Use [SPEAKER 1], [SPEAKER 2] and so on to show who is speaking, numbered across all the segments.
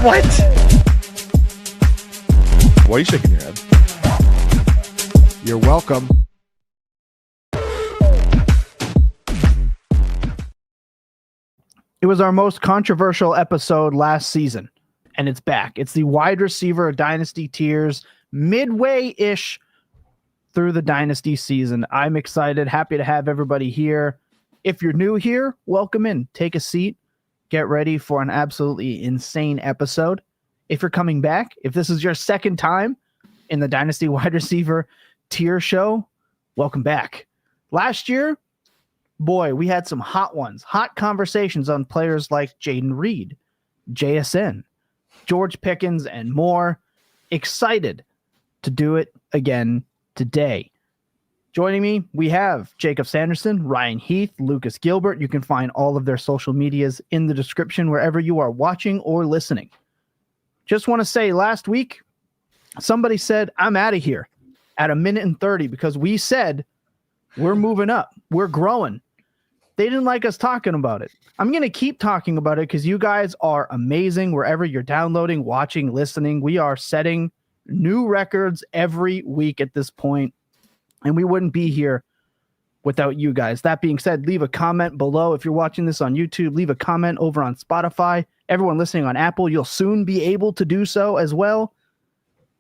[SPEAKER 1] What? Why are you shaking your head?
[SPEAKER 2] You're welcome.
[SPEAKER 3] It was our most controversial episode last season, and it's back. It's the wide receiver Dynasty Tiers, midway-ish through the Dynasty season. I'm excited, happy to have everybody here. If you're new here, welcome in. Take a seat. Get ready for an absolutely insane episode. If you're coming back, if this is your second time in the Dynasty Wide Receiver Tier show, welcome back. Last year, boy, we had some hot ones, hot conversations on players like Jaden Reed, JSN, George Pickens, and more. Excited to do it again today. Joining me, we have Jacob Sanderson, Ryan Heath, Lucas Gilbert. You can find all of their social medias in the description wherever you are watching or listening. Just want to say, last week, somebody said, I'm out of here at 1:30 because we said we're moving up. We're growing. They didn't like us talking about it. I'm going to keep talking about it because you guys are amazing wherever you're downloading, watching, listening. We are setting new records every week at this point, and we wouldn't be here without you guys. That being said, leave a comment below. If you're watching this on YouTube, leave a comment over on Spotify. Everyone listening on Apple, you'll soon be able to do so as well.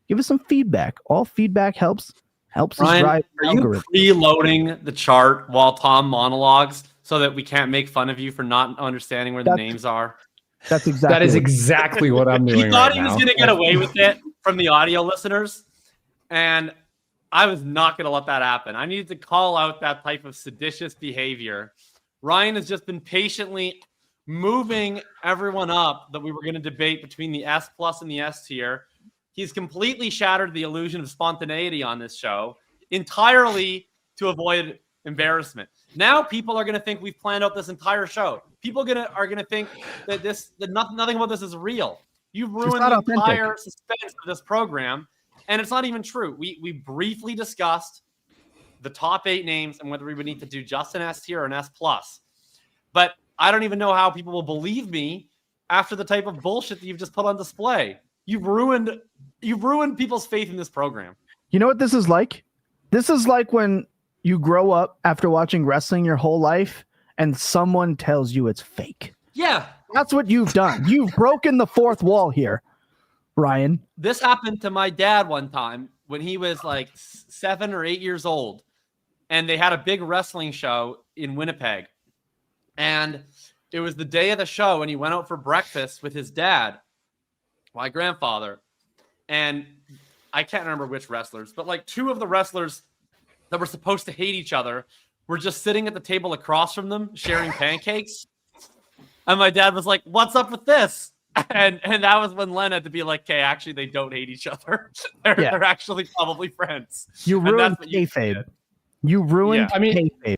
[SPEAKER 3] Give us some feedback. All feedback helps
[SPEAKER 4] Ryan,
[SPEAKER 3] us drive the
[SPEAKER 4] are
[SPEAKER 3] algorithm.
[SPEAKER 4] you preloading the chart while Tom monologues so that we can't make fun of you for not understanding where the names are?
[SPEAKER 3] That's exactly
[SPEAKER 5] That is exactly what I'm doing.
[SPEAKER 4] He thought
[SPEAKER 5] right
[SPEAKER 4] he was
[SPEAKER 5] now.
[SPEAKER 4] going to get away with it from the audio listeners, and I was not going to let that happen. I needed to call out that type of seditious behavior. Ryan has just been patiently moving everyone up that we were going to debate between the S plus and the S tier. He's completely shattered the illusion of spontaneity on this show entirely to avoid embarrassment. Now people are going to think we've planned out this entire show. People are going to think that nothing about this is real. You've ruined the entire suspense of this program, and it's not even true. We briefly discussed the top 8 names and whether we would need to do just an S tier or an S plus. But I don't even know how people will believe me after the type of bullshit that you've just put on display. You've ruined people's faith in this program.
[SPEAKER 3] You know what this is like? This is like when you grow up after watching wrestling your whole life and someone tells you it's fake.
[SPEAKER 4] Yeah.
[SPEAKER 3] That's what you've done. You've broken the fourth wall here, Ryan.
[SPEAKER 4] This happened to my dad one time when he was like 7 or 8 years old, and they had a big wrestling show in Winnipeg. And it was the day of the show, and he went out for breakfast with his dad, my grandfather. And I can't remember which wrestlers, but like 2 of the wrestlers that were supposed to hate each other were just sitting at the table across from them, sharing pancakes. And my dad was like, "What's up with this?" And that was when Len had to be like, "Okay, actually, they don't hate each other. They're actually probably friends."
[SPEAKER 3] You ruined kayfabe. You ruined kayfabe.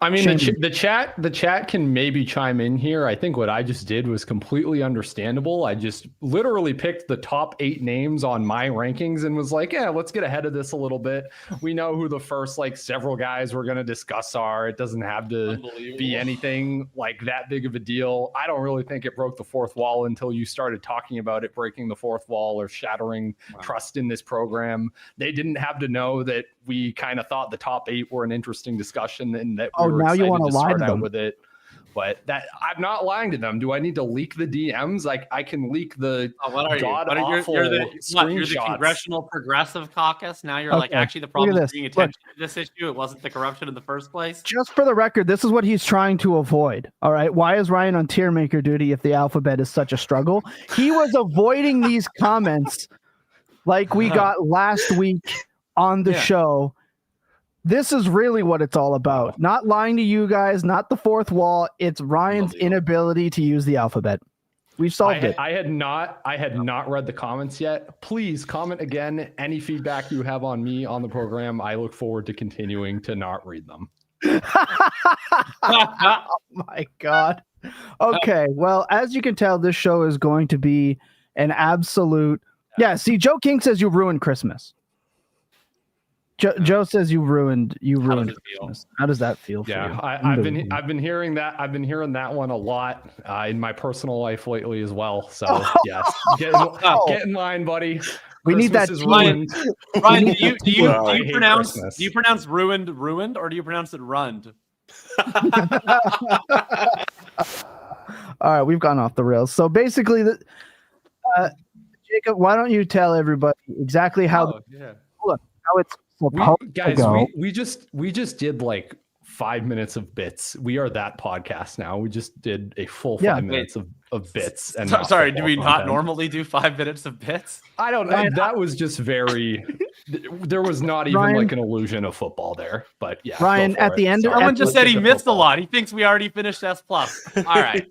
[SPEAKER 5] I mean, the chat can maybe chime in here. I think what I just did was completely understandable. I just literally picked the top 8 names on my rankings and was like, yeah, let's get ahead of this a little bit. We know who the first several guys we're going to discuss are. It doesn't have to be anything like that big of a deal. I don't really think it broke the fourth wall until you started talking about it breaking the fourth wall or shattering trust in this program. They didn't have to know that we kind of thought the top 8 were an interesting discussion and that
[SPEAKER 3] now you want to lie to them
[SPEAKER 5] with it. But that I'm not lying to them. Do I need to leak the DMs? I can leak the god-awful
[SPEAKER 4] you're the
[SPEAKER 5] screenshots.
[SPEAKER 4] Congressional Progressive Caucus. Now you're like, actually, the problem is bringing attention to this issue. It wasn't the corruption in the first place.
[SPEAKER 3] Just for the record, this is what he's trying to avoid. All right. Why is Ryan on tier maker duty if the alphabet is such a struggle? He was avoiding these comments like we got last week on the show. This is really what it's all about. Not lying to you guys, not the fourth wall. It's Ryan's inability to use the alphabet. We've solved it.
[SPEAKER 5] I had not read the comments yet. Please comment again. Any feedback you have on me on the program, I look forward to continuing to not read them.
[SPEAKER 3] Oh my God. Okay. Well, as you can tell, this show is going to be an absolute. Yeah. See, Joe King says you ruined Christmas. Joe says you ruined
[SPEAKER 4] How does it feel?
[SPEAKER 3] Christmas. How does that feel for you?
[SPEAKER 5] I've been hearing that one a lot in my personal life lately as well. So yes, get in line, buddy.
[SPEAKER 3] We need that
[SPEAKER 5] Christmas is
[SPEAKER 4] Ryan,
[SPEAKER 5] ruined.
[SPEAKER 4] Ryan, do you pronounce ruined, or do you pronounce it runned?
[SPEAKER 3] All right, we've gone off the rails. So basically, Jacob, why don't you tell everybody exactly how it's supposed to go?
[SPEAKER 5] We just did like 5 minutes of bits. We are that podcast now. We just did a full 5 minutes of bits. And
[SPEAKER 4] sorry, do we not normally do 5 minutes of bits?
[SPEAKER 5] I don't know. That was just very. There was not even like an illusion of football there. But yeah,
[SPEAKER 3] Ryan, at the end,
[SPEAKER 4] someone just said he missed a lot. He thinks we already finished S+. All right.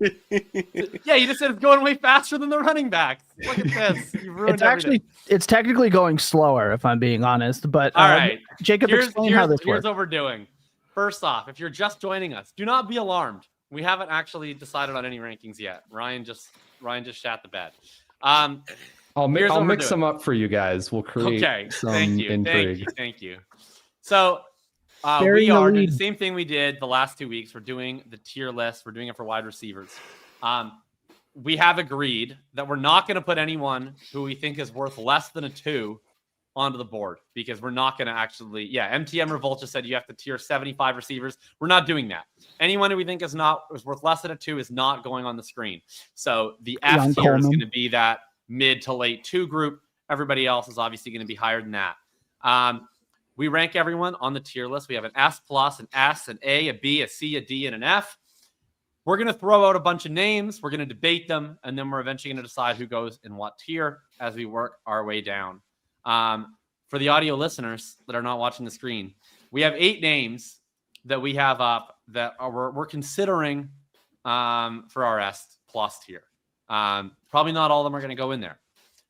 [SPEAKER 4] Yeah, you just said it's going way faster than the running backs. Look at this. You ruined everything.
[SPEAKER 3] It's technically going slower, if I'm being honest. But
[SPEAKER 4] all right,
[SPEAKER 3] Jacob, explain how this works.
[SPEAKER 4] Here's what we're doing. First off, if you're just joining us, do not be alarmed. We haven't actually decided on any rankings yet. Ryan just shat the bed.
[SPEAKER 5] I'll mix them up for you guys. We'll create some intrigue.
[SPEAKER 4] Thank you. So we are doing the same thing we did the last 2 weeks. We're doing the tier list. We're doing it for wide receivers. We have agreed that we're not going to put anyone who we think is worth less than a 2 onto the board, because we're not going to actually, MTM Revolt just said you have to tier 75 receivers. We're not doing that. Anyone who we think is worth less than a 2 is not going on the screen. So the F tier is going to be that mid to late 2 group. Everybody else is obviously going to be higher than that. We rank everyone on the tier list. We have an S+, an S, an A, a B, a C, a D, and an F. We're going to throw out a bunch of names. We're going to debate them, and then we're eventually going to decide who goes in what tier as we work our way down. For the audio listeners that are not watching the screen, we have 8 names that we have up that we're considering for our S+ tier. Probably not all of them are going to go in there,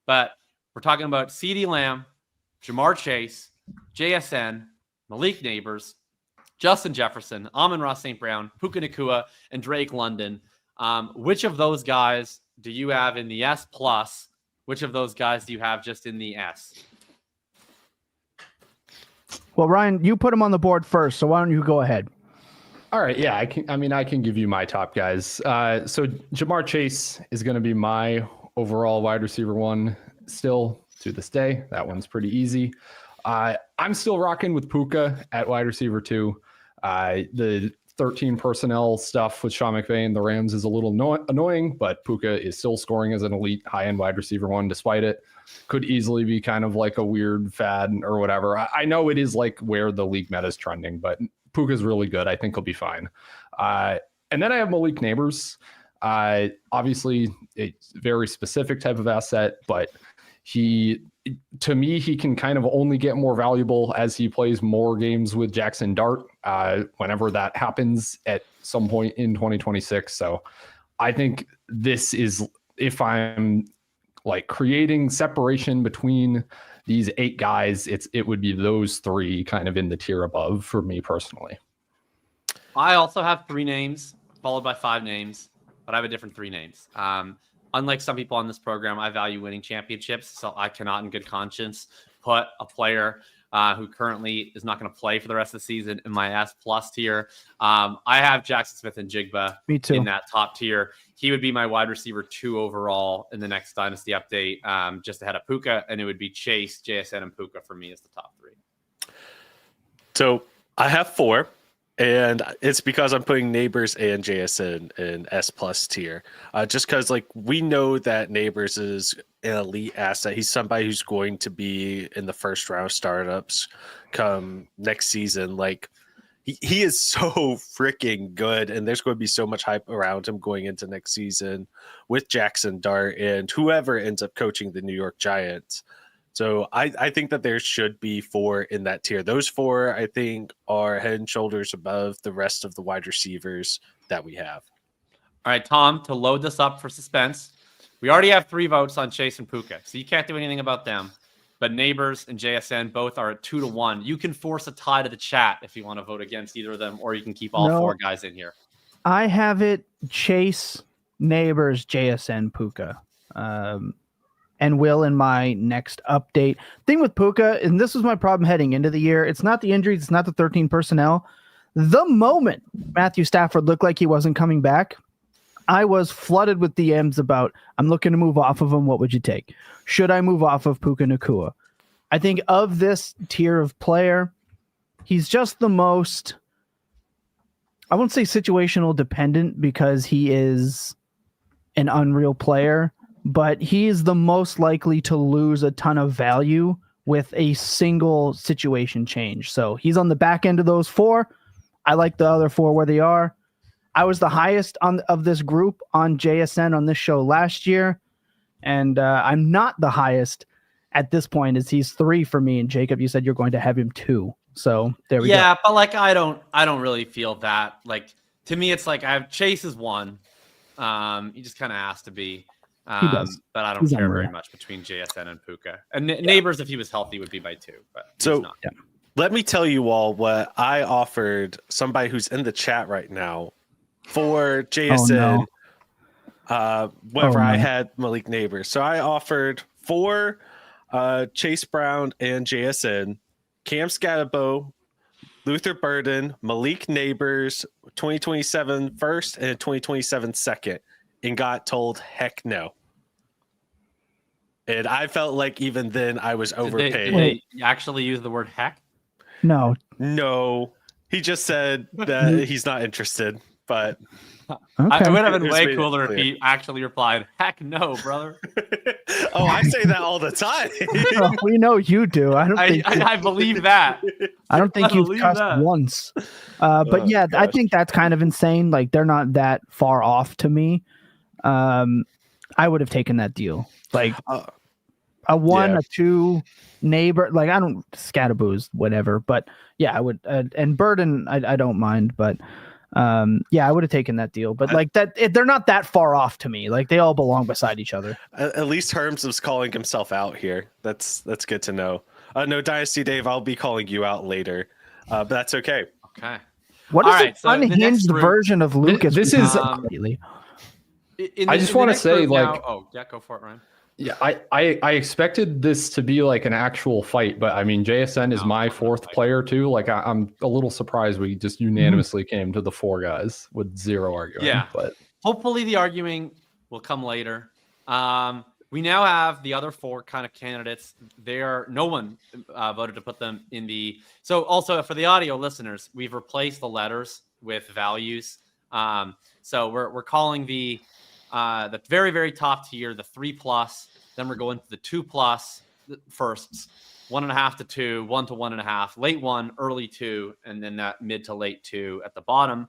[SPEAKER 4] but we're talking about CeeDee Lamb, Jamar Chase, JSN, Malik Nabers, Justin Jefferson, Amon St. Brown, Puka Nacua, and Drake London. Which of those guys do you have in the S+? Which of those guys do you have just in the S?
[SPEAKER 3] Well, Ryan, you put them on the board first, so why don't you go ahead?
[SPEAKER 5] All right, yeah, I can give you my top guys. So Jamar Chase is going to be my overall wide receiver 1 still to this day. That one's pretty easy. I'm still rocking with Puka at wide receiver 2. The 13 personnel stuff with Sean McVay and the Rams is a little annoying, but Puka is still scoring as an elite high-end wide receiver 1 despite it. Could easily be kind of like a weird fad or whatever. I know it is like where the league meta is trending, but Puka's really good. I think he'll be fine. And then I have Malik Nabers. Obviously, a very specific type of asset, but to me, he can kind of only get more valuable as he plays more games with Jaxon Dart whenever that happens at some point in 2026. So I think this is, if I'm like creating separation between these 8 guys, it would be those 3 kind of in the tier above for me personally.
[SPEAKER 4] I also have 3 names followed by 5 names, but I have a different 3 names. Unlike some people on this program, I value winning championships, so I cannot in good conscience put a player who currently is not going to play for the rest of the season in my S+ tier. I have Jaxon Smith-Njigba in that top tier. He would be my wide receiver 2 overall in the next Dynasty update, just ahead of Puka, and it would be Chase, JSN, and Puka for me as the top 3.
[SPEAKER 1] So I have 4, and it's because I'm putting Nabers and JSN in S+ tier. Just because, like, we know that Nabers is an elite asset. He's somebody who's going to be in the first round of startups come next season. Like, he is so freaking good, and there's going to be so much hype around him going into next season with Jaxon Dart and whoever ends up coaching the New York Giants. So I think that there should be 4 in that tier. Those 4, I think, are head and shoulders above the rest of the wide receivers that we have.
[SPEAKER 4] All right, Tom, to load this up for suspense, we already have 3 votes on Chase and Puka, so you can't do anything about them. But Nabers and JSN both are at 2-1. You can force a tie to the chat if you want to vote against either of them, or you can keep all 4 guys in here.
[SPEAKER 3] I have it Chase, Nabers, JSN, Puka. and will in my next update. Thing with Puka, and this was my problem heading into the year, it's not the injuries, it's not the 13 personnel. The moment Matthew Stafford looked like he wasn't coming back, I was flooded with DMs about, I'm looking to move off of him. What would you take? Should I move off of Puka Nacua? I think of this tier of player, he's just the most, I won't say situational dependent because he is an unreal player, but he is the most likely to lose a ton of value with a single situation change. So he's on the back end of those 4. I like the other 4 where they are. I was the highest of this group on JSN on this show last year, and I'm not the highest at this point as he's 3 for me. And Jacob, you said you're going to have him 2. So there we go.
[SPEAKER 4] Yeah, but like I don't really feel that. Like to me, it's like I have Chase is 1. He just kind of has to be.
[SPEAKER 3] He does.
[SPEAKER 4] But I don't care very much between JSN and Puka. And Nabers, if he was healthy, would be by 2. But
[SPEAKER 1] So
[SPEAKER 4] not.
[SPEAKER 1] let me tell you all what I offered somebody who's in the chat right now for JSN. Whenever I had Malik Nabers. So I offered for Chase Brown and JSN, Cam Scatterbo, Luther Burden, Malik Nabers, 2027 first and 2027 second, and got told heck no. And I felt like even then I was overpaid.
[SPEAKER 4] Did they actually use the word heck?
[SPEAKER 3] No.
[SPEAKER 1] No, he just said that he's not interested. But
[SPEAKER 3] Okay.
[SPEAKER 4] It would have been
[SPEAKER 1] It was
[SPEAKER 4] way
[SPEAKER 1] made
[SPEAKER 4] cooler if
[SPEAKER 1] clear.
[SPEAKER 4] he actually replied, heck no, brother.
[SPEAKER 1] oh, I say that all the time.
[SPEAKER 3] Oh, we know you do.
[SPEAKER 4] I believe that.
[SPEAKER 3] I don't think
[SPEAKER 4] I
[SPEAKER 3] you've
[SPEAKER 4] believe
[SPEAKER 3] cussed
[SPEAKER 4] that.
[SPEAKER 3] once. But
[SPEAKER 1] Oh,
[SPEAKER 3] yeah, I
[SPEAKER 1] gosh.
[SPEAKER 3] think that's kind of insane. Like they're not that far off to me. I would have taken that deal. Like a 1,
[SPEAKER 1] yeah.
[SPEAKER 3] a 2 neighbor. Like I don't scatterboos, whatever. But yeah, I would. And Burden, I don't mind. But yeah, I would have taken that deal. But like that, they're not that far off to me. Like they all belong beside each other.
[SPEAKER 1] At least Herms was calling himself out here. That's good to know. No, Dynasty Dave, I'll be calling you out later. But that's okay.
[SPEAKER 4] Okay.
[SPEAKER 3] What
[SPEAKER 4] All
[SPEAKER 3] is
[SPEAKER 4] right,
[SPEAKER 3] the
[SPEAKER 4] so the next
[SPEAKER 3] unhinged
[SPEAKER 4] group-
[SPEAKER 3] version of Lucas?
[SPEAKER 5] this is-
[SPEAKER 3] completely.
[SPEAKER 5] I just wanna say, like-
[SPEAKER 4] oh yeah, go for it, Ryan.
[SPEAKER 5] Yeah, I expected this to be like an actual fight, but I mean, JSN is
[SPEAKER 4] No,
[SPEAKER 5] my
[SPEAKER 4] it's not a
[SPEAKER 5] 4th
[SPEAKER 4] fight.
[SPEAKER 5] player too. Like I'm a little surprised we just unanimously came to the 4 guys with 0 arguing.
[SPEAKER 4] Yeah.
[SPEAKER 5] But
[SPEAKER 4] Hopefully the arguing will come later. We now have the other 4 kind of candidates. No one voted to put them in the. So also for the audio listeners, we've replaced the letters with values. So we're calling the very, very top tier, the 3+. Then we're going to the 2+ firsts, 1.5 to 2, 1 to 1.5, late 1, early 2, and then that mid to late 2 at the bottom.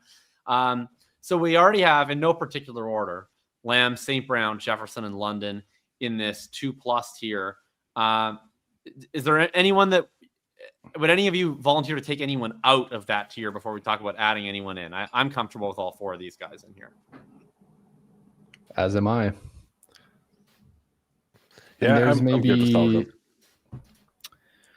[SPEAKER 4] So we already have, in no particular order, Lamb, St. Brown, Jefferson, and London in this 2+ tier. Is there anyone that would any of you volunteer to take anyone out of that tier before we talk about adding anyone in? I'm comfortable with all 4 of these guys in here.
[SPEAKER 5] as am I.
[SPEAKER 1] Yeah,
[SPEAKER 5] And
[SPEAKER 1] I'm good with all of them.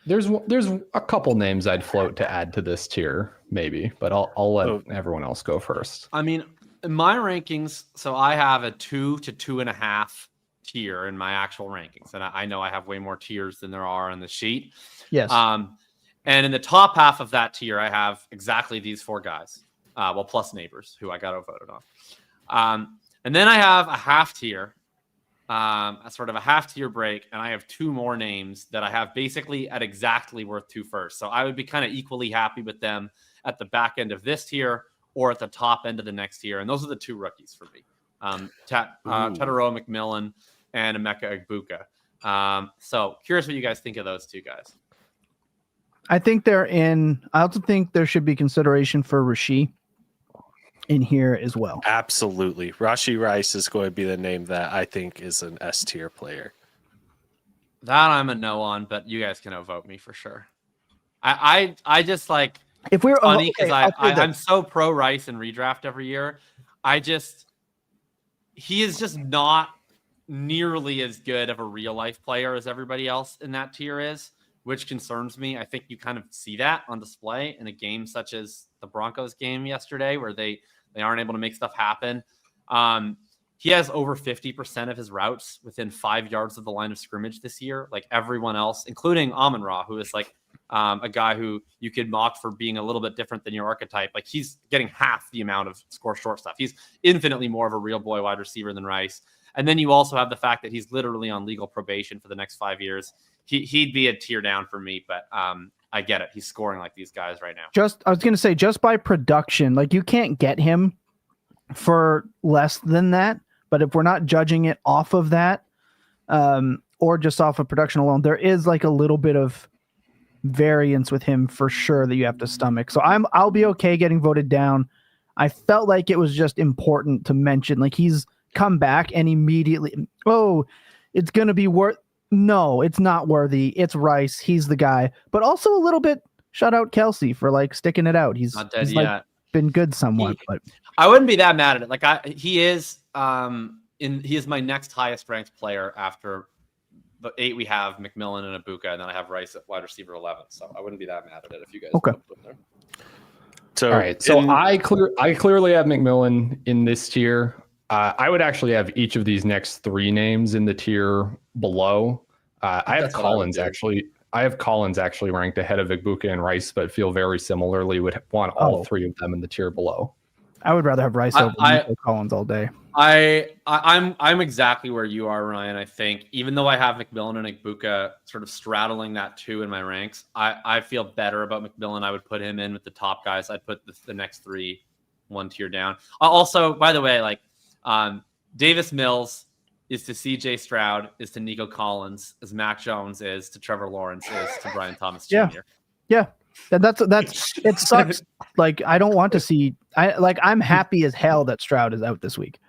[SPEAKER 5] there's a couple names I'd float to add to this tier, maybe, but I'll let everyone else go first.
[SPEAKER 4] I mean, in my rankings, so I have a 2 to 2.5 tier in my actual rankings, and I know I have way more tiers than there are on the sheet.
[SPEAKER 3] Yes.
[SPEAKER 4] And in the top half of that tier, I have exactly these 4 guys. Well, plus Nabers, who I got outvoted on. And then I have a half tier, a sort of a half tier break, and I have 2 more names that I have basically at exactly worth 2 first. So I would be kind of equally happy with them at the back end of this tier or at the top end of the next tier. And those are the 2 rookies for me. Tetairoa McMillan and Emeka Egbuka. So curious what you guys think of those 2 guys.
[SPEAKER 3] I think they're in. I also think there should be consideration for Rashee in here as well.
[SPEAKER 1] Absolutely. Rashee Rice is going to be the name that I think is an S tier player.
[SPEAKER 4] That I'm a no on, but you guys can outvote me for sure. I just like
[SPEAKER 3] If we're
[SPEAKER 4] funny because
[SPEAKER 3] I'll say
[SPEAKER 4] I'm
[SPEAKER 3] this.
[SPEAKER 4] so pro Rice in redraft every year. He is just not nearly as good of a real life player as everybody else in that tier is, which concerns me. I think you kind of see that on display in a game such as the Broncos game yesterday, where they aren't able to make stuff happen. he has over 50% of his routes within 5 yards of the line of scrimmage this year. Like everyone else, including Amon, who is like a guy who you could mock for being a little bit different than your archetype. Like he's getting half the amount of score short stuff. He's infinitely more of a real boy wide receiver than Rice. And then you also have the fact that he's literally on legal probation for the next 5 years. He'd be a tier down for me, but I get it. He's scoring like these guys right now.
[SPEAKER 3] I was going to say, just by production, like you can't get him for less than that. But if we're not judging it off of that, or just off of production alone, there is like a little bit of variance with him for sure that you have to stomach. So I'll be okay getting voted down. I felt like it was just important to mention, like he's come back and immediately, it's going to be worth. No, it's not worthy. It's Rice. He's the guy. But also a little bit, shout out Kelsey for like sticking it out. He's
[SPEAKER 4] not dead
[SPEAKER 3] he's
[SPEAKER 4] yet.
[SPEAKER 3] Like been good somewhat, but
[SPEAKER 4] I wouldn't be that mad at it. He is my next highest ranked player after the 8 we have, McMillan and Egbuka, and then I have Rice at wide receiver 11. So I wouldn't be that mad at it if you guys put him there.
[SPEAKER 1] So
[SPEAKER 5] all right. So I clearly have McMillan in this tier. I would actually have each of these next 3 names in the tier below. I have Collins actually. I have Collins actually ranked ahead of Egbuka and Rice, but feel very similarly. Would want all 3 of them in the tier below.
[SPEAKER 3] I would rather have Rice over Nico Collins all day.
[SPEAKER 4] I'm exactly where you are, Ryan. I think even though I have McMillan and Egbuka sort of straddling that 2 in my ranks, I feel better about McMillan. I would put him in with the top guys. I'd put the next 3 1 tier down. Also, by the way, like Davis Mills is to CJ Stroud, is to Nico Collins, as Mac Jones is to Trevor Lawrence, is to Brian Thomas Jr.
[SPEAKER 3] Yeah. That's it sucks. Like I don't want to see. I'm happy as hell that Stroud is out this week.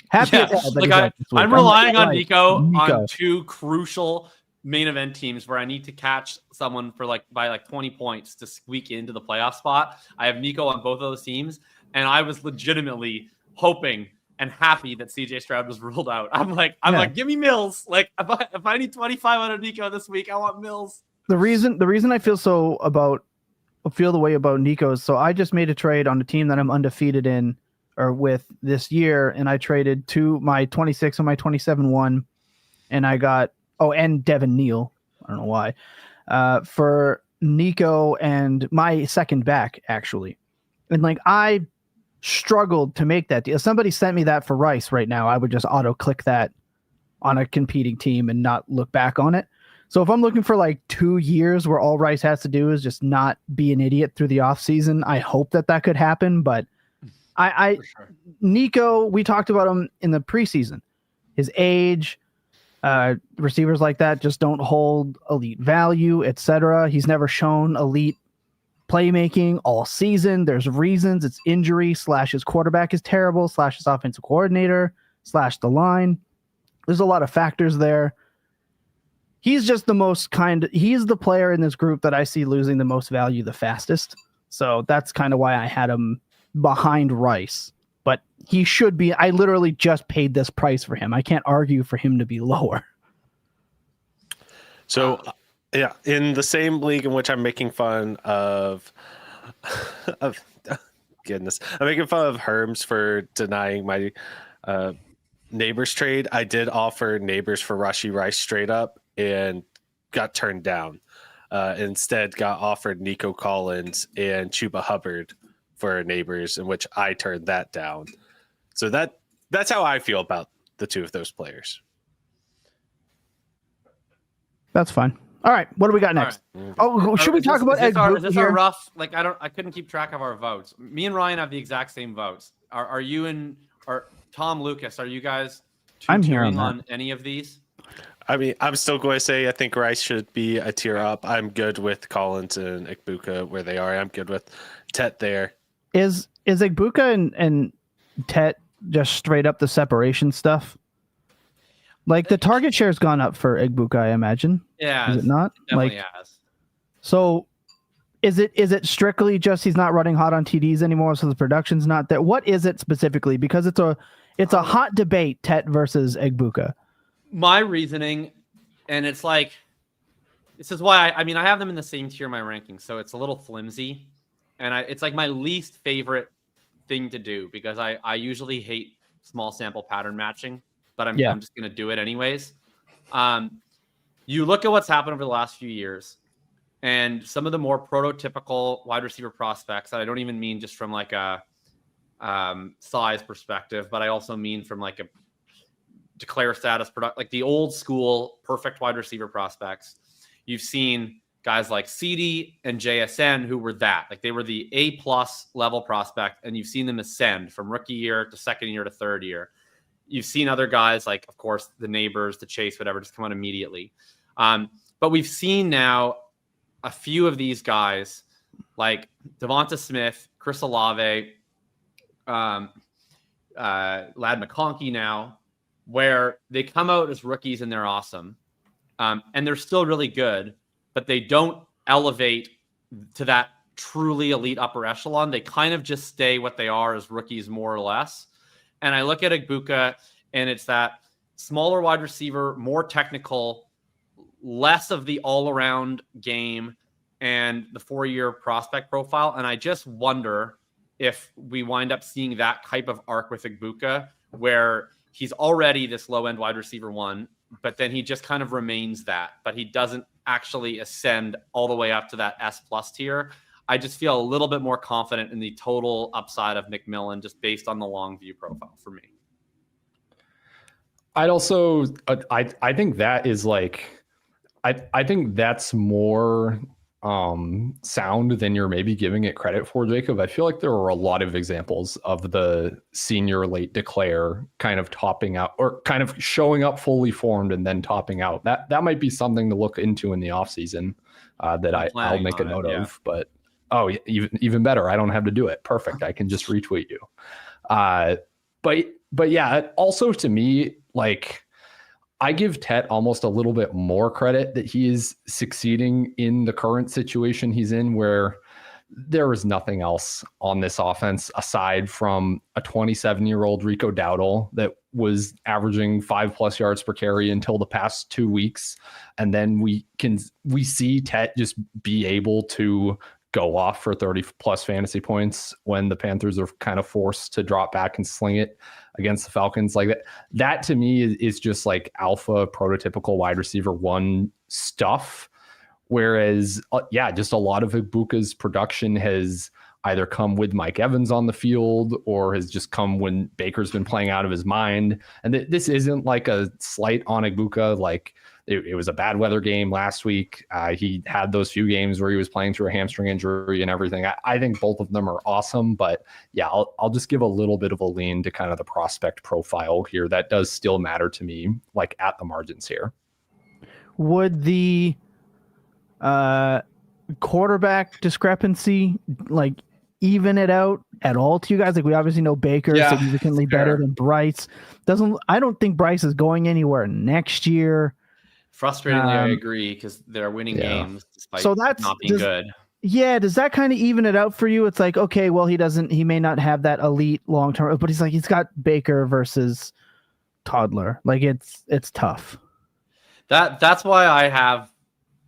[SPEAKER 3] Happy as hell that he's out this week.
[SPEAKER 4] I'm relying on Nico on 2 crucial main event teams where I need to catch someone for by 20 points to squeak into the playoff spot. I have Nico on both of those teams, and I was legitimately hoping and happy that CJ Stroud was ruled out. I'm like, give me Mills. Like if I need 25 out of Nico this week, I want Mills.
[SPEAKER 3] The reason I feel the way about Nico is so I just made a trade on a team that I'm undefeated in or with this year, and I traded my 26 and my 27-1, and I got and Devin Neal. I don't know why. For Nico and my second back actually, and I struggled to make that deal. If somebody sent me that for Rice right now, I would just auto click that on a competing team and not look back on it. So if I'm looking for 2 years where all Rice has to do is just not be an idiot through the offseason, I hope that could happen. But Nico, we talked about him in the preseason. His age, receivers like that just don't hold elite value, etc. He's never shown elite playmaking all season. There's reasons. It's injury / his quarterback is terrible / his offensive coordinator / the line. There's a lot of factors there. He's just he's the player in this group that I see losing the most value the fastest. So that's kind of why I had him behind Rice. But he should be. I literally just paid this price for him. I can't argue for him to be lower.
[SPEAKER 1] So yeah, in the same league in which I'm making fun of goodness, I'm making fun of Herms for denying my Nabers trade. I did offer Nabers for Rashee Rice straight up and got turned down. Instead, got offered Nico Collins and Chuba Hubbard for Nabers, in which I turned that down. So that's how I feel about the 2 of those players.
[SPEAKER 3] That's fine. All right, what do we got next?
[SPEAKER 1] Right.
[SPEAKER 3] Should we talk about Egbuka?
[SPEAKER 4] Is this our rough? I couldn't keep track of our votes. Me and Ryan have the exact same votes. Are you and Tom Lucas? Are you guys?
[SPEAKER 3] I'm hearing
[SPEAKER 4] on any of these.
[SPEAKER 1] I mean, I'm still going to say I think Rice should be a tier up. I'm good with Collins and Egbuka where they are. I'm good with Tet there.
[SPEAKER 3] Is Egbuka and Tet just straight up the separation stuff? The target share's gone up for Egbuka, I imagine.
[SPEAKER 4] Yeah,
[SPEAKER 3] is it not?
[SPEAKER 4] Definitely has.
[SPEAKER 3] So, is it strictly just he's not running hot on TDs anymore, so the production's not there? What is it specifically? Because it's a hot debate, Tet versus Egbuka.
[SPEAKER 4] My reasoning, and it's this is why I have them in the same tier in my rankings, so it's a little flimsy, and it's my least favorite thing to do because I usually hate small sample pattern matching, but I'm just going to do it anyways. You look at what's happened over the last few years, and some of the more prototypical wide receiver prospects, that I don't even mean just from like a size perspective, but I also mean from like a declare status product, like the old school perfect wide receiver prospects. You've seen guys like CeeDee and JSN who were that, like they were the A+ level prospect, and you've seen them ascend from rookie year to second year to third year. You've seen other guys like, of course, the Nabers, the Chase, whatever, just come out immediately. But we've seen now a few of these guys like DeVonta Smith, Chris Olave, Lad McConkey now, where they come out as rookies and they're awesome. And they're still really good, but they don't elevate to that truly elite upper echelon. They kind of just stay what they are as rookies, more or less. And I look at Egbuka, and it's that smaller wide receiver, more technical, less of the all-around game and the 4-year prospect profile. And I just wonder if we wind up seeing that type of arc with Egbuka, where he's already this low-end wide receiver 1, but then he just kind of remains that, but he doesn't actually ascend all the way up to that S+ tier. I just feel a little bit more confident in the total upside of McMillan just based on the long view profile for me.
[SPEAKER 5] I'd also, I think that is like, I think that's more sound than you're maybe giving it credit for, Jacob. I feel like there are a lot of examples of the senior late declare kind of topping out, or kind of showing up fully formed and then topping out. That might be something to look into in the offseason that I'll make a note of. But even better, I don't have to do it. Perfect. I can just retweet you. But yeah, also to me, like, I give Tet almost a little bit more credit that he is succeeding in the current situation he's in, where there is nothing else on this offense aside from a 27-year-old Rico Dowdle that was averaging 5+ yards per carry until the past 2 weeks. And then we see Tet just be able to go off for 30+ fantasy points when the Panthers are kind of forced to drop back and sling it against the Falcons. Like that to me is just like alpha prototypical wide receiver 1 stuff. Whereas, just a lot of Egbuka's production has either come with Mike Evans on the field or has just come when Baker's been playing out of his mind. And this isn't like a slight on Egbuka. Like it was a bad weather game last week. He had those few games where he was playing through a hamstring injury and everything. I think both of them are awesome, but yeah, I'll just give a little bit of a lean to kind of the prospect profile here. That does still matter to me, like at the margins here.
[SPEAKER 3] Would the quarterback discrepancy like even it out at all to you guys? Like, we obviously know Baker is significantly better than Bryce. I don't think Bryce is going anywhere next year.
[SPEAKER 4] Frustratingly, I agree, because they're winning games despite not being good.
[SPEAKER 3] Yeah, does that kind of even it out for you? It's like, okay, well, he may not have that elite long term, but he's got Baker versus Toddler. Like it's tough.
[SPEAKER 4] That's why I have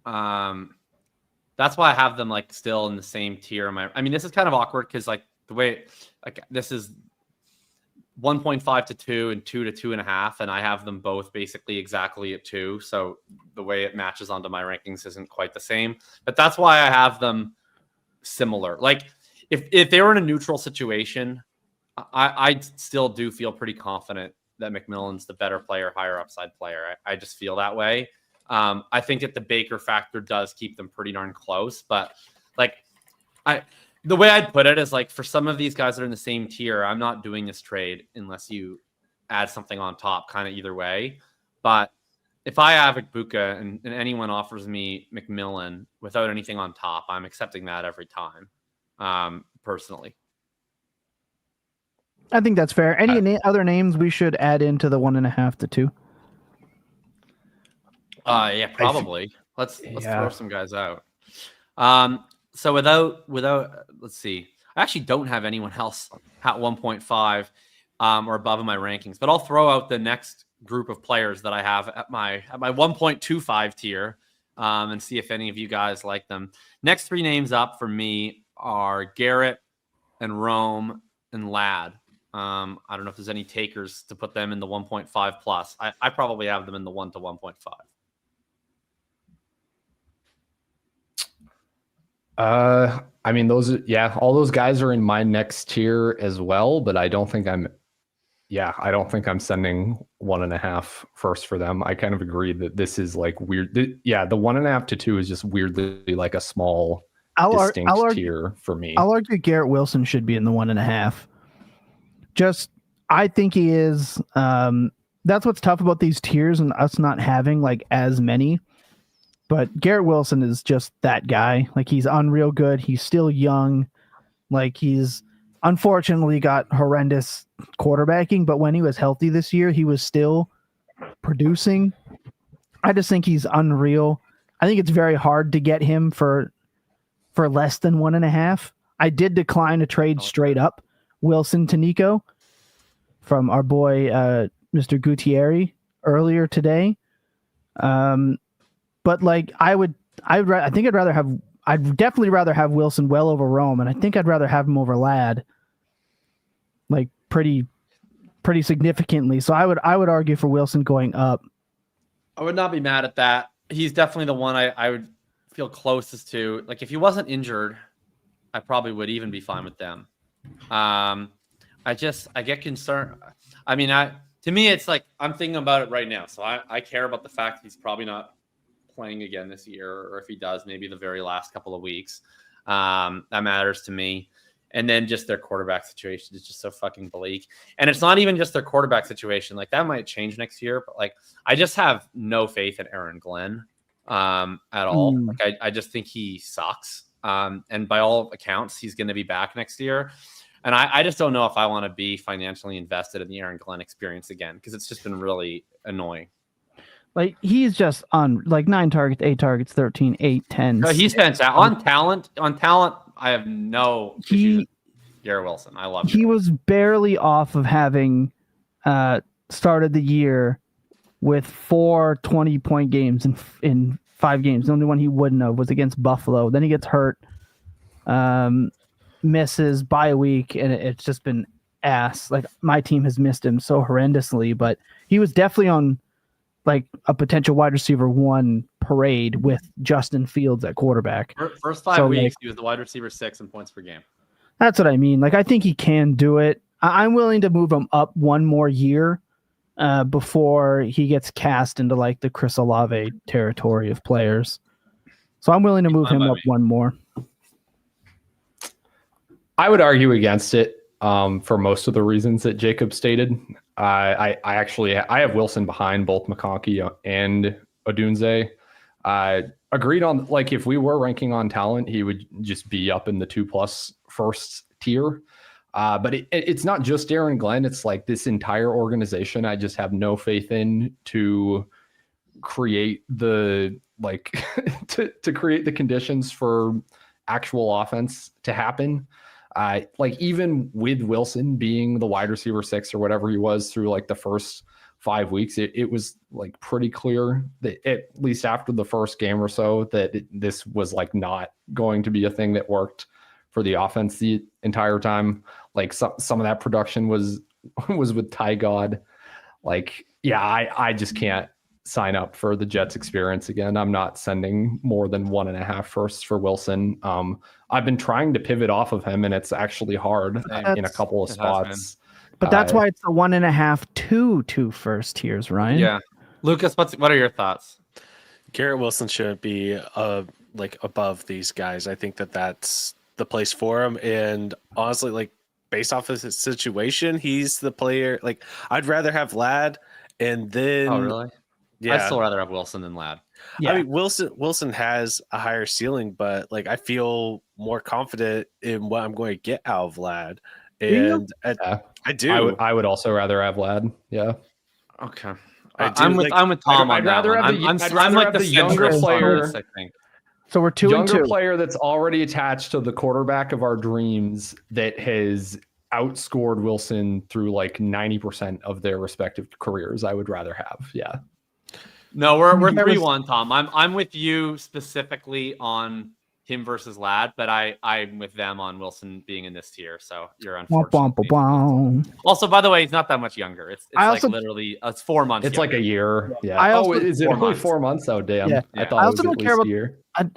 [SPEAKER 4] them like still in the same tier. I mean, this is kind of awkward because like the way like this is 1.5 to 2 and 2 to 2.5, and I have them both basically exactly at 2. So the way it matches onto my rankings isn't quite the same, but that's why I have them similar. Like if they were in a neutral situation, I still do feel pretty confident that McMillan's the better player, higher upside player. I just feel that way. I think that the Baker factor does keep them pretty darn close, but like the way I'd put it is like for some of these guys that are in the same tier, I'm not doing this trade unless you add something on top, kind of either way. But if I have Egbuka and anyone offers me McMillan without anything on top, I'm accepting that every time, personally.
[SPEAKER 3] I think that's fair. Any other names we should add into the 1.5 to 2?
[SPEAKER 4] Yeah, probably. Let's throw some guys out. So without let's see. I actually don't have anyone else at 1.5 or above in my rankings, but I'll throw out the next group of players that I have at my 1.25 tier and see if any of you guys like them. Next 3 names up for me are Garrett and Rome and Lad. I don't know if there's any takers to put them in the 1.5 plus. I probably have them in the 1 to 1.5.
[SPEAKER 5] I mean, all those guys are in my next tier as well, but I don't think I'm sending 1.5 first for them. I kind of agree that this is like weird. The 1.5 to 2 is just weirdly like a small distinct tier for me.
[SPEAKER 3] I'll argue Garrett Wilson should be in the 1.5. I think he is. That's what's tough about these tiers and us not having like as many. But Garrett Wilson is just that guy. Like, he's unreal good. He's still young. Like, he's unfortunately got horrendous quarterbacking, but when he was healthy this year, he was still producing. I just think he's unreal. I think it's very hard to get him for less than 1.5. I did decline a trade straight up Wilson to Nico from our boy Mr. Gutierrez earlier today. But like I'd definitely rather have Wilson well over Rome, and I think I'd rather have him over Ladd, like pretty significantly. So I would argue for Wilson going up.
[SPEAKER 4] I would not be mad at that. He's definitely the one I would feel closest to. Like, if he wasn't injured, I probably would even be fine with them. I get concerned. I mean, to me, it's like I'm thinking about it right now. So I care about the fact he's probably not playing again this year, or if he does, maybe the very last couple of weeks. That matters to me. And then just their quarterback situation is just so fucking bleak. And it's not even just their quarterback situation. Like, that might change next year, but like, I just have no faith in Aaron Glenn at all. Like, I just think he sucks. And by all accounts, he's going to be back next year. And I just don't know if I want to be financially invested in the Aaron Glenn experience again, because it's just been really annoying.
[SPEAKER 3] Like, he's just on like 9 targets, 8 targets, 13, 8, 10.
[SPEAKER 4] No, he's fantastic. On talent, I have no issues with Garrett Wilson. I love him.
[SPEAKER 3] He was barely off of having started the year with 4 20-point games in 5 games. The only one he wouldn't have was against Buffalo. Then he gets hurt, misses by a week, and it's just been ass. Like, my team has missed him so horrendously, but he was definitely on like a potential wide receiver 1 parade with Justin Fields at quarterback.
[SPEAKER 4] First 5 weeks, he was the wide receiver 6 in points per game.
[SPEAKER 3] That's what I mean. Like, I think he can do it. I'm willing to move him up 1 more year before he gets cast into like the Chris Olave territory of players. So I'm willing to move him up 1 more.
[SPEAKER 5] I would argue against it for most of the reasons that Jacob stated. I have Wilson behind both McConkey and Odunze. Agreed on, like, if we were ranking on talent, he would just be up in the 2+ first tier. But it's not just Aaron Glenn. It's like this entire organization I just have no faith in to create the to create the conditions for actual offense to happen. Like, even with Wilson being the wide receiver 6 or whatever he was through like the first 5 weeks, it was like pretty clear that at least after the first game or so that this was like not going to be a thing that worked for the offense the entire time. Like, some of that production was with Ty God. Like, yeah, I just can't sign up for the Jets experience again. I'm not sending more than 1.5 firsts for Wilson. I've been trying to pivot off of him, and it's actually hard in a couple of spots.
[SPEAKER 3] But that's why it's a 1.5 to 2 first tiers, Ryan.
[SPEAKER 4] Yeah. Lucas, what are your thoughts?
[SPEAKER 1] Garrett Wilson shouldn't be like above these guys. I think that's the place for him. And honestly, like, based off of his situation, he's the player. Like, I'd rather have Ladd, and then
[SPEAKER 4] really?
[SPEAKER 1] Yeah,
[SPEAKER 4] I'd still rather have Wilson than Ladd.
[SPEAKER 3] Yeah.
[SPEAKER 1] I mean, Wilson has a higher ceiling, but like, I feel more confident in what I'm going to get out of Ladd, and I do.
[SPEAKER 5] I would also rather have Ladd. Yeah.
[SPEAKER 4] Okay.
[SPEAKER 1] I'm
[SPEAKER 4] with Tom on that one. I'm like the
[SPEAKER 5] younger player.
[SPEAKER 4] I think.
[SPEAKER 3] So we're 2 and 2.
[SPEAKER 5] Younger player that's already attached to the quarterback of our dreams that has outscored Wilson through like 90% of their respective careers. I would rather have. Yeah.
[SPEAKER 4] No, we're 3-1, Tom. I'm with you specifically on him versus Ladd, but I'm with them on Wilson being in this tier. So you're
[SPEAKER 3] Womp, womp,
[SPEAKER 4] unfortunate.
[SPEAKER 3] womp.
[SPEAKER 4] Also, by the way, he's not that much younger. It's
[SPEAKER 3] I
[SPEAKER 4] like
[SPEAKER 3] also-
[SPEAKER 4] literally it's 4 months.
[SPEAKER 5] It's
[SPEAKER 4] younger.
[SPEAKER 5] like a year. Yeah.
[SPEAKER 3] I also-
[SPEAKER 5] is it
[SPEAKER 4] 4
[SPEAKER 5] only
[SPEAKER 4] months.
[SPEAKER 5] 4 months? Oh, damn.
[SPEAKER 3] Yeah.
[SPEAKER 5] I
[SPEAKER 4] Yeah.
[SPEAKER 5] thought
[SPEAKER 3] I
[SPEAKER 5] it
[SPEAKER 3] also
[SPEAKER 5] was
[SPEAKER 3] don't
[SPEAKER 5] at
[SPEAKER 3] care
[SPEAKER 5] least
[SPEAKER 3] about-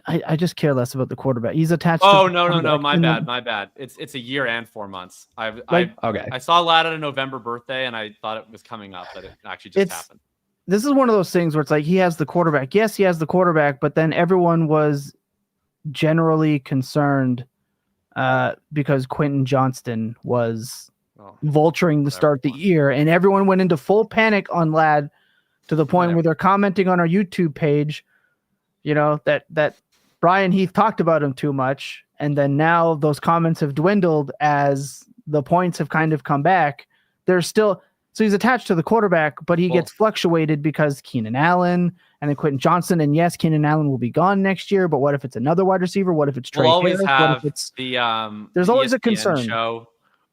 [SPEAKER 5] a year.
[SPEAKER 3] I just care less about the quarterback. He's attached.
[SPEAKER 4] Oh
[SPEAKER 3] to the
[SPEAKER 4] no,
[SPEAKER 3] quarterback.
[SPEAKER 4] my
[SPEAKER 3] And
[SPEAKER 4] bad,
[SPEAKER 3] then-
[SPEAKER 4] my bad. It's a year and 4 months.
[SPEAKER 3] Like-
[SPEAKER 5] Okay.
[SPEAKER 4] I saw Ladd at a November birthday, and I thought it was coming up, but it actually just
[SPEAKER 3] It's-
[SPEAKER 4] happened.
[SPEAKER 3] This is one of those things where it's like he has the quarterback. Yes, he has the quarterback, but then everyone was generally concerned because Quentin Johnston was
[SPEAKER 4] Well,
[SPEAKER 3] vulturing to start the year, and everyone went into full panic on Ladd to the point where they're commenting on our YouTube page, that Brian Heath talked about him too much, and then now those comments have dwindled as the points have kind of come back. There's still so he's attached to the quarterback, but he gets fluctuated because Keenan Allen and then Quentin Johnson, and yes, Keenan Allen will be gone next year, but what if it's another wide receiver? What if it's Trey
[SPEAKER 4] we'll always
[SPEAKER 3] Harris? What
[SPEAKER 4] have
[SPEAKER 3] if it's
[SPEAKER 4] the
[SPEAKER 3] there's always a
[SPEAKER 4] ESPN
[SPEAKER 3] concern.
[SPEAKER 4] show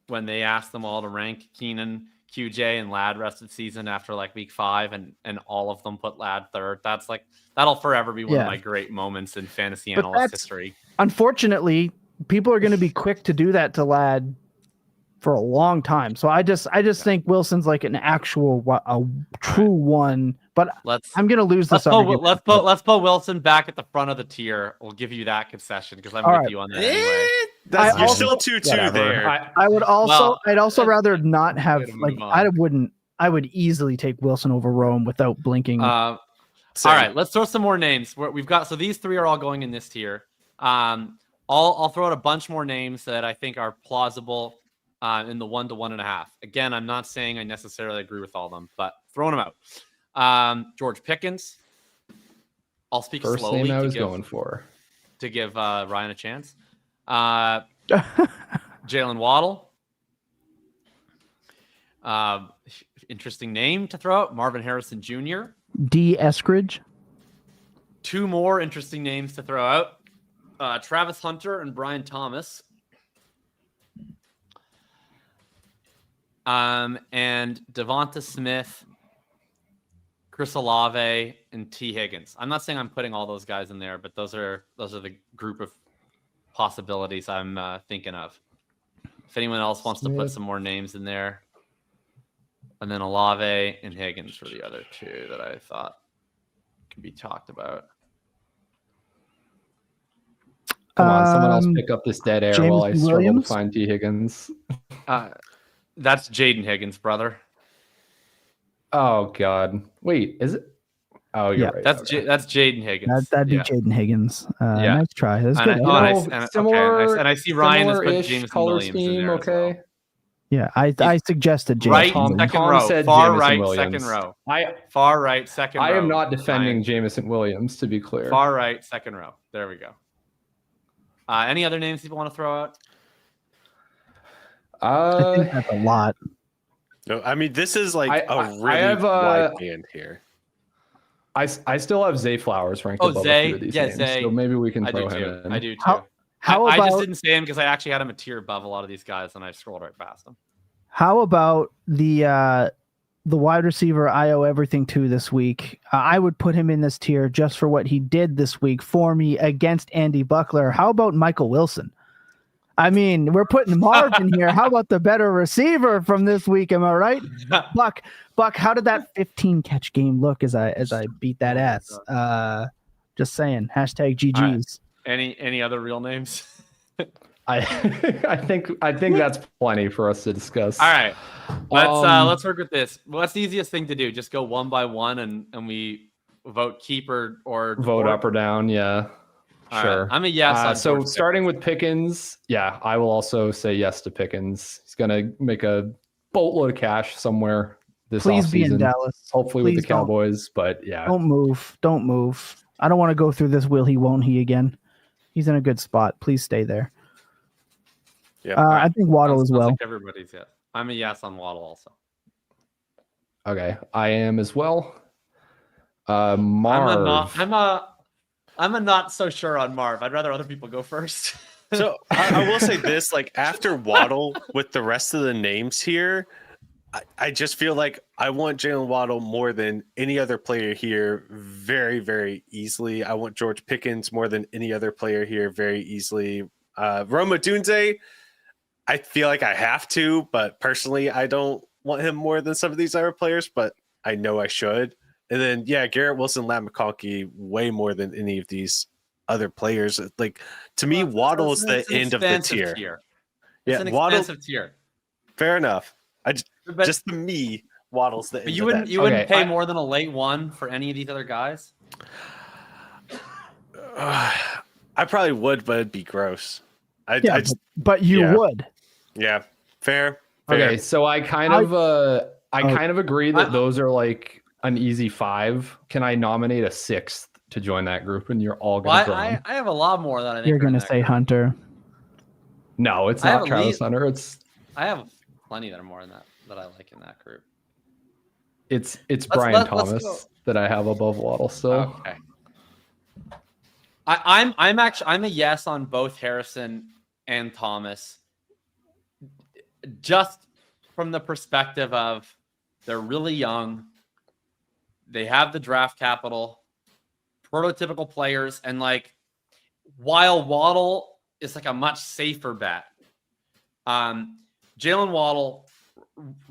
[SPEAKER 4] when they ask them all to rank Keenan, QJ, and Ladd rest of the season after like week 5, and all of them put Ladd third. That'll forever be one of my great moments in fantasy
[SPEAKER 3] But
[SPEAKER 4] analyst
[SPEAKER 3] that's-
[SPEAKER 4] history.
[SPEAKER 3] unfortunately, people are going to be quick to do that to Ladd for a long time. So I just think Wilson's like an actual a true one. But I'm going to lose this.
[SPEAKER 4] Let's put Wilson back at the front of the tier. We'll give you that concession because I'm with you on that anyway.
[SPEAKER 1] You're
[SPEAKER 3] also-
[SPEAKER 1] still 2-2 there.
[SPEAKER 3] I'd also rather not have
[SPEAKER 4] way to
[SPEAKER 3] like
[SPEAKER 4] move
[SPEAKER 3] I would easily take Wilson over Rome without blinking.
[SPEAKER 4] All right, let's throw some more names. We've got these 3 are all going in this tier. I'll throw out a bunch more names that I think are plausible in the 1 to 1.5. Again, I'm not saying I necessarily agree with all of them, but throwing them out. George Pickens. I'll speak
[SPEAKER 5] First
[SPEAKER 4] slowly
[SPEAKER 5] name I was going for.
[SPEAKER 4] to give Ryan a chance. Jaylen Waddle. Interesting name to throw out. Marvin Harrison Jr.
[SPEAKER 3] D. Eskridge.
[SPEAKER 4] 2 more interesting names to throw out. Travis Hunter and Brian Thomas. And DeVonta Smith, Chris Olave, and T. Higgins. I'm not saying I'm putting all those guys in there, but those are the group of possibilities I'm thinking of. If anyone else wants to put some more names in there, and then Olave and Higgins were the other 2 that I thought could be talked about.
[SPEAKER 5] Come on, someone else pick up this dead air
[SPEAKER 3] Jameson
[SPEAKER 5] while I struggle
[SPEAKER 3] Williams?
[SPEAKER 5] to find T. Higgins.
[SPEAKER 4] That's Jaden Higgins' brother.
[SPEAKER 5] Oh God! Wait, is it? Oh, you're right.
[SPEAKER 4] That's
[SPEAKER 5] okay.
[SPEAKER 4] that's Jaden Higgins.
[SPEAKER 3] That'd be Jaden Higgins.
[SPEAKER 4] Yeah.
[SPEAKER 3] Nice try. That's good.
[SPEAKER 4] I see Ryan has put
[SPEAKER 5] Similar-ish
[SPEAKER 4] Jameson
[SPEAKER 5] color
[SPEAKER 4] Williams in
[SPEAKER 5] scheme.
[SPEAKER 4] there.
[SPEAKER 5] Okay.
[SPEAKER 4] As well.
[SPEAKER 3] Yeah, I suggested Jaden.
[SPEAKER 4] Right,
[SPEAKER 5] Tom
[SPEAKER 4] second row.
[SPEAKER 5] said
[SPEAKER 4] Far
[SPEAKER 5] Jameson
[SPEAKER 4] right,
[SPEAKER 5] Williams.
[SPEAKER 4] second row.
[SPEAKER 5] I
[SPEAKER 4] Far right, second row.
[SPEAKER 5] am not defending
[SPEAKER 4] Ryan.
[SPEAKER 5] Jameson Williams, to be clear.
[SPEAKER 4] Far right, second row. There we go. Any other names people want to throw out?
[SPEAKER 3] I think that's a lot.
[SPEAKER 1] No, I mean, this is like a really
[SPEAKER 5] have,
[SPEAKER 1] wide band here.
[SPEAKER 5] I still have Zay Flowers ranked
[SPEAKER 4] Oh,
[SPEAKER 5] above
[SPEAKER 4] Zay.
[SPEAKER 5] a few of these
[SPEAKER 4] Yeah,
[SPEAKER 5] names,
[SPEAKER 4] Zay.
[SPEAKER 5] so maybe we can
[SPEAKER 4] I
[SPEAKER 5] throw
[SPEAKER 4] do
[SPEAKER 5] him
[SPEAKER 4] too.
[SPEAKER 5] in.
[SPEAKER 4] I do too.
[SPEAKER 3] How
[SPEAKER 4] I just
[SPEAKER 3] about
[SPEAKER 4] didn't say him because I actually had him a tier above a lot of these guys, and I scrolled right past them.
[SPEAKER 3] how about the wide receiver I owe everything to this week? I would put him in this tier just for what he did this week for me against Andy Buckler. How about Michael Wilson? I mean, we're putting Marvin here. How about the better receiver from this week? Am I right? Buck, how did that 15 catch game look as I beat that ass? Just saying. Hashtag GGs.
[SPEAKER 4] Any other real names?
[SPEAKER 5] I think that's plenty for us to discuss.
[SPEAKER 4] All right, let's work with this. What's the easiest thing to do? Just go one by one, and we vote keep or
[SPEAKER 5] Vote up or down. Yeah,
[SPEAKER 4] All
[SPEAKER 5] sure.
[SPEAKER 4] right, I'm a yes. on
[SPEAKER 5] So
[SPEAKER 4] George
[SPEAKER 5] starting with Pickens, yeah, I will also say yes to Pickens. He's gonna make a boatload of cash somewhere this
[SPEAKER 3] Please be in
[SPEAKER 5] offseason.
[SPEAKER 3] Dallas.
[SPEAKER 5] Hopefully
[SPEAKER 3] Please
[SPEAKER 5] with the
[SPEAKER 3] don't.
[SPEAKER 5] Cowboys, but yeah.
[SPEAKER 3] Don't move. I don't want to go through this will he, won't he again. He's in a good spot. Please stay there.
[SPEAKER 1] Yeah,
[SPEAKER 3] I think Waddle as
[SPEAKER 4] Sounds
[SPEAKER 3] well.
[SPEAKER 4] like everybody's yes. I'm a yes on Waddle also.
[SPEAKER 5] Okay, I am as well. Marv.
[SPEAKER 4] I'm a not so sure on Marv. I'd rather other people go first.
[SPEAKER 1] So I will say this: like after Waddle, with the rest of the names here, I just feel like I want Jaylen Waddle more than any other player here very, very easily. I want George Pickens more than any other player here very easily. Odunze, I feel like I have to, but personally, I don't want him more than some of these other players, but I know I should. And then, Garrett Wilson, McConkey, way more than any of these other players. Like, to me, Waddle is the end of the tier.
[SPEAKER 4] It's an expensive tier.
[SPEAKER 1] Fair enough. Just to me, Waddle's the end.
[SPEAKER 4] But you wouldn't pay more than a late one for any of these other guys?
[SPEAKER 1] I probably would, but it'd be gross.
[SPEAKER 3] But you would.
[SPEAKER 1] Yeah, fair.
[SPEAKER 5] Okay, so I kind of agree that those are like an easy 5. Can I nominate a 6th to join that group? And you're all going to
[SPEAKER 4] I have a lot more than I think
[SPEAKER 3] you're going to say
[SPEAKER 4] group.
[SPEAKER 3] Hunter.
[SPEAKER 5] No, it's not Travis Hunter.
[SPEAKER 4] I have plenty that are more than that I like in that group.
[SPEAKER 5] It's Brian Thomas that I have above Waddle still.
[SPEAKER 4] Okay. I'm a yes on both Harrison and Thomas, just from the perspective of they're really young, they have the draft capital, prototypical players, and like while Waddle is like a much safer bet, Jaylen Waddle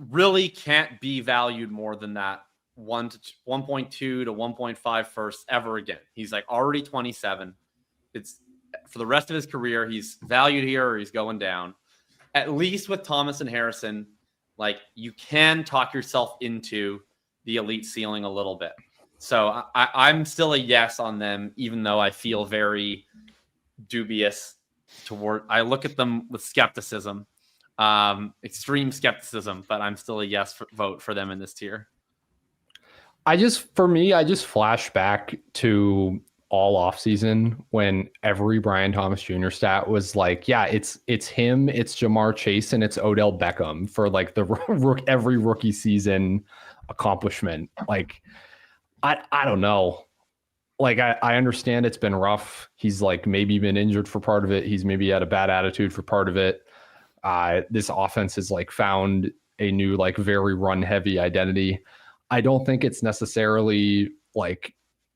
[SPEAKER 4] really can't be valued more than that 1.2 to 1.5 first ever again. He's like already 27. It's for the rest of his career. He's valued here or he's going down. At least with Thomas and Harrison, like you can talk yourself into the elite ceiling a little bit. So I'm still a yes on them, even though I feel very dubious toward. I look at them with skepticism, extreme skepticism, but I'm still a yes vote for them in this tier.
[SPEAKER 5] I just flash back to all offseason when every Brian Thomas Jr. stat was like, yeah, it's him, it's Jamar Chase, and it's Odell Beckham for like every rookie season accomplishment. Like, I don't know. Like, I understand it's been rough. He's like maybe been injured for part of it. He's maybe had a bad attitude for part of it. This offense has like found a new, like very run heavy identity. I don't think it's necessarily like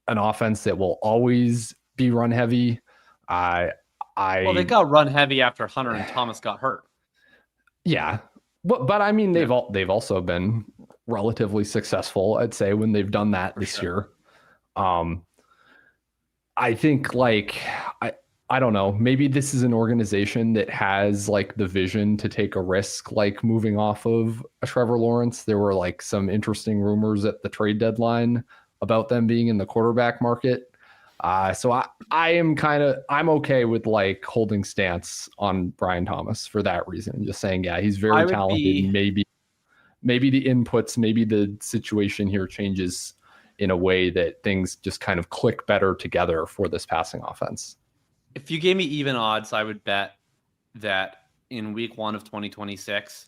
[SPEAKER 5] an offense that will always be run heavy. Well,
[SPEAKER 4] they got run heavy after Hunter and Thomas got hurt.
[SPEAKER 5] Yeah, but I mean they've also been relatively successful, I'd say, when they've done that this year. I think like I don't know, maybe this is an organization that has like the vision to take a risk, like moving off of a Trevor Lawrence. There were like some interesting rumors at the trade deadline about them being in the quarterback market. So I'm okay with like holding stance on Brian Thomas for that reason. Just saying, yeah, he's very talented. Maybe the inputs, maybe the situation here changes in a way that things just kind of click better together for this passing offense.
[SPEAKER 4] If you gave me even odds, I would bet that in week 1 of 2026,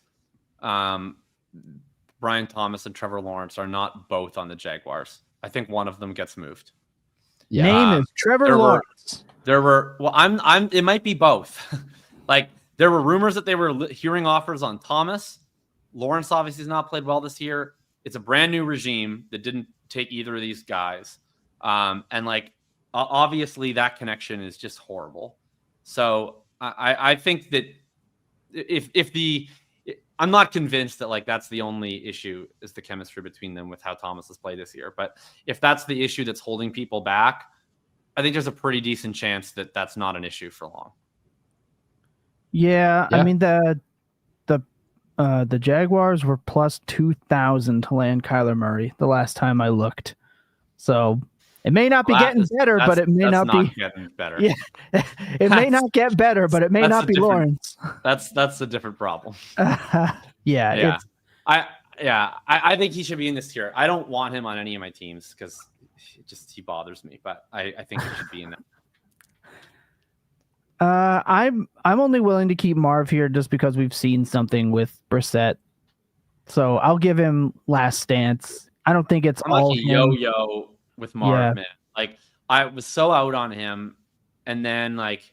[SPEAKER 4] Brian Thomas and Trevor Lawrence are not both on the Jaguars. I think one of them gets moved.
[SPEAKER 3] Yeah. Name is Trevor Lawrence.
[SPEAKER 4] It might be both. Like there were rumors that they were hearing offers on Thomas. Lawrence obviously has not played well this year. It's a brand new regime that didn't take either of these guys. And like, obviously that connection is just horrible. So I think that I'm not convinced that like that's the only issue is the chemistry between them with how Thomas has played this year. But if that's the issue that's holding people back, I think there's a pretty decent chance that that's not an issue for long.
[SPEAKER 3] Yeah. I mean the Jaguars were plus 2,000 to land Kyler Murray the last time I looked. So it may not be getting better, but it may not be
[SPEAKER 4] getting better.
[SPEAKER 3] Yeah, it may not get better, but it may not be Lawrence.
[SPEAKER 4] That's a different problem.
[SPEAKER 3] Yeah.
[SPEAKER 4] I think he should be in this tier. I don't want him on any of my teams because he bothers me, but I think he should be in that.
[SPEAKER 3] I'm only willing to keep Marv here just because we've seen something with Brissett. So I'll give him last stance. I don't think it's all
[SPEAKER 4] like a yo-yo with Marv, man. Like I was so out on him, and then like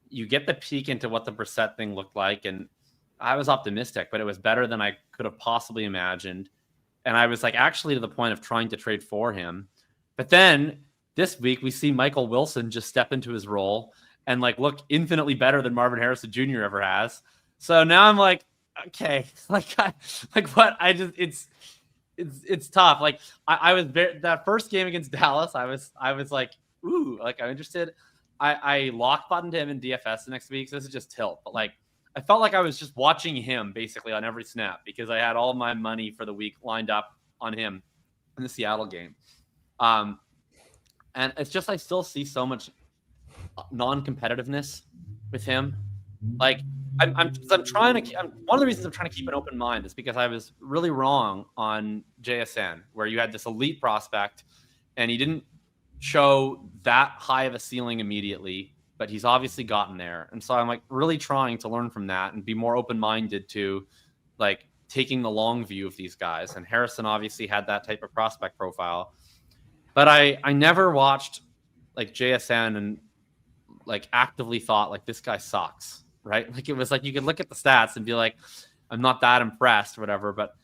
[SPEAKER 4] you get the peek into what the Brissett thing looked like, and I was optimistic, but it was better than I could have possibly imagined. And I was like actually to the point of trying to trade for him. But then this week we see Michael Wilson just step into his role and like look infinitely better than Marvin Harrison Jr. ever has. So now I'm like, okay, it's tough. Like I was that first game against Dallas, I was like, ooh, like I'm interested. I lock buttoned him in DFS the next week. So this is just tilt, but like I felt like I was just watching him basically on every snap because I had all my money for the week lined up on him in the Seattle game. And it's just I still see so much non-competitiveness with him. Like I'm trying to. One of the reasons I'm trying to keep an open mind is because I was really wrong on JSN, where you had this elite prospect, and he didn't show that high of a ceiling immediately, but he's obviously gotten there. And so I'm like really trying to learn from that and be more open-minded to like taking the long view of these guys. And Harrison obviously had that type of prospect profile, but I never watched like JSN and like actively thought like this guy sucks, right? Like it was like you could look at the stats and be like, I'm not that impressed or whatever, but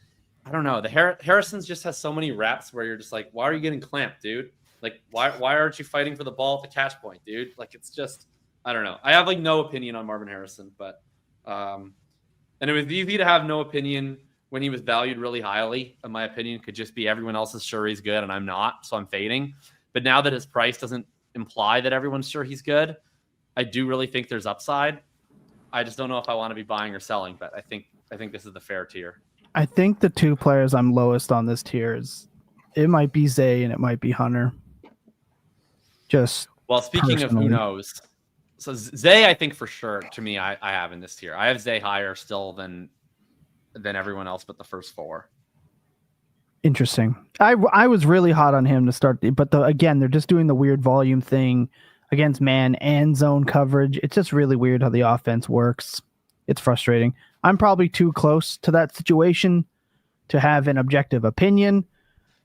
[SPEAKER 4] I don't know. The Harrison's just has so many reps where you're just like, why are you getting clamped, dude? Like, why aren't you fighting for the ball at the catch point, dude? Like, it's just, I don't know. I have like no opinion on Marvin Harrison, but, and it was easy to have no opinion when he was valued really highly. And my opinion could just be everyone else is sure he's good and I'm not, so I'm fading. But now that his price doesn't imply that everyone's sure he's good, I do really think there's upside. I just don't know if I want to be buying or selling, but I think this is the fair tier.
[SPEAKER 3] I think the two players I'm lowest on this tier is it might be Zay and it might be Hunter. Just
[SPEAKER 4] well, speaking of who knows, so Zay, I think for sure to me, I have in this tier. I have Zay higher still than everyone else, but the first four.
[SPEAKER 3] Interesting. I was really hot on him to start, but again, they're just doing the weird volume thing against man and zone coverage. It's just really weird how the offense works. It's frustrating. I'm probably too close to that situation to have an objective opinion.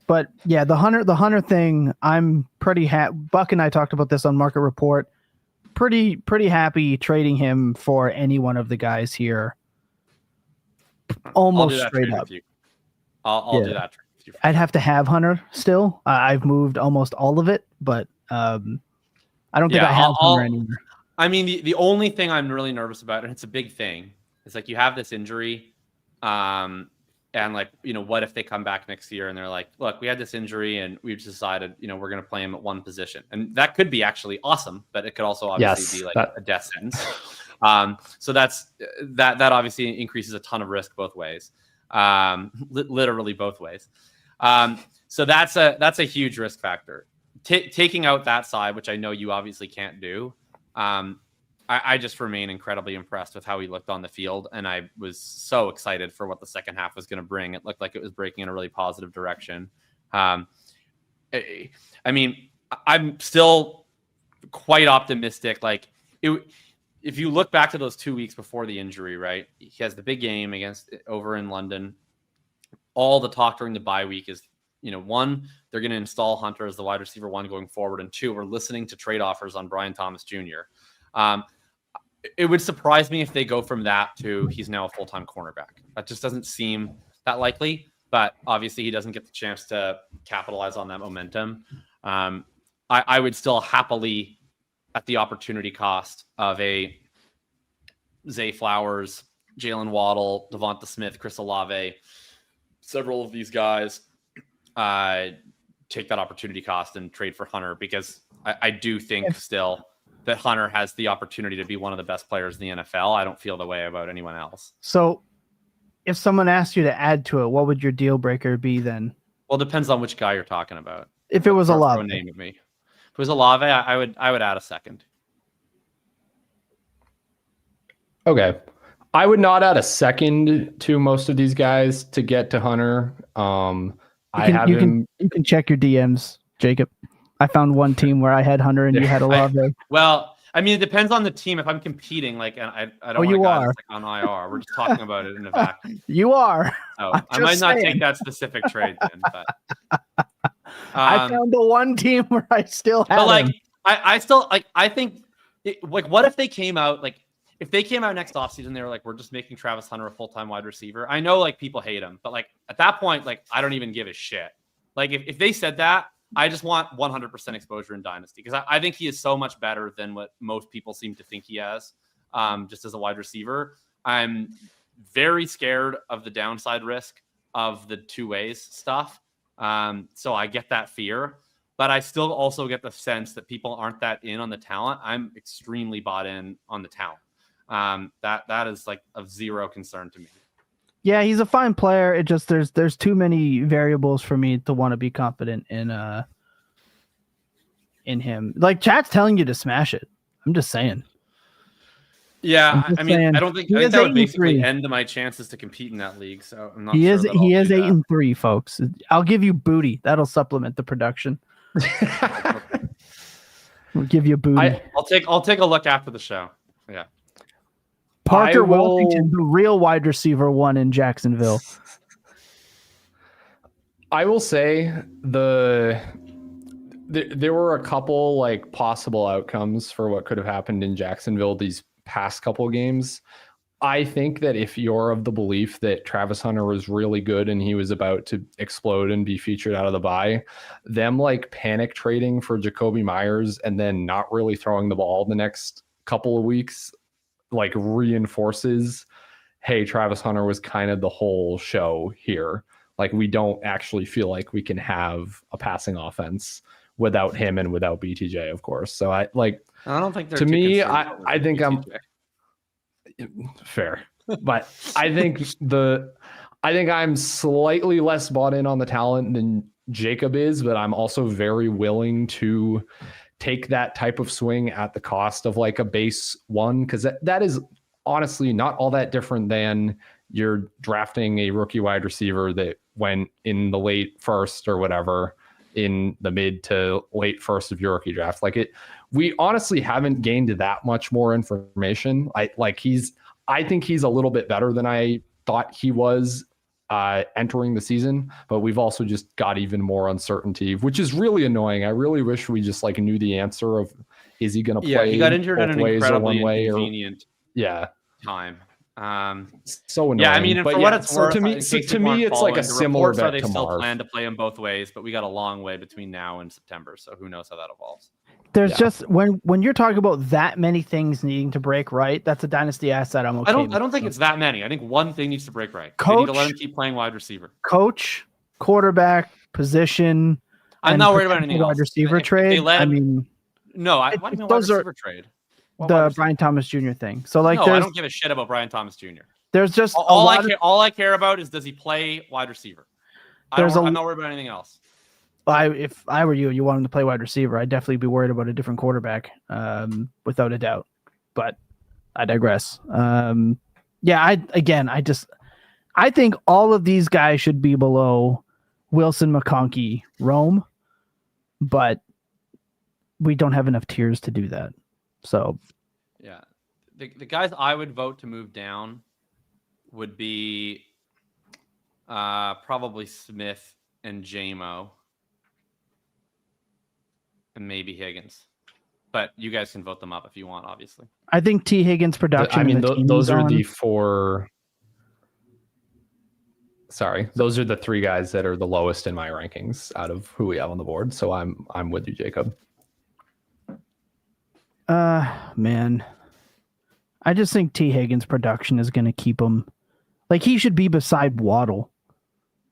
[SPEAKER 3] But yeah, the Hunter thing, I'm pretty happy. Buck and I talked about this on Market Report. Pretty happy trading him for any one of the guys here. Almost straight up.
[SPEAKER 4] I'll do that.
[SPEAKER 3] I'd have to have Hunter still. I've moved almost all of it, but I don't think I have Hunter anymore.
[SPEAKER 4] I mean, the only thing I'm really nervous about, and it's a big thing, is like you have this injury, and like, you know, what if they come back next year and they're like, look, we had this injury and we've decided, you know, we're going to play him at one position, and that could be actually awesome, but it could also obviously be like a death sentence. So that obviously increases a ton of risk both ways, literally both ways. So that's a huge risk factor. Taking out that side, which I know you obviously can't do. I just remain incredibly impressed with how he looked on the field, and I was so excited for what the second half was going to bring. It looked like it was breaking in a really positive direction. I mean, I'm still quite optimistic. Like, if you look back to those 2 weeks before the injury, right? He has the big game over in London. All the talk during the bye week is, you know, one, they're going to install Hunter as the wide receiver one going forward, and two, we're listening to trade offers on Brian Thomas Jr. It would surprise me if they go from that to he's now a full-time cornerback. That just doesn't seem that likely, but obviously he doesn't get the chance to capitalize on that momentum. I would still happily, at the opportunity cost of a Zay Flowers, Jaylen Waddle, DeVonta Smith, Chris Olave, several of these guys, take that opportunity cost and trade for Hunter, because I do think still that Hunter has the opportunity to be one of the best players in the NFL. I don't feel the way about anyone else.
[SPEAKER 3] So if someone asked you to add to it, what would your deal breaker be then?
[SPEAKER 4] Well, it depends on which guy you're talking about.
[SPEAKER 3] If it was Olave.
[SPEAKER 4] Name at me. If it was Olave, I would add a second.
[SPEAKER 5] Okay. I would not add a second to most of these guys to get to Hunter. You
[SPEAKER 3] can check your DMs, Jacob. I found one team where I had Hunter and you had Olave.
[SPEAKER 4] Well, I mean, it depends on the team. If I'm competing, like, and I don't want guys like on IR. We're just talking about it in a vacuum.
[SPEAKER 3] You are.
[SPEAKER 4] So I might not take that specific trade then, but
[SPEAKER 3] I found the one team where I still had.
[SPEAKER 4] But like,
[SPEAKER 3] him.
[SPEAKER 4] I still like. I think, like, what if they came out like if they came out next offseason, they were like, we're just making Travis Hunter a full-time wide receiver. I know like people hate him, but like at that point, like I don't even give a shit. Like if they said that, I just want 100% exposure in Dynasty because I think he is so much better than what most people seem to think he has just as a wide receiver. I'm very scared of the downside risk of the two ways stuff. So I get that fear, but I still also get the sense that people aren't that in on the talent. I'm extremely bought in on the talent. That is like of zero concern to me.
[SPEAKER 3] Yeah, he's a fine player. It just there's too many variables for me to want to be confident in him. Like chat's telling you to smash it. I'm just saying.
[SPEAKER 4] Yeah, I mean, I think that would basically
[SPEAKER 3] 8-3.
[SPEAKER 4] end my chances to compete in that league. So I'm not.
[SPEAKER 3] He
[SPEAKER 4] sure
[SPEAKER 3] is
[SPEAKER 4] that I'll do that.
[SPEAKER 3] 8-3, folks. I'll give you booty. That'll supplement the production. We'll give you booty.
[SPEAKER 4] I'll take a look after the show. Yeah.
[SPEAKER 3] Parker Washington, the real wide receiver, won in Jacksonville.
[SPEAKER 5] I will say there were a couple like possible outcomes for what could have happened in Jacksonville these past couple games. I think that if you're of the belief that Travis Hunter was really good and he was about to explode and be featured out of the bye, them like panic trading for Jacoby Myers and then not really throwing the ball the next couple of weeks like reinforces, hey, Travis Hunter was kind of the whole show here. Like we don't actually feel like we can have a passing offense without him and without BTJ, of course. So I
[SPEAKER 4] don't think
[SPEAKER 5] to me, I think BTJ. I'm fair, but I think I'm slightly less bought in on the talent than Jacob is, but I'm also very willing to take that type of swing at the cost of like a base one, because that is honestly not all that different than you're drafting a rookie wide receiver that went in the late first or whatever in the mid to late first of your rookie draft. We honestly haven't gained that much more information. I think he's a little bit better than I thought he was entering the season, but we've also just got even more uncertainty, which is really annoying. I really wish we just like knew the answer of, is he going to play?
[SPEAKER 4] Yeah, he got injured in an incredibly
[SPEAKER 5] inconvenient
[SPEAKER 4] time.
[SPEAKER 5] So annoying.
[SPEAKER 4] Yeah, I mean, and for what it's worth,
[SPEAKER 5] to me, it's like a similar bet
[SPEAKER 4] they
[SPEAKER 5] to
[SPEAKER 4] still
[SPEAKER 5] Marv.
[SPEAKER 4] plan to play him both ways, but we got a long way between now and September, so who knows how that evolves.
[SPEAKER 3] There's just when you're talking about that many things needing to break right, that's a dynasty asset. I'm okay.
[SPEAKER 4] I don't think it's that many. I think one thing needs to break right. They need to let him keep playing wide receiver.
[SPEAKER 3] Coach, quarterback, position.
[SPEAKER 4] I'm not worried about anything else.
[SPEAKER 3] Wide receiver trade.
[SPEAKER 4] Why do you mean wide receiver trade?
[SPEAKER 3] The Brian Thomas Jr. thing. So
[SPEAKER 4] I don't give a shit about Brian Thomas Jr.
[SPEAKER 3] There's just
[SPEAKER 4] all I care about is, does he play wide receiver? I'm not worried about anything else.
[SPEAKER 3] If I were you want him to play wide receiver, I'd definitely be worried about a different quarterback, without a doubt. But I digress. I think all of these guys should be below Wilson, McConkey, Rome, but we don't have enough tiers to do that. So,
[SPEAKER 4] yeah, the guys I would vote to move down would be probably Smith and JMO. And maybe Higgins, but you guys can vote them up if you want. Obviously,
[SPEAKER 3] I think T. Higgins production.
[SPEAKER 5] Those are the four. Sorry, those are the three guys that are the lowest in my rankings out of who we have on the board. So I'm with you, Jacob.
[SPEAKER 3] Man, I just think T. Higgins production is going to keep him. Like he should be beside Waddle,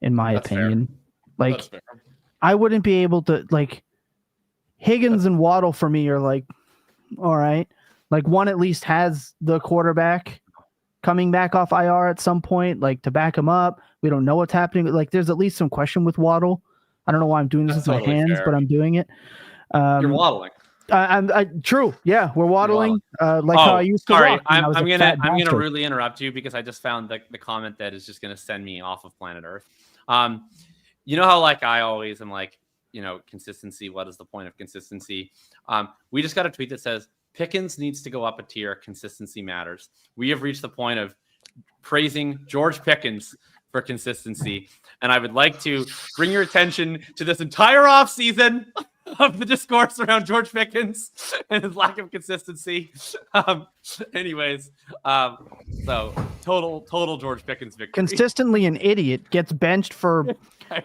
[SPEAKER 3] in my opinion.
[SPEAKER 4] Fair.
[SPEAKER 3] Like I wouldn't be able to like. Higgins and Waddle for me are like, all right. Like one at least has the quarterback coming back off IR at some point, like to back him up. We don't know what's happening. Like there's at least some question with Waddle. I don't know why I'm doing this with my hands, but I'm doing it.
[SPEAKER 4] You're waddling.
[SPEAKER 3] True. Yeah, we're waddling. How I used to walk.
[SPEAKER 4] I'm gonna rudely interrupt you because I just found the comment that is just gonna send me off of planet Earth. You know how like I always am like, consistency. What is the point of consistency? We just got a tweet that says Pickens needs to go up a tier. Consistency matters. We have reached the point of praising George Pickens for consistency. And I would like to bring your attention to this entire offseason. of the discourse around George Pickens and his lack of consistency. Anyways, so total George Pickens victory.
[SPEAKER 3] Consistently an idiot, gets benched for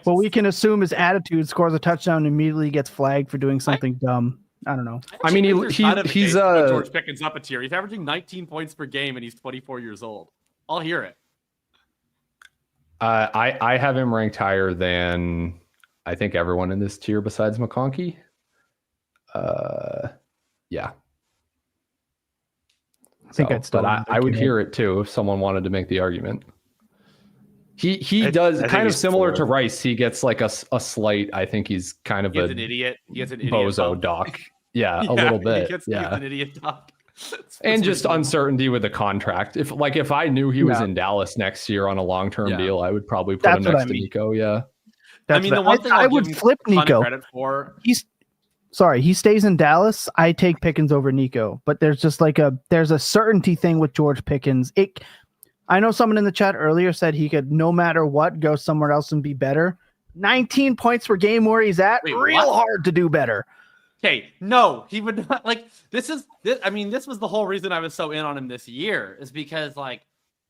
[SPEAKER 3] what we can assume is attitude, scores a touchdown, and immediately gets flagged for doing something dumb. I don't know.
[SPEAKER 5] I mean, he's
[SPEAKER 4] George Pickens up a tier. He's averaging 19 points per game, and he's 24 years old. I'll hear it.
[SPEAKER 5] I have him ranked higher than I think everyone in this tier besides McConkey. Yeah.
[SPEAKER 3] I think I'd still.
[SPEAKER 5] But I would hear it too if someone wanted to make the argument. He does kind of similar to Rice. He gets like a slight. I think he's kind of
[SPEAKER 4] an idiot. He gets an idiot
[SPEAKER 5] bozo doc. Yeah, a little bit.
[SPEAKER 4] He gets an idiot doc.
[SPEAKER 5] And just uncertainty with the contract. If I knew he was in Dallas next year on a long-term deal, I would probably put him next to Nico. Yeah.
[SPEAKER 4] The one thing
[SPEAKER 3] I would flip Nico.
[SPEAKER 4] Credit for.
[SPEAKER 3] He stays in Dallas. I take Pickens over Nico, but there's just there's a certainty thing with George Pickens. I know someone in the chat earlier said he could, no matter what, go somewhere else and be better. 19 points per game where he's at. Real hard to do better.
[SPEAKER 4] Okay, no, he would not. This was the whole reason I was so in on him this year, is because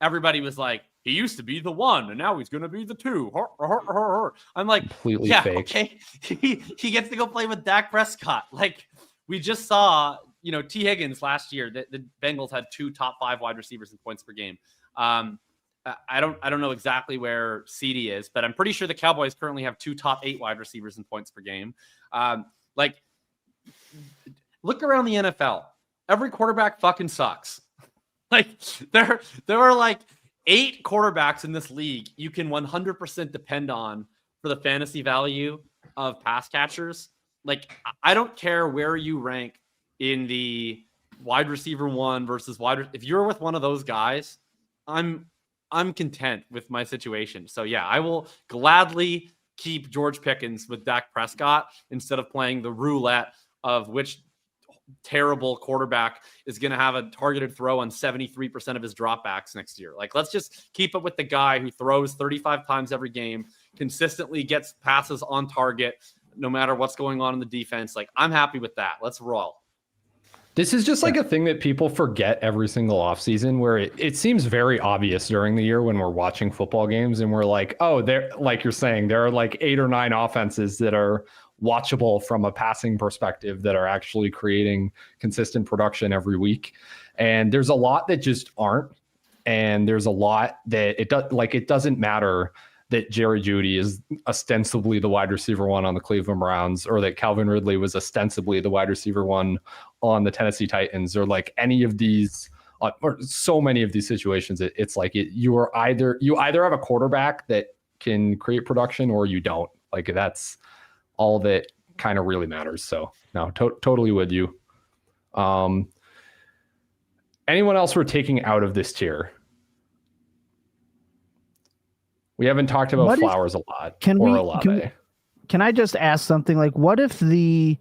[SPEAKER 4] everybody was like, he used to be the 1 and now he's going to be the 2. I'm like,
[SPEAKER 5] completely fake.
[SPEAKER 4] Okay. He gets to go play with Dak Prescott. We just saw, T. Higgins last year, the Bengals had 2 top 5 wide receivers in points per game. I don't know exactly where CeeDee is, but I'm pretty sure the Cowboys currently have 2 top 8 wide receivers in points per game. Look around the NFL. Every quarterback fucking sucks. There are 8 quarterbacks in this league you can 100% depend on for the fantasy value of pass catchers. I don't care where you rank in the wide receiver 1 versus if you're with one of those guys, I'm content with my situation. So yeah, I will gladly keep George Pickens with Dak Prescott instead of playing the roulette of which terrible quarterback is going to have a targeted throw on 73% of his dropbacks next year. Let's just keep it with the guy who throws 35 times every game, consistently gets passes on target, no matter what's going on in the defense. I'm happy with that. Let's roll.
[SPEAKER 5] This is just a thing that people forget every single offseason, where it seems very obvious during the year when we're watching football games and we're like, oh, there, like you're saying, there are 8 or 9 offenses that are watchable from a passing perspective that are actually creating consistent production every week. And there's a lot that just aren't. And there's a lot that it doesn't matter that Jerry Jeudy is ostensibly the wide receiver 1 on the Cleveland Browns, or that Calvin Ridley was ostensibly the wide receiver 1 on the Tennessee Titans, or any of these, or so many of these situations. You either have a quarterback that can create production or you don't. That's all that kind of really matters. So no, totally with you. Anyone else we're taking out of this tier? We haven't talked about Flowers a lot. Olave.
[SPEAKER 3] Can I just ask something? What if the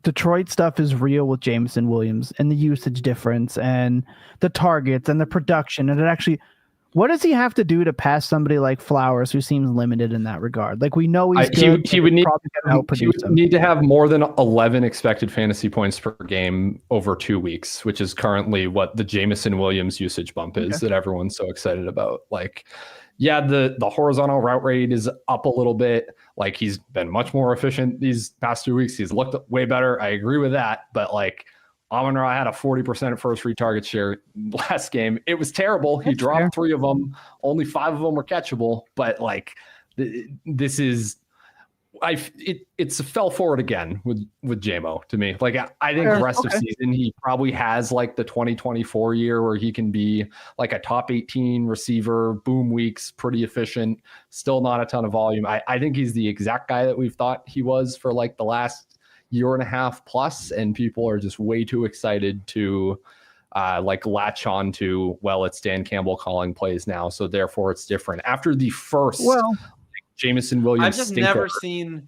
[SPEAKER 3] Detroit stuff is real with Jameson Williams and the usage difference and the targets and the production, and what does he have to do to pass somebody like Flowers, who seems limited in that regard? We know he's good.
[SPEAKER 5] He would need to have more than 11 expected fantasy points per game over 2 weeks, which is currently what the Jameson Williams usage bump is that everyone's so excited about. The horizontal route rate is up a little bit. He's been much more efficient these past 2 weeks. He's looked way better. I agree with that. But Amon had a 40% first read target share last game. It was terrible. He dropped 3 of them. Only 5 of them were catchable. But this is, it's a fell forward again with JMO to me. I think the rest of season he probably has the 2024 year where he can be a top 18 receiver, boom weeks, pretty efficient, still not a ton of volume. I think he's the exact guy that we've thought he was for the last year and a half plus, and people are just way too excited to latch on to, it's Dan Campbell calling plays now, so therefore it's different. After the first Jameson Williams,
[SPEAKER 4] I've just never seen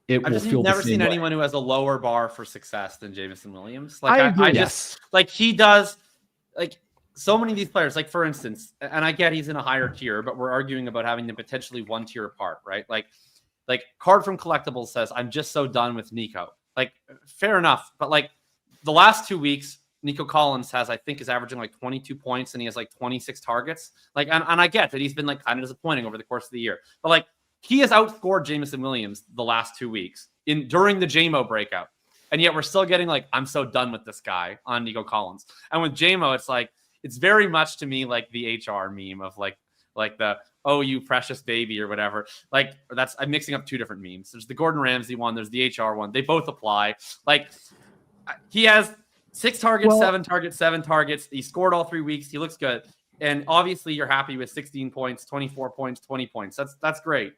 [SPEAKER 4] anyone who has a lower bar for success than Jameson Williams. He does so many of these players, for instance, and I get he's in a higher tier, but we're arguing about having them potentially 1 tier apart, right? Like Card from Collectibles says, I'm just so done with Nico. Like, fair enough. But like the last 2 weeks, Nico Collins is averaging like 22 points and he has like 26 targets. Like, and I get that he's been like kind of disappointing over the course of the year. But like he has outscored Jameson Williams the last 2 weeks during the JMO breakout. And yet we're still getting like, I'm so done with this guy on Nico Collins. And with JMO, it's like, it's very much to me like the HR meme of like the, oh, you precious baby or whatever. Like I'm mixing up two different memes. There's the Gordon Ramsay one. There's the HR one. They both apply. Like he has 6 targets, 7 targets, 7 targets. He scored all 3 weeks. He looks good. And obviously you're happy with 16 points, 24 points, 20 points. That's great.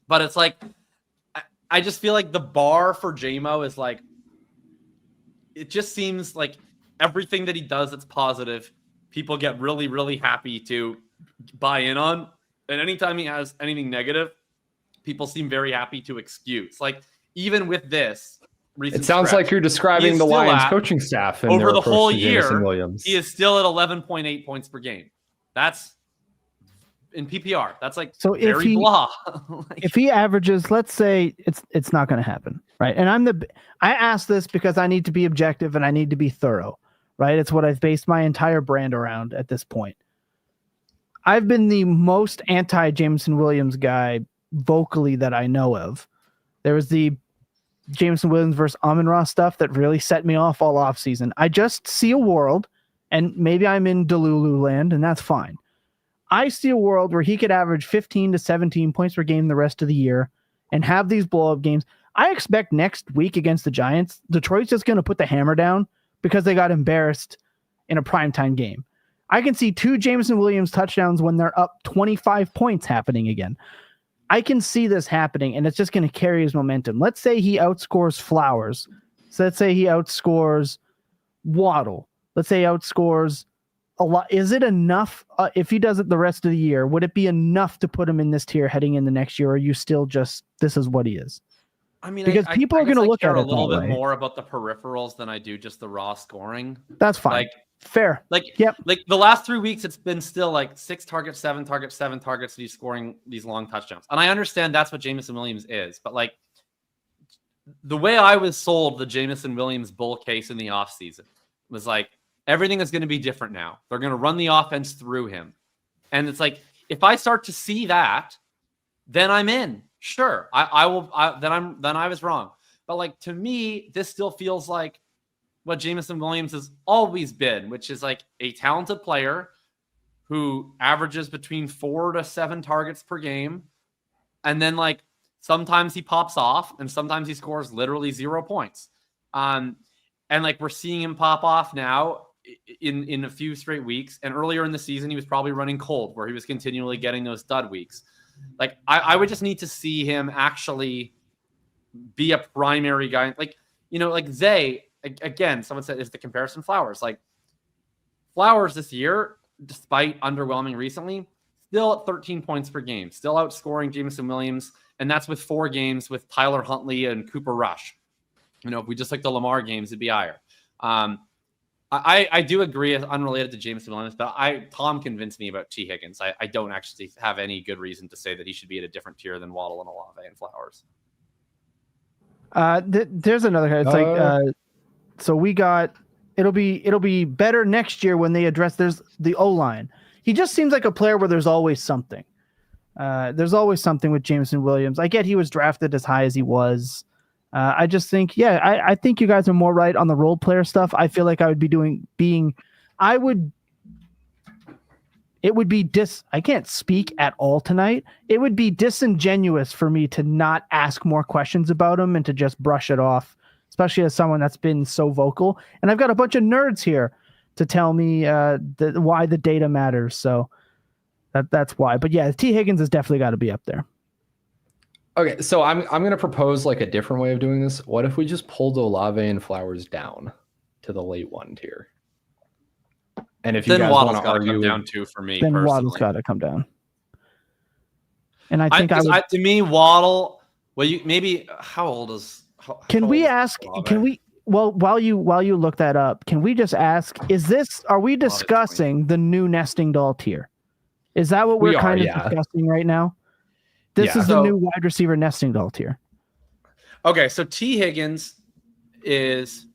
[SPEAKER 4] But it's like, I just feel like the bar for JMO is like, it just seems like everything that he does that's positive, people get really, really happy to buy in on. And anytime he has anything negative, people seem very happy to excuse. Like, even with this recent
[SPEAKER 5] it sounds
[SPEAKER 4] stretch,
[SPEAKER 5] like you're describing the Lions coaching staff and
[SPEAKER 4] over the
[SPEAKER 5] their
[SPEAKER 4] whole
[SPEAKER 5] approach to Jameson
[SPEAKER 4] year.
[SPEAKER 5] Williams.
[SPEAKER 4] He is still at 11.8 points per game. That's in PPR. That's like
[SPEAKER 3] so
[SPEAKER 4] very blah. Like,
[SPEAKER 3] if he averages, let's say it's not going to happen, right? And I ask this because I need to be objective and I need to be thorough, right? It's what I've based my entire brand around at this point. I've been the most anti-Jameson Williams guy vocally that I know of. There was the Jameson Williams versus Amon-Ra stuff that really set me off all offseason. I just see a world, and maybe I'm in Delulu land, and that's fine. I see a world where he could average 15 to 17 points per game the rest of the year and have these blow-up games. I expect next week against the Giants, Detroit's just going to put the hammer down because they got embarrassed in a primetime game. I can see 2 Jameson Williams touchdowns when they're up 25 points happening again. I can see this happening, and it's just going to carry his momentum. Let's say he outscores Flowers. So let's say he outscores Waddle. Let's say he outscores a lot. Is it enough if he does it the rest of the year? Would it be enough to put him in this tier heading in the next year, or are you still just, this is what he is?
[SPEAKER 4] I mean,
[SPEAKER 3] because people are going to look at it
[SPEAKER 4] a little bit more about the peripherals than I do just the raw scoring.
[SPEAKER 3] That's fine.
[SPEAKER 4] Like,
[SPEAKER 3] fair.
[SPEAKER 4] Like the last 3 weeks, it's been still like 6 targets, 7 targets, 7 targets. And he's scoring these long touchdowns. And I understand that's what Jameson Williams is. But like the way I was sold the Jameson Williams bull case in the offseason was like, everything is going to be different now. They're going to run the offense through him. And it's like, if I start to see that, then I'm in. Sure. I will. Then I was wrong. But like, to me, this still feels like what Jameson Williams has always been, which is like a talented player who averages between 4 to 7 targets per game. And then like sometimes he pops off and sometimes he scores literally 0 points. And like we're seeing him pop off now in a few straight weeks. And earlier in the season, he was probably running cold where he was continually getting those dud weeks. Like I would just need to see him actually be a primary guy. Like, you know, like Zay, again, someone said, is the comparison Flowers. Like Flowers this year, despite underwhelming recently, still at 13 points per game, still outscoring Jameson Williams. And that's with 4 games with Tyler Huntley and Cooper Rush. You know, if we just took the Lamar games, it'd be higher. I do agree, unrelated to Jameson Williams, but Tom convinced me about T. Higgins. I don't actually have any good reason to say that he should be at a different tier than Waddle and Olave and Flowers.
[SPEAKER 3] There's another guy. It's like so we got it'll be better next year when they address there's the O-line. He just seems like a player where there's always something. There's always something with Jameson Williams. I get he was drafted as high as he was. I just think, I think you guys are more right on the role player stuff. I feel like I would be I can't speak at all tonight. It would be disingenuous for me to not ask more questions about him and to just brush it off, especially as someone that's been so vocal. And I've got a bunch of nerds here to tell me why the data matters. So that's why. But yeah, T. Higgins has definitely got to be up there.
[SPEAKER 5] Okay, so I'm going to propose like a different way of doing this. What if we just pulled Olave and Flowers down to the late 1 tier? And if you
[SPEAKER 4] then
[SPEAKER 5] guys
[SPEAKER 4] Waddle's
[SPEAKER 5] want to
[SPEAKER 4] got to
[SPEAKER 5] argue,
[SPEAKER 4] come down too for me.
[SPEAKER 3] Then
[SPEAKER 4] personally.
[SPEAKER 3] Waddle's got to come down. And I think
[SPEAKER 4] to me, Waddle. Well, you maybe how old is?
[SPEAKER 3] Can we ask? Can we? Well, while you look that up, can we just ask? Are we discussing the new nesting doll tier? Is that what we're kind of discussing right now? This
[SPEAKER 5] Yeah.
[SPEAKER 3] is the new wide receiver nesting doll tier.
[SPEAKER 4] Okay, so T. Higgins is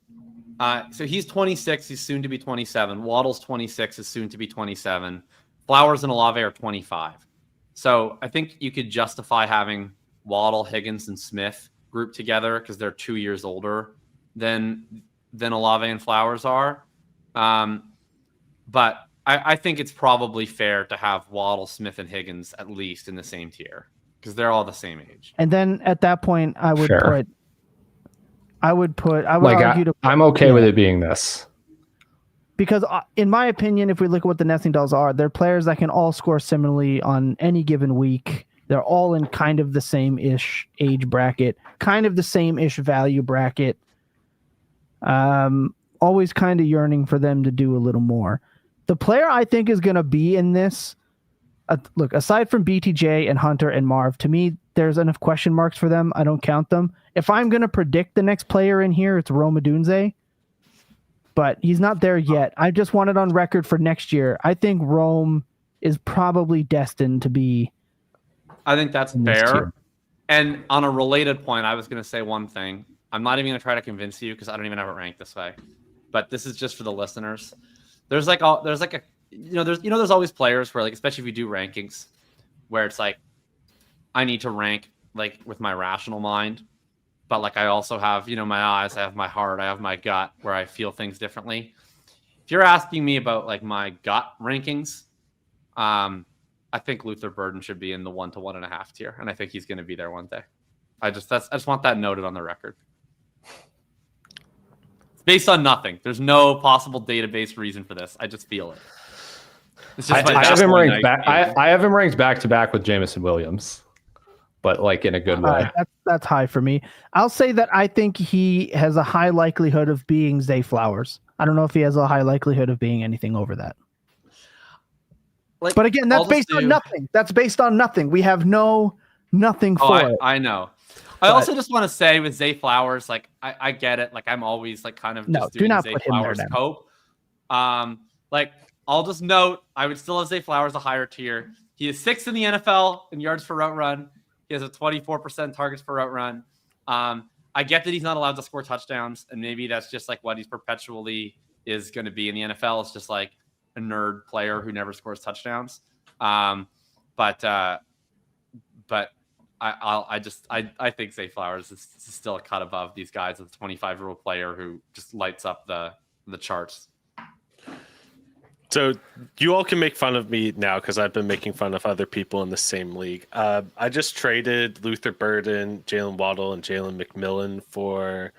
[SPEAKER 4] so he's 26. He's soon to be 27. Waddle's 26. Is soon to be 27. Flowers and Olave are 25. So I think you could justify having Waddle, Higgins, and Smith grouped together because they're 2 years older than Olave and Flowers are. But I think it's probably fair to have Waddle, Smith, and Higgins at least in the same tier because they're all the same age.
[SPEAKER 3] And then at that point, I would
[SPEAKER 5] Sure.
[SPEAKER 3] I'm
[SPEAKER 5] okay with it being this.
[SPEAKER 3] Because in my opinion, if we look at what the nesting dolls are, they're players that can all score similarly on any given week. They're all in kind of the same-ish age bracket, kind of the same-ish value bracket. Always kind of yearning for them to do a little more. The player I think is going to be in this, look, aside from BTJ and Hunter and Marv, to me, there's enough question marks for them. I don't count them. If I'm going to predict the next player in here, it's Odunze. But he's not there yet. I just want it on record for next year. I think Rome is probably destined to be.
[SPEAKER 4] I think that's fair. And on a related point, I was going to say one thing. I'm not even going to try to convince you because I don't even have it ranked this way. But this is just for the listeners. There's always players where, like, especially if you do rankings, where it's like, I need to rank like with my rational mind. But like I also have, my eyes, I have my heart, I have my gut where I feel things differently. If you're asking me about like my gut rankings, I think Luther Burden should be in the 1 to 1.5 tier, and I think he's going to be there one day. I just want that noted on the record. It's based on nothing. There's no possible database reason for this. I just feel it. It's just
[SPEAKER 5] I have him ranked back. I have him ranked back to back with Jameson Williams, but like in a good way.
[SPEAKER 3] That's high for me. I'll say that I think he has a high likelihood of being Zay Flowers. I don't know if he has a high likelihood of being anything over that. But again, that's based on nothing. That's based on nothing. We have nothing for it.
[SPEAKER 4] I know. I also just want to say with Zay Flowers, like I get it. Like I'm always like kind of just doing Zay Flowers cope. Like I'll just note I would still have Zay Flowers a higher tier. He is 6th in the NFL in yards per route run. He has a 24% targets per route run. I get that he's not allowed to score touchdowns, and maybe that's just like what he's perpetually is going to be in the NFL. It's just like a nerd player who never scores touchdowns. But I think Zay Flowers is still a cut above these guys as a 25-year-old player who just lights up the charts.
[SPEAKER 1] So you all can make fun of me now because I've been making fun of other people in the same league. I just traded Luther Burden, Jalen Waddle, and Jalen McMillan for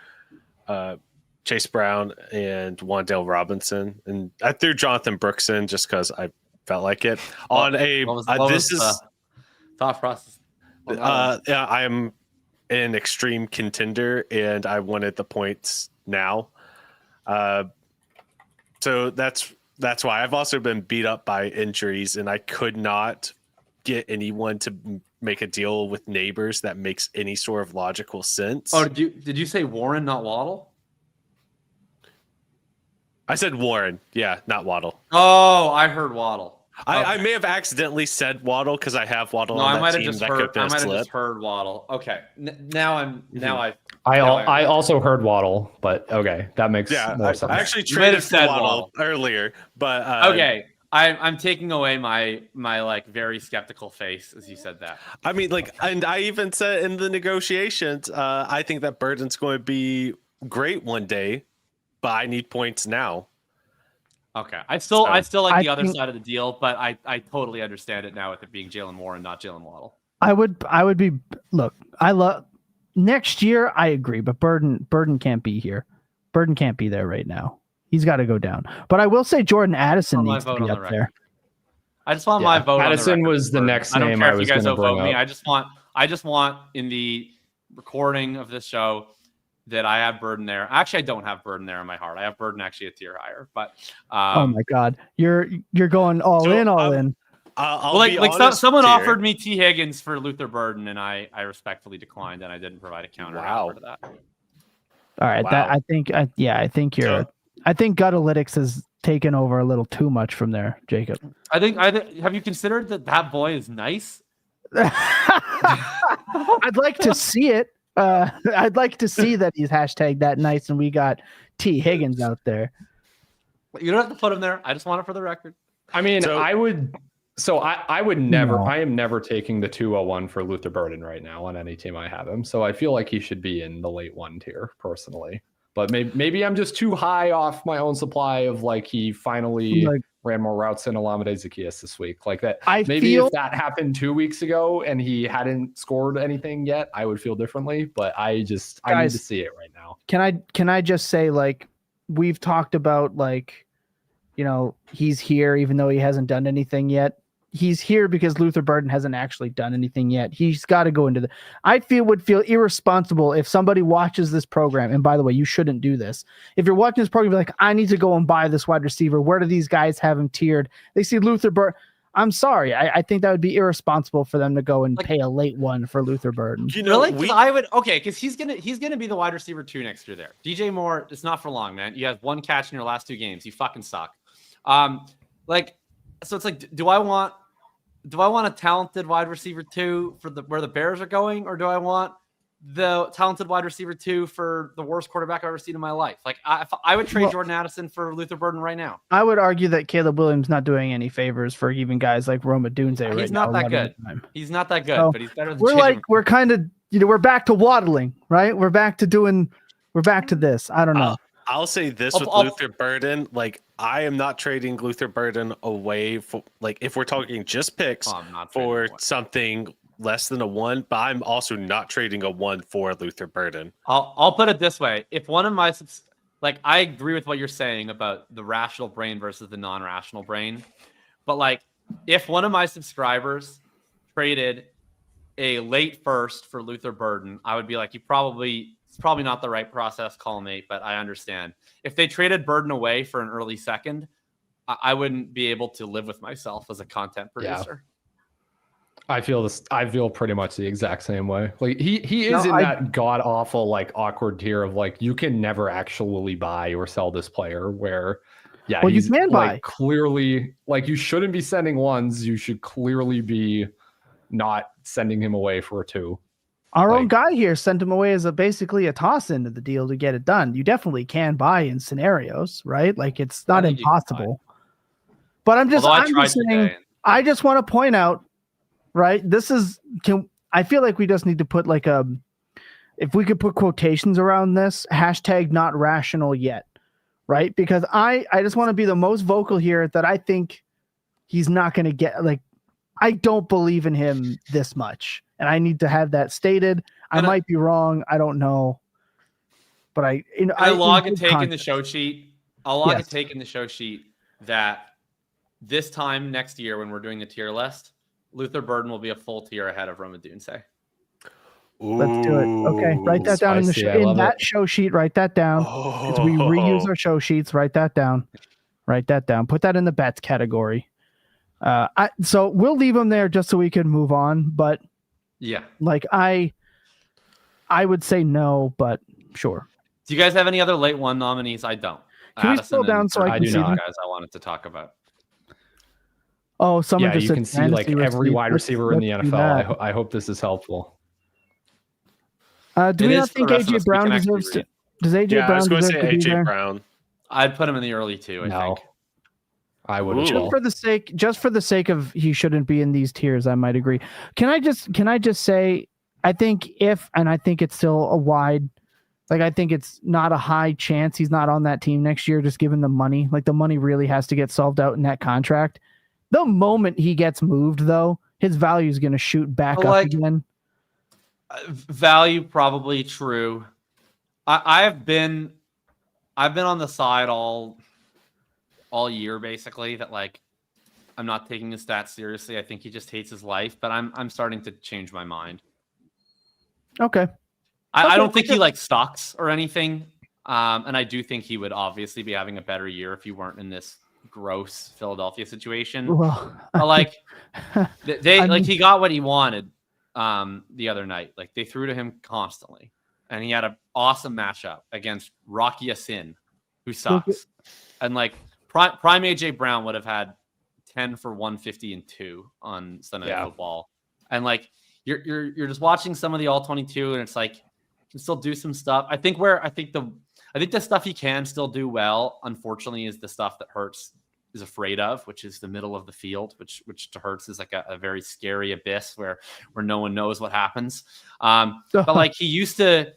[SPEAKER 1] Chase Brown and Wan'Dale Robinson, and I threw Jonathan Brooks in just because I felt like it. This is
[SPEAKER 4] thought process.
[SPEAKER 1] I am an extreme contender, and I wanted the points now. So that's why I've also been beat up by injuries, and I could not get anyone to make a deal with Nabers that makes any sort of logical sense.
[SPEAKER 4] Oh, did you say Warren, not Waddle?
[SPEAKER 1] I said Warren, yeah, not Waddle.
[SPEAKER 4] Oh, I heard Waddle.
[SPEAKER 1] Okay. I may have accidentally said Waddle because I have Waddle on that team. I might have just
[SPEAKER 4] heard Waddle. Okay,
[SPEAKER 5] I also heard Waddle, but okay, that makes more sense.
[SPEAKER 1] I actually traded for Waddle earlier, but
[SPEAKER 4] okay. I'm taking away my like very skeptical face as you said that.
[SPEAKER 1] I mean, like, and I even said in the negotiations, I think that Burden's going to be great one day, but I need points now.
[SPEAKER 4] Okay, I still like the other side of the deal, but I totally understand it now with it being Jalen Warren, not Jalen Waddle.
[SPEAKER 3] I would be look. I love next year. I agree, but Burden can't be here. Burden can't be there right now. He's got to go down. But I will say Jordan Addison needs to be up there.
[SPEAKER 4] I just want my vote.
[SPEAKER 5] Addison was the next name I was going to bring up.
[SPEAKER 4] I just want in the recording of this show that I have Burden there. Actually, I don't have Burden there in my heart. I have Burden actually a tier higher. But
[SPEAKER 3] oh my God, you're going all in.
[SPEAKER 4] Someone offered me T. Higgins for Luther Burden, and I respectfully declined, and I didn't provide a counter offer to that.
[SPEAKER 3] All right, wow. I think Gutalytics has taken over a little too much from there, Jacob.
[SPEAKER 4] I think have you considered that boy is nice?
[SPEAKER 3] I'd like to see it. I'd like to see that he's hashtag that nice and we got T. Higgins out there.
[SPEAKER 4] You don't have to put him there. I just want it for the record.
[SPEAKER 5] I mean, I would never,
[SPEAKER 3] No.
[SPEAKER 5] I am never taking the 201 for Luther Burden right now on any team I have him. So I feel like he should be in the late 1 tier personally. But maybe I'm just too high off my own supply of like he finally ran more routes than Olamide Zaccheaus this week. Like that. If that happened 2 weeks ago and he hadn't scored anything yet, I would feel differently. But I need to see it right now.
[SPEAKER 3] Can I just say, like, we've talked about, like, you know, he's here even though he hasn't done anything yet. He's here because Luther Burden hasn't actually done anything yet. He's got to go into would feel irresponsible if somebody watches this program. And by the way, you shouldn't do this. If you're watching this program, you're like, I need to go and buy this wide receiver. Where do these guys have him tiered? They see Luther Burden. I'm sorry. I think that would be irresponsible for them to go and pay a late 1 for Luther Burden.
[SPEAKER 1] You know,
[SPEAKER 4] Really? I would because he's gonna be the wide receiver 2 next year there. DJ Moore, it's not for long, man. You have 1 catch in your last 2 games. You fucking suck. So it's like, do I want a talented wide receiver 2 for where the Bears are going, or do I want the talented wide receiver 2 for the worst quarterback I've ever seen in my life? Like, I would trade Jordan Addison for Luther Burden right now.
[SPEAKER 3] I would argue that Caleb Williams not doing any favors for even guys like Roma Odunze right now.
[SPEAKER 4] He's not that good. He's not that good,
[SPEAKER 3] So,
[SPEAKER 4] but he's better than
[SPEAKER 3] we're kind of, you know, we're back to waddling, right? We're back to this. I don't know.
[SPEAKER 1] I'll say this with Luther Burden. Like, I am not trading Luther Burden away for, like, if we're talking just picks for something less than a 1, but I'm also not trading a 1 for Luther Burden.
[SPEAKER 4] I'll put it this way. If one of my, like, I agree with what you're saying about the rational brain versus the non-rational brain, but like, if one of my subscribers traded a late first for Luther Burden, I would be like, it's probably not the right process, call mate, but I understand. If they traded Burden away for an early second, I wouldn't be able to live with myself as a content producer.
[SPEAKER 5] I feel pretty much the exact same way. Like he is that god awful, like awkward tier of like, you can never actually buy or sell this player where he's
[SPEAKER 3] you can buy.
[SPEAKER 5] Clearly, like, you shouldn't be sending 1s. You should clearly be not sending him away for a 2.
[SPEAKER 3] Our own guy here sent him away as basically a toss into the deal to get it done. You definitely can buy in scenarios, right? Like, it's not impossible. But I'm just saying, I just want to point out, right? I feel like we just need to put like if we could put quotations around this, hashtag not rational yet, right? Because I just want to be the most vocal here that I think he's not going to get, like, I don't believe in him this much. And I need to have that stated. I might be wrong. I don't know. But I
[SPEAKER 4] log a take in the show sheet. I'll log a take in the show sheet that this time next year when we're doing the tier list, Luther Burden will be a full tier ahead of Roma Odunze.
[SPEAKER 3] Let's do it. Okay, write that down in that show sheet. Write that down. As we reuse our show sheets, write that down. Write that down. Put that in the bets category. So we'll leave them there just so we can move on. But
[SPEAKER 4] yeah,
[SPEAKER 3] like I would say no, but sure.
[SPEAKER 4] Do you guys have any other late 1 nominees? I don't.
[SPEAKER 3] Can we scroll down so I can see them?
[SPEAKER 4] Guys I wanted to talk about.
[SPEAKER 3] Oh, someone just
[SPEAKER 5] you can see like every wide receiver in the NFL. I hope this is helpful.
[SPEAKER 3] Do we not think AJ Brown deserves to? Does AJ Brown deserve to be there?
[SPEAKER 1] Brown.
[SPEAKER 4] I'd put him in the early 2. I think.
[SPEAKER 5] I would
[SPEAKER 3] just for the sake of he shouldn't be in these tiers. I might agree. Can I just say I think it's still a wide. Like, I think it's not a high chance he's not on that team next year, just given the money. Like, the money really has to get solved out in that contract. The moment he gets moved, though, his value is going to shoot back up again.
[SPEAKER 4] Value probably true. I've been on the side all year basically that like I'm not taking his stats seriously. I think he just hates his life, but I'm starting to change my mind.
[SPEAKER 3] Okay.
[SPEAKER 4] I don't think he like stocks or anything. And I do think he would obviously be having a better year if you weren't in this gross Philadelphia situation.
[SPEAKER 3] Well,
[SPEAKER 4] like he got what he wanted the other night. Like, they threw to him constantly, and he had an awesome matchup against Rocky Yassin, who sucks. And like prime AJ Brown would have had 10 for 150 and 2 on Sunday Night Football. And like you're just watching some of the all 22, and it's like you can still do some stuff. I think the stuff he can still do well, unfortunately, is the stuff that Hurts is afraid of, which is the middle of the field, which to Hurts is like a very scary abyss where no one knows what happens. But like he used to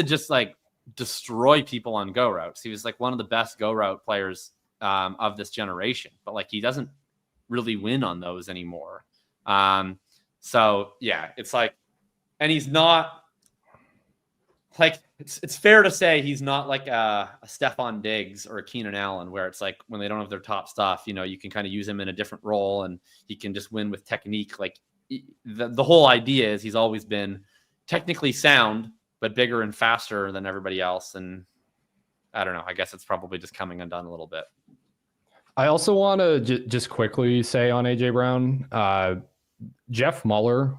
[SPEAKER 4] just like destroy people on go routes. He was like one of the best go route players of this generation, but like he doesn't really win on those anymore. So yeah, it's like, and he's not like, it's fair to say he's not like a Stephon Diggs or a Keenan Allen, where it's like when they don't have their top stuff, you know, you can kind of use him in a different role and he can just win with technique. Like the whole idea is he's always been technically sound, but bigger and faster than everybody else. And I don't know, I guess it's probably just coming undone a little bit.
[SPEAKER 5] I also want to just quickly say on AJ Brown, Jeff Muller,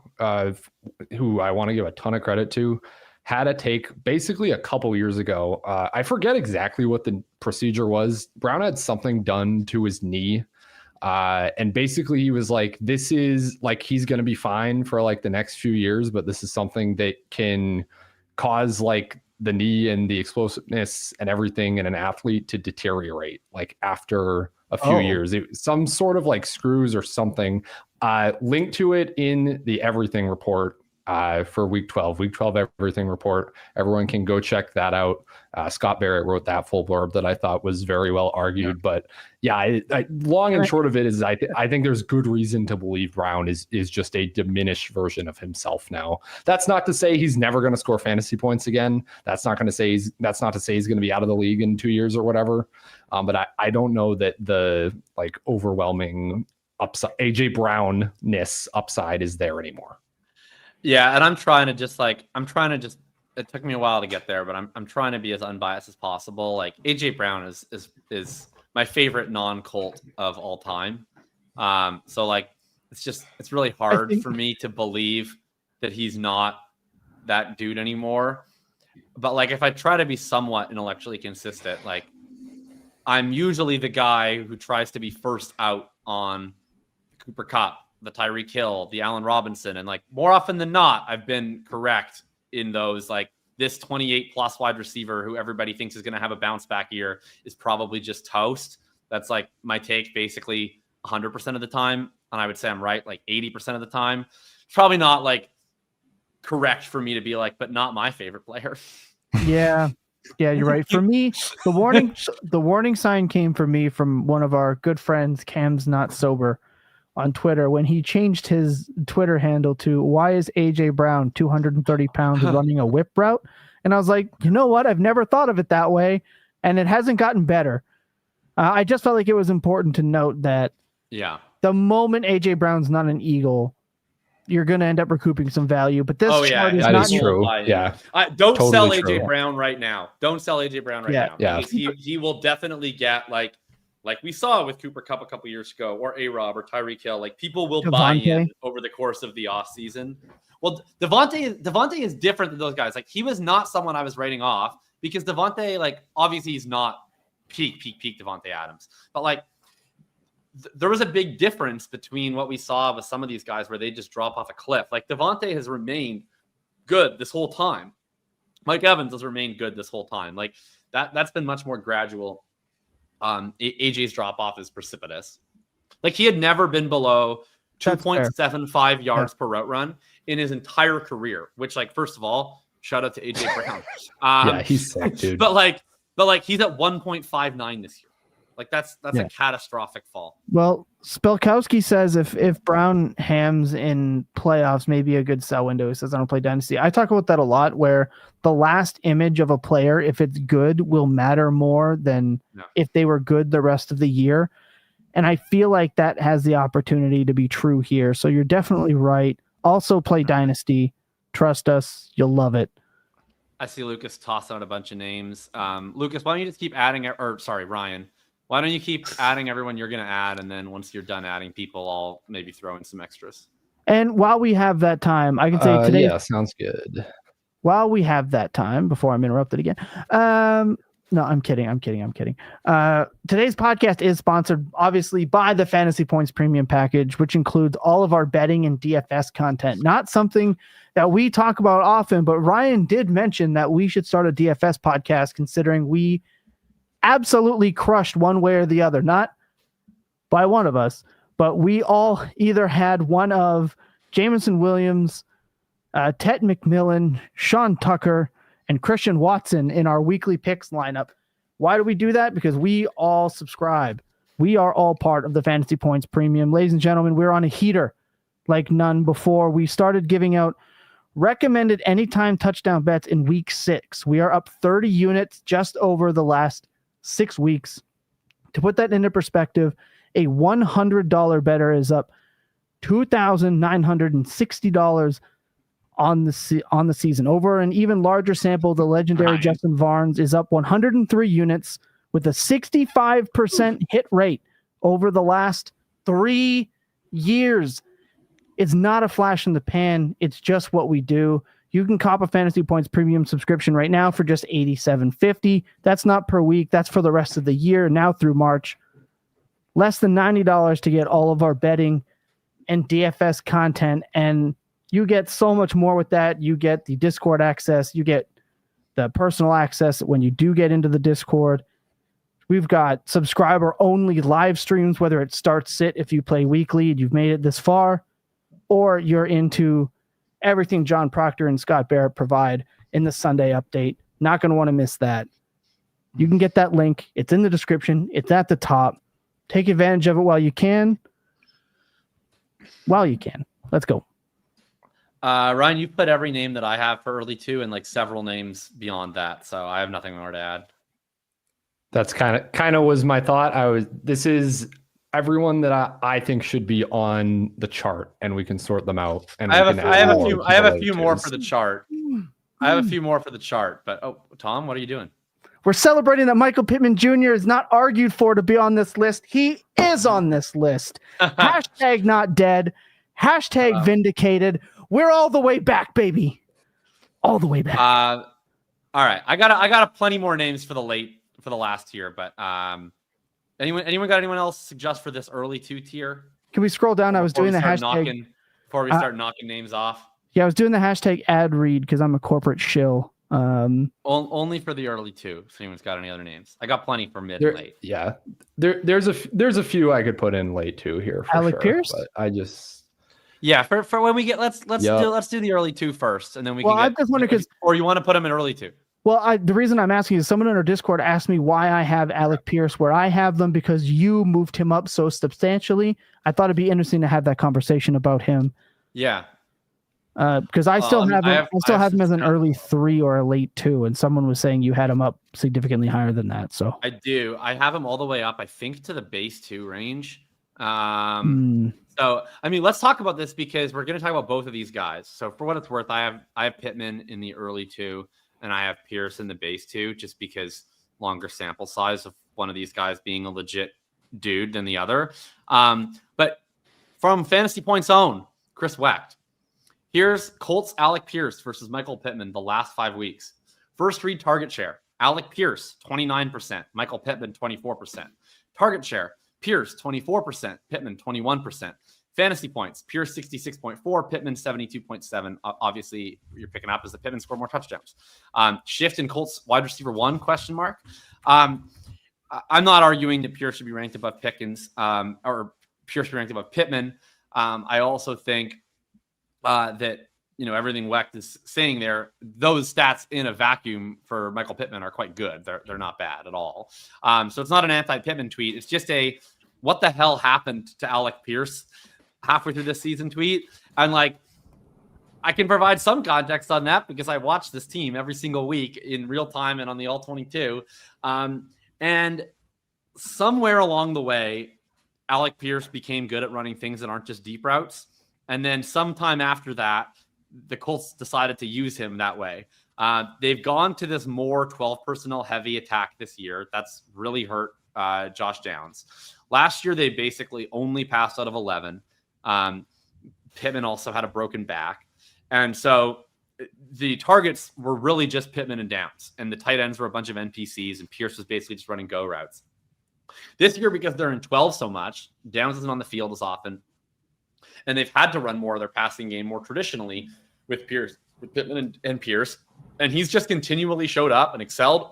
[SPEAKER 5] who I want to give a ton of credit to, had a take basically a couple years ago. I forget exactly what the procedure was. Brown had something done to his knee. And basically he was like, this is like, he's going to be fine for like the next few years, but this is something that can cause like the knee and the explosiveness and everything in an athlete to deteriorate like after a few years. It was some sort of like screws or something. Linked to it in the everything report for week 12 everything report. Everyone can go check that out. Scott Barrett wrote that full blurb that I thought was very well argued. But yeah, long and short of it is I think there's good reason to believe Brown is just a diminished version of himself now. That's not to say he's never going to score fantasy points again. That's not to say he's going to be out of the league in 2 years or whatever. But I don't know that the like overwhelming upside AJ Brown-ness upside is there anymore.
[SPEAKER 4] Yeah, and I'm trying to just it took me a while to get there, but I'm trying to be as unbiased as possible. Like AJ Brown is my favorite non-Colt of all time. So like it's really hard for me to believe that he's not that dude anymore. But like if I try to be somewhat intellectually consistent, like I'm usually the guy who tries to be first out on Cooper Kupp, the Tyreek Hill, the Allen Robinson. And like more often than not, I've been correct in those. Like this 28 plus wide receiver who everybody thinks is going to have a bounce back year is probably just toast. That's like my take basically 100% of the time. And I would say I'm right like 80% of the time. It's probably not like correct for me to be like, but not my favorite player.
[SPEAKER 3] Yeah, you're right. For me, the warning sign came for me from one of our good friends, Cam's Not Sober, on Twitter when he changed his Twitter handle to "Why is AJ Brown 230 pounds running a whip route?" And I was like, you know what? I've never thought of it that way, and it hasn't gotten better. I just felt like it was important to note that the moment AJ Brown's not an Eagle, you're going to end up recouping some value. But this chart is not
[SPEAKER 5] true.
[SPEAKER 4] Don't
[SPEAKER 5] totally
[SPEAKER 4] sell
[SPEAKER 5] true.
[SPEAKER 4] AJ Brown right now. Don't sell AJ Brown right now.
[SPEAKER 5] Yeah.
[SPEAKER 4] Because he will definitely get like we saw with Cooper Kupp a couple years ago, or A-Rob or Tyreek Hill. Like people will buy in over the course of the offseason. Well, DeVonta is different than those guys. Like he was not someone I was writing off because DeVonta, like obviously he's not peak DeVonta Adams, but like there was a big difference between what we saw with some of these guys where they just drop off a cliff. Like DeVonta has remained good this whole time. Mike Evans has remained good this whole time. Like that's been much more gradual. AJ's drop off is precipitous. Like he had never been below 2.75 yards per route run in his entire career, which like, first of all, shout out to AJ Brown.
[SPEAKER 5] He's sick, dude.
[SPEAKER 4] But he's at 1.59 this year. Like that's a catastrophic fall.
[SPEAKER 3] Well, Spelkowski says if Brown hams in playoffs, maybe a good sell window. He says I don't play Dynasty. I talk about that a lot, where the last image of a player, if it's good, will matter more than if they were good the rest of the year. And I feel like that has the opportunity to be true here. So you're definitely right. Also play Dynasty. Trust us. You'll love it.
[SPEAKER 4] I see Lucas toss out a bunch of names. Lucas, why don't you just keep adding, Ryan, why don't you keep adding everyone you're going to add, and then once you're done adding people, I'll maybe throw in some extras.
[SPEAKER 3] And while we have that time, I can say today.
[SPEAKER 5] Yeah, sounds good.
[SPEAKER 3] While we have that time, before I'm interrupted again, No, I'm kidding. Today's podcast is sponsored, obviously, by the Fantasy Points Premium Package, which includes all of our betting and DFS content. Not something that we talk about often, but Ryan did mention that we should start a DFS podcast, considering we absolutely crushed one way or the other. Not by one of us, but we all either had one of Jameson Williams, Tet McMillan, Sean Tucker, and Christian Watson in our weekly picks lineup. Why do we do that? Because we all subscribe. We are all part of the Fantasy Points Premium. Ladies and gentlemen, we're on a heater like none before. We started giving out recommended anytime touchdown bets in week 6. We are up 30 units just over the last 6 weeks. To put that into perspective, a $100 better is up $2,960 on the season. Over an even larger sample, the legendary Justin Varnes is up 103 units with a 65% hit rate over the last 3 years. It's not a flash in the pan. It's just what we do. You can cop a Fantasy Points Premium subscription right now for just $87.50. That's not per week. That's for the rest of the year, now through March. Less than $90 to get all of our betting and DFS content, and you get so much more with that. You get the Discord access. You get the personal access when you do get into the Discord. We've got subscriber-only live streams, whether it starts sit if you play weekly and you've made it this far, or you're into everything John Proctor and Scott Barrett provide in the Sunday update. Not going to want to miss that. You can get that link. It's in the description. It's at the top. Take advantage of it while you can. Let's go.
[SPEAKER 4] Ryan, you've put every name that I have for early 2 and like several names beyond that, so I have nothing more to add.
[SPEAKER 5] That's kind of was my thought. This is everyone that I think should be on the chart, and we can sort them out. And
[SPEAKER 4] I have a few more for the chart. But Tom, what are you doing?
[SPEAKER 3] We're celebrating that Michael Pittman Jr. is not argued for to be on this list. He is on this list. Hashtag not dead. Hashtag vindicated. We're all the way back, baby. All the way back.
[SPEAKER 4] All right. I got plenty more names for the last tier, but anyone got anyone else suggest for this early 2 tier?
[SPEAKER 3] Can we scroll down? I was doing the hashtag
[SPEAKER 4] before we start knocking names off.
[SPEAKER 3] Yeah, I was doing the hashtag ad read because I'm a corporate shill.
[SPEAKER 4] Only for the early 2. If anyone's got any other names, I got plenty for mid and late.
[SPEAKER 5] Yeah, there's a few I could put in late 2 here. For
[SPEAKER 3] Alec
[SPEAKER 5] sure,
[SPEAKER 3] Pierce.
[SPEAKER 5] But I just.
[SPEAKER 4] Yeah, for when we get let's do the early 2 first, and then we can.
[SPEAKER 3] I just wonder
[SPEAKER 4] or you want to put them in early 2.
[SPEAKER 3] Well, the reason I'm asking is someone in our Discord asked me why I have Alec Pierce where I have them because you moved him up so substantially. I thought it'd be interesting to have that conversation about him.
[SPEAKER 4] Yeah.
[SPEAKER 3] Because I still have him as an early 3 or a late 2, and someone was saying you had him up significantly higher than that. So
[SPEAKER 4] I do. I have him all the way up, I think, to the base 2 range. So I mean, let's talk about this because we're going to talk about both of these guys. So for what it's worth, I have Pittman in the early 2, and I have Pierce in the base 2, just because longer sample size of one of these guys being a legit dude than the other. But from Fantasy Points own, Chris Wecht. Here's Colts Alec Pierce versus Michael Pittman the last 5 weeks. First read target share. Alec Pierce, 29%. Michael Pittman, 24%. Target share. Pierce, 24%. Pittman, 21%. Fantasy points. Pierce, 66.4. Pittman, 72.7. Obviously, you're picking up as the Pittman scored more touchdowns. Shift in Colts wide receiver 1, question mark. I'm not arguing that Pierce should be ranked above Pickens or Pierce should be ranked above Pittman. I also think that, everything Wecht is saying there, those stats in a vacuum for Michael Pittman are quite good. They're not bad at all. So it's not an anti-Pittman tweet. It's just a what the hell happened to Alec Pierce halfway through this season tweet. And I can provide some context on that because I watch this team every single week in real time and on the All-22. And somewhere along the way, Alec Pierce became good at running things that aren't just deep routes. And then sometime after that, the Colts decided to use him that way. They've gone to this more 12 personnel heavy attack this year. That's really hurt Josh Downs. Last year, they basically only passed out of 11. Pittman also had a broken back. And so the targets were really just Pittman and Downs, and the tight ends were a bunch of NPCs, and Pierce was basically just running go routes. This year, because they're in 12 so much, Downs isn't on the field as often, and they've had to run more of their passing game more traditionally with Pittman and Pierce, and he's just continually showed up and excelled.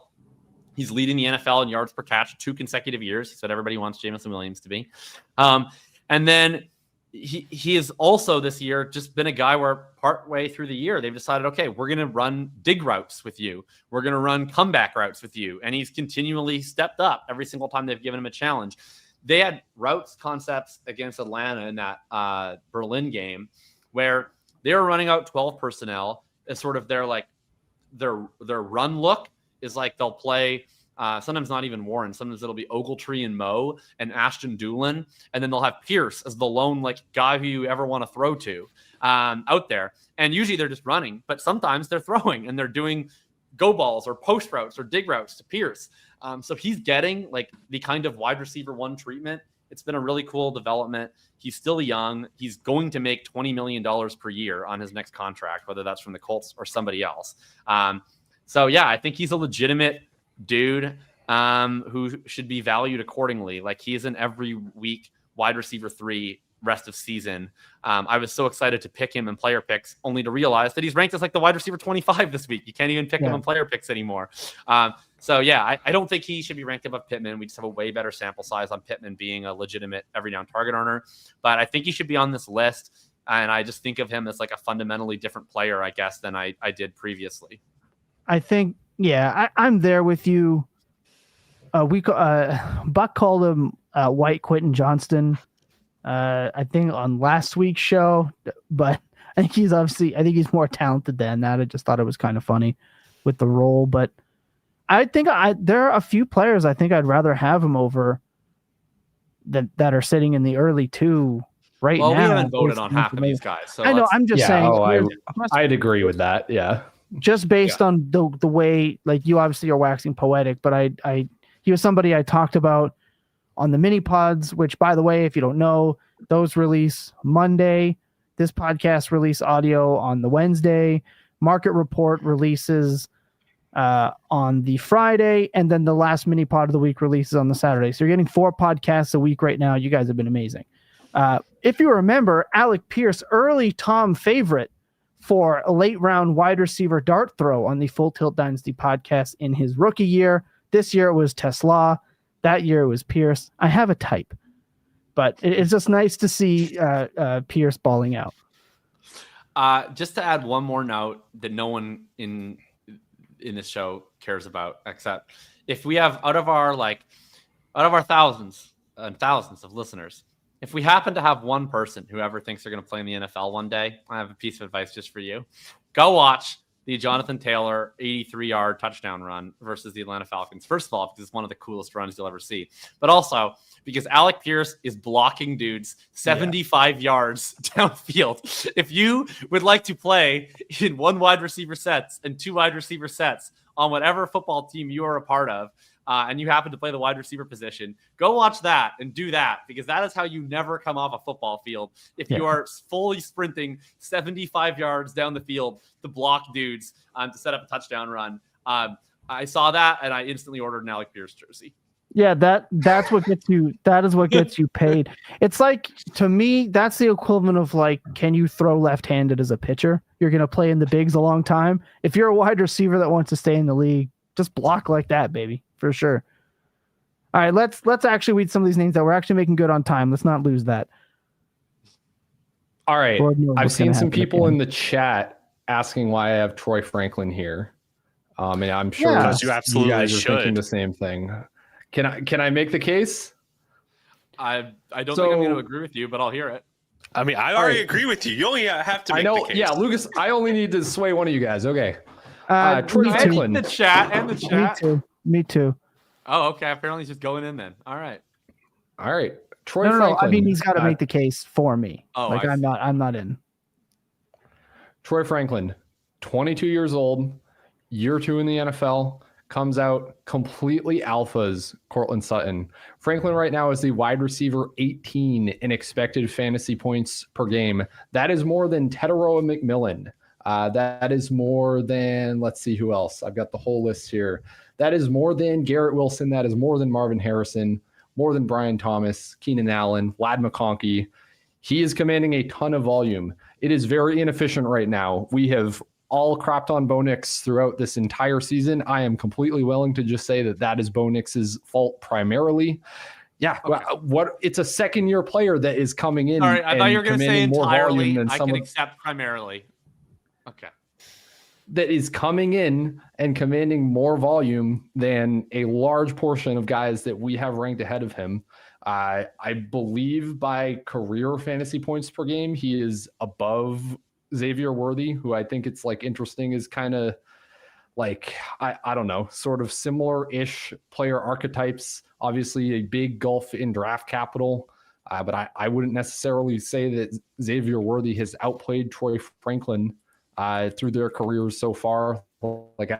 [SPEAKER 4] He's leading the NFL in yards per catch 2 consecutive years. He's what everybody wants Jameson Williams to be. And then he is also this year just been a guy where partway through the year, they've decided, okay, we're going to run dig routes with you. We're going to run comeback routes with you. And he's continually stepped up every single time they've given him a challenge. They had routes concepts against Atlanta in that Berlin game where they were running out 12 personnel as sort of their run look is like they'll play sometimes not even Warren. Sometimes it'll be Ogletree and Moe and Ashton Doolin. And then they'll have Pierce as the lone guy who you ever want to throw to out there. And usually they're just running, but sometimes they're throwing and they're doing go balls or post routes or dig routes to Pierce. So he's getting the kind of wide receiver 1 treatment. It's been a really cool development. He's still young. He's going to make $20 million per year on his next contract, whether that's from the Colts or somebody else. So yeah, I think he's a legitimate dude who should be valued accordingly. He is an every week wide receiver 3 rest of season. I was so excited to pick him in player picks, only to realize that he's ranked as the wide receiver 25 this week. You can't even pick him in player picks anymore. So yeah, I don't think he should be ranked above Pittman. We just have a way better sample size on Pittman being a legitimate every down target earner, but I think he should be on this list. And I just think of him as a fundamentally different player, I guess, than I did previously.
[SPEAKER 3] I think, yeah, I'm there with you. Buck called him White Quentin Johnston, I think on last week's show, but I think he's more talented than that. I just thought it was kind of funny with the role, but I think there are a few players I think I'd rather have him over that are sitting in the early 2 right now.
[SPEAKER 4] Well, we haven't voted on half of these guys. So
[SPEAKER 3] I know. I'm just saying.
[SPEAKER 5] I'd agree with that. Yeah.
[SPEAKER 3] Just based on the way, you obviously are waxing poetic, but he was somebody I talked about on the mini pods, which, by the way, if you don't know, those release Monday. This podcast release audio on the Wednesday. Market Report releases on the Friday, and then the last mini pod of the week releases on the Saturday. So you're getting 4 podcasts a week right now. You guys have been amazing. If you remember, Alec Pierce, early Tom favorite for a late round wide receiver dart throw on the Full Tilt Dynasty podcast in his rookie year. This year it was Tesla. That year it was Pierce. I have a type, but it's just nice to see Pierce balling out.
[SPEAKER 4] Just to add one more note that no one in this show cares about, except if we have out of our thousands and thousands of listeners, if we happen to have one person who ever thinks they're going to play in the NFL one day, I have a piece of advice just for you. Go watch the Jonathan Taylor 83-yard touchdown run versus the Atlanta Falcons. First of all, because it's one of the coolest runs you'll ever see, but also because Alec Pierce is blocking dudes 75 yards downfield. If you would like to play in 1 wide receiver sets and 2 wide receiver sets on whatever football team you are a part of, and you happen to play the wide receiver position, go watch that and do that, because that is how you never come off a football field. If you are fully sprinting 75 yards down the field to block dudes to set up a touchdown run. I saw that and I instantly ordered an Alec Pierce jersey.
[SPEAKER 3] Yeah, that's what gets you. That is what gets you paid. It's to me, that's the equivalent of can you throw left-handed as a pitcher? You're going to play in the bigs a long time. If you're a wide receiver that wants to stay in the league, just block like that, baby. For sure. All right, let's actually read some of these names that we're actually making good on time. Let's not lose that.
[SPEAKER 5] All right. I've seen some people in the chat asking why I have Troy Franklin here. And I'm sure
[SPEAKER 1] you absolutely
[SPEAKER 5] guys are
[SPEAKER 1] should.
[SPEAKER 5] thinking the same thing. Can I make the case?
[SPEAKER 4] I don't think I'm going to agree with you, but I'll hear it.
[SPEAKER 1] I mean, I already agree with you. You only have to make the case.
[SPEAKER 5] Yeah, Lucas, I only need to sway one of you guys. Okay.
[SPEAKER 3] Troy
[SPEAKER 5] Franklin.
[SPEAKER 4] The chat and the chat.
[SPEAKER 3] Me too.
[SPEAKER 4] Oh, okay. Apparently he's just going in then. All right.
[SPEAKER 5] Troy
[SPEAKER 3] No.
[SPEAKER 5] Franklin.
[SPEAKER 3] I mean, he's got to make the case for me.
[SPEAKER 4] Oh,
[SPEAKER 3] I'm not in.
[SPEAKER 5] Troy Franklin, 22 years old, year 2 in the NFL, comes out completely alphas Cortland Sutton. Franklin right now is the wide receiver 18 in expected fantasy points per game. That is more than Tetairoa McMillan. That is more than, let's see who else. I've got the whole list here. That is more than Garrett Wilson. That is more than Marvin Harrison, more than Brian Thomas, Keenan Allen, Lad McConkey. He is commanding a ton of volume. It is very inefficient right now. We have all crapped on Bo Nix throughout this entire season. I am completely willing to just say that is Bo Nix's fault primarily. Yeah, okay. It's a second-year player that is coming in.
[SPEAKER 4] Sorry, I thought you were going to say entirely. I can accept primarily. Okay.
[SPEAKER 5] That is coming in and commanding more volume than a large portion of guys that we have ranked ahead of him. I believe by career fantasy points per game, he is above Xavier Worthy, who I think it's like interesting is kind of like, I don't know, sort of similar-ish player archetypes. Obviously a big gulf in draft capital, but I wouldn't necessarily say that Xavier Worthy has outplayed Troy Franklin through their careers so far. Like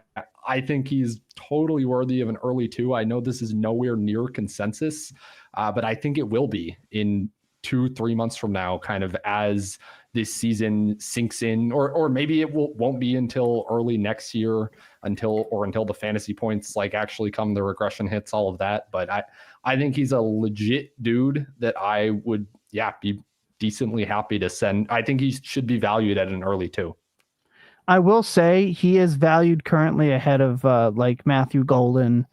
[SPEAKER 5] I think he's totally worthy of an early 2. I know this is nowhere near consensus, but I think it will be in 2-3 months from now, kind of as this season sinks in, or maybe it won't be until early next year until the fantasy points like actually come, the regression hits, all of that. But I think he's a legit dude that I would be decently happy to send. I think he should be valued at an early 2.
[SPEAKER 3] I will say he is valued currently ahead of like Matthew Golden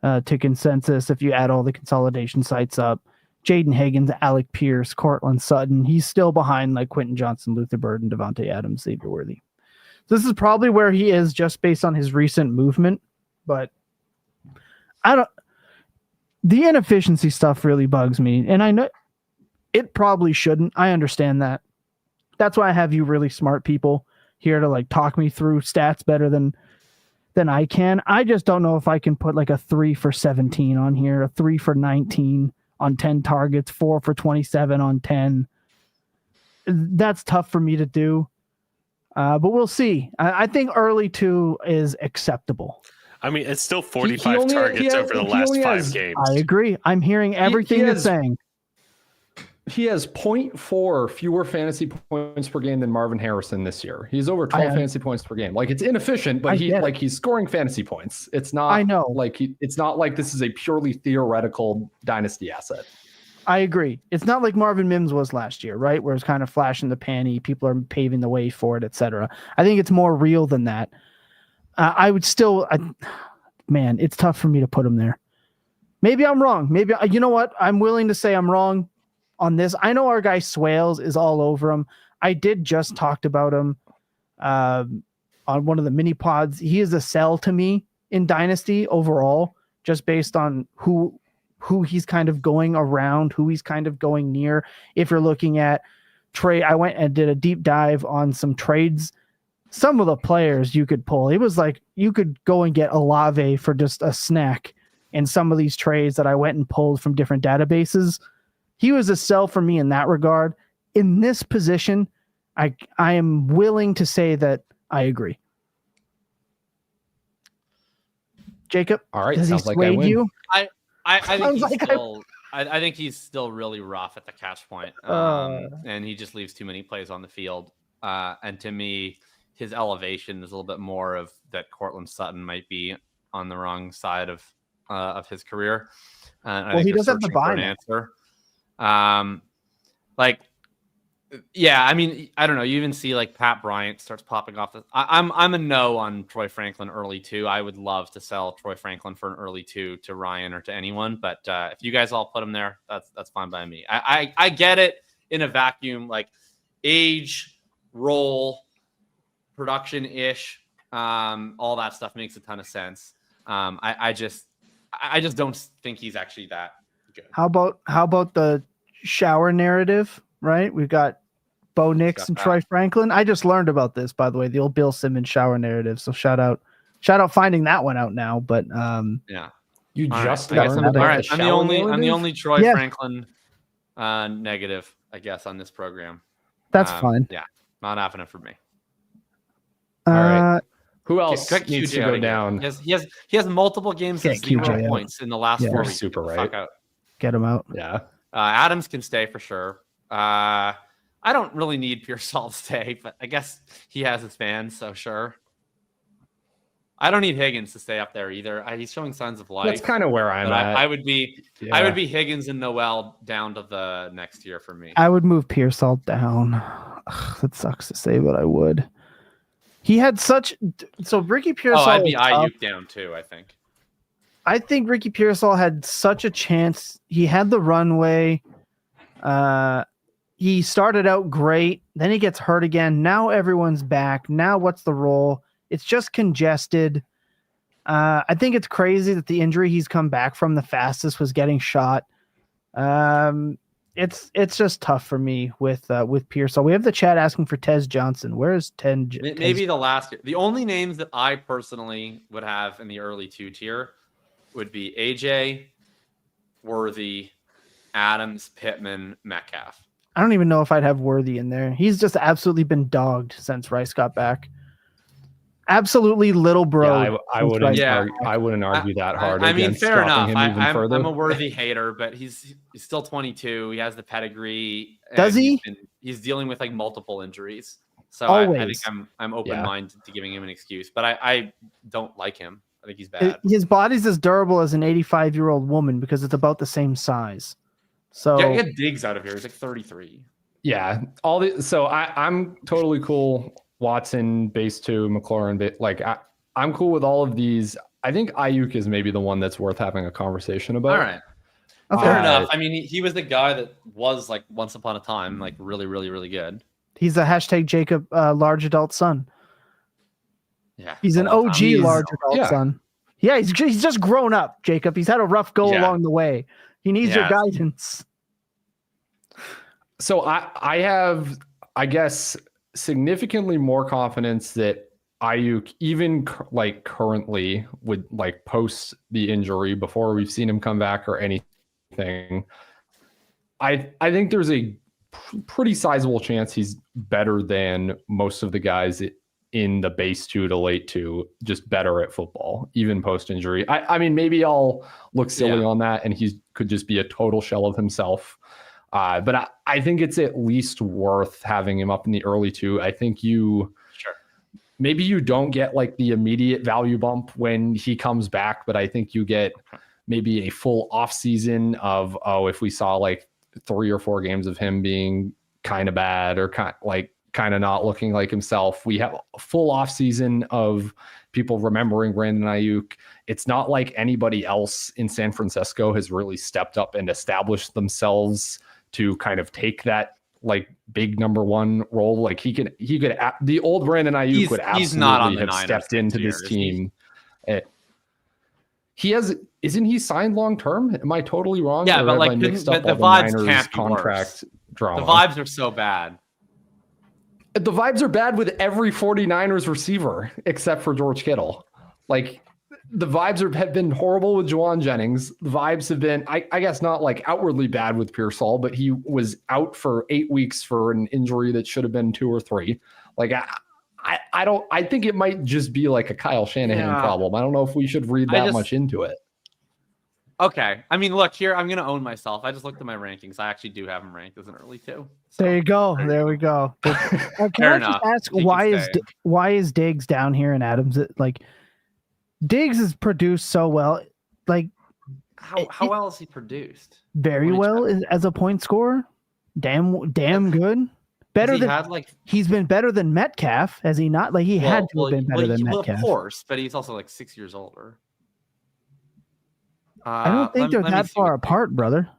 [SPEAKER 3] to consensus. If you add all the consolidation sites up, Jaden Higgins, Alec Pierce, Cortland Sutton, he's still behind like Quentin Johnson, Luther Bird, and Devontae Adams, Xavier Worthy. So this is probably where he is just based on his recent movement, but the inefficiency stuff really bugs me. And I know it probably shouldn't. I understand that. That's why I have you really smart people here to like talk me through stats better than I can. I just don't know if I can put like a 3 for 17 on here, a 3 for 19 on 10 targets, 4 for 27 on 10. That's tough for me to do. But we'll see. I think early 2 is acceptable.
[SPEAKER 1] I mean, it's still 45 targets over the last 5 games.
[SPEAKER 3] I agree. I'm hearing everything you're saying.
[SPEAKER 5] He has 0.4 fewer fantasy points per game than Marvin Harrison this year. He's over 12 fantasy points per game. Like, it's inefficient, but he's scoring fantasy points. It's not.
[SPEAKER 3] I know.
[SPEAKER 5] Like it's not like this is a purely theoretical dynasty asset.
[SPEAKER 3] I agree. It's not like Marvin Mims was last year, right? Where it's kind of flash in the panty, people are paving the way for it, etc. I think it's more real than that. I would still, man, it's tough for me to put him there. Maybe I'm wrong. Maybe you know what? I'm willing to say I'm wrong on this. I know our guy Swales is all over him. I did just talked about him on one of the mini pods. He is a sell to me in Dynasty overall, just based on who he's kind of going around, who he's kind of going near. If you're looking at trade, I went and did a deep dive on some trades. Some of the players you could pull, it was like you could go and get Olave for just a snack in some of these trades that I went and pulled from different databases. He was a sell for me in that regard. In this position, I am willing to say that I agree. Jacob,
[SPEAKER 5] all right,
[SPEAKER 3] does he sway you?
[SPEAKER 4] I think he's still really rough at the catch point, and he just leaves too many plays on the field. And to me, his elevation is a little bit more of that. Cortland Sutton might be on the wrong side of his career.
[SPEAKER 3] Well, he does have the buy
[SPEAKER 4] answer. I mean, I don't know. You even see like Pat Bryant starts popping off. I'm a no on Troy Franklin early 2. I would love to sell Troy Franklin for an early 2 to Ryan or to anyone, but if you guys all put him there, that's fine by me. I get it in a vacuum, like age, role, production ish, all that stuff makes a ton of sense. I just don't think he's actually that good.
[SPEAKER 3] How about the shower narrative? Right, we've got Bo Nix and Troy Franklin. I just learned about this, by the way, the old Bill Simmons shower narrative. So shout out finding that one out now. But
[SPEAKER 5] you just
[SPEAKER 4] learned about it. I'm the only Troy Franklin negative, I guess, on this program.
[SPEAKER 3] That's fine.
[SPEAKER 4] Yeah, not happening for me.
[SPEAKER 5] All right. Who else needs to go down?
[SPEAKER 4] He has multiple games of 0 points in the last 4 weeks.
[SPEAKER 5] Super right.
[SPEAKER 3] Get him out.
[SPEAKER 5] Yeah.
[SPEAKER 4] Adams can stay for sure. I I don't really need Pearsall to stay, but I guess he has his fans, so sure. I don't need Higgins to stay up there either. He's showing signs of life.
[SPEAKER 5] That's kind of where I'm at.
[SPEAKER 4] I would be Higgins and Noel down to the next tier for me.
[SPEAKER 3] I would move Pearsall down. Ugh, that sucks to say, but I would. He had such Ricky Pearsall.
[SPEAKER 4] I'd be Ayuk down too, I think.
[SPEAKER 3] I think Ricky Pearsall had such a chance. He had the runway. He started out great. Then he gets hurt again. Now everyone's back. Now what's the role? It's just congested. I think it's crazy that the injury he's come back from the fastest was getting shot. It's just tough for me with Pearsall. We have the chat asking for Tez Johnson. Where is Tez?
[SPEAKER 4] Maybe the last year. The only names that I personally would have in the early 2 tier would be AJ, Worthy, Adams, Pittman, Metcalf.
[SPEAKER 3] I don't even know if I'd have Worthy in there. He's just absolutely been dogged since Rice got back. Absolutely little bro.
[SPEAKER 5] Yeah, I wouldn't argue that hard.
[SPEAKER 4] I mean,
[SPEAKER 5] against
[SPEAKER 4] fair
[SPEAKER 5] dropping
[SPEAKER 4] enough.
[SPEAKER 5] him even further.
[SPEAKER 4] I'm a Worthy hater, but he's still 22. He has the pedigree.
[SPEAKER 3] Does he?
[SPEAKER 4] He's dealing with like multiple injuries. So I think I'm open-minded to giving him an excuse, but I don't like him. I think he's bad.
[SPEAKER 3] His body's as durable as an 85-year-old woman because it's about the same size. So
[SPEAKER 4] get Diggs out of here. He's like 33.
[SPEAKER 5] Yeah, I'm totally cool. Watson, base 2, McLaurin, I'm cool with all of these. I think Ayuk is maybe the one that's worth having a conversation about.
[SPEAKER 4] All right. Fair enough. I mean, he was the guy that was like once upon a time, like really, really, really good.
[SPEAKER 3] He's a hashtag Jacob large adult son.
[SPEAKER 4] Yeah.
[SPEAKER 3] He's an OG large adult son. Yeah, he's just grown up, Jacob. He's had a rough go along the way. He needs your guidance.
[SPEAKER 5] So I have, I guess, significantly more confidence that Ayuk, even like currently, would like post the injury before we've seen him come back or anything. I think there's a pretty sizable chance he's better than most of the guys in the base 2 to late 2, just better at football, even post injury. I mean, maybe I'll look silly on that, and he could just be a total shell of himself. But I think it's at least worth having him up in the early 2. I think maybe you don't get like the immediate value bump when he comes back, but I think you get maybe a full off season of, if we saw like 3 or 4 games of him being kind of bad or kind of not looking like himself. We have a full off season of people remembering Brandon Ayuk. It's not like anybody else in San Francisco has really stepped up and established themselves to kind of take that like big number 1 role. Like he could the old Brandon Ayuk would absolutely have stepped into this team. Isn't he signed long term? Am I totally wrong?
[SPEAKER 4] Yeah, but like the vibes can't be
[SPEAKER 5] contract drama.
[SPEAKER 4] The vibes are so bad.
[SPEAKER 5] The vibes are bad with every 49ers receiver except for George Kittle. Like the vibes have been horrible with Juwan Jennings. The vibes have been, I guess, not like outwardly bad with Pearsall, but he was out for 8 weeks for an injury that should have been 2 or 3. Like I think it might just be like a Kyle Shanahan problem. I don't know if we should read that much into it.
[SPEAKER 4] Okay. I mean, look here, I'm going to own myself. I just looked at my rankings. I actually do have him ranked as an early 2. So.
[SPEAKER 3] There you go. There we go. Can I just ask why is Diggs down here and Adams? Like Diggs has produced so well. Like
[SPEAKER 4] how well has he produced?
[SPEAKER 3] Very well as a point scorer. Damn good. Better than he's been better than Metcalf, has he not? Like he had to have been better than Metcalf.
[SPEAKER 4] Of course, but he's also like 6 years older.
[SPEAKER 3] I don't think they're that far apart, brother.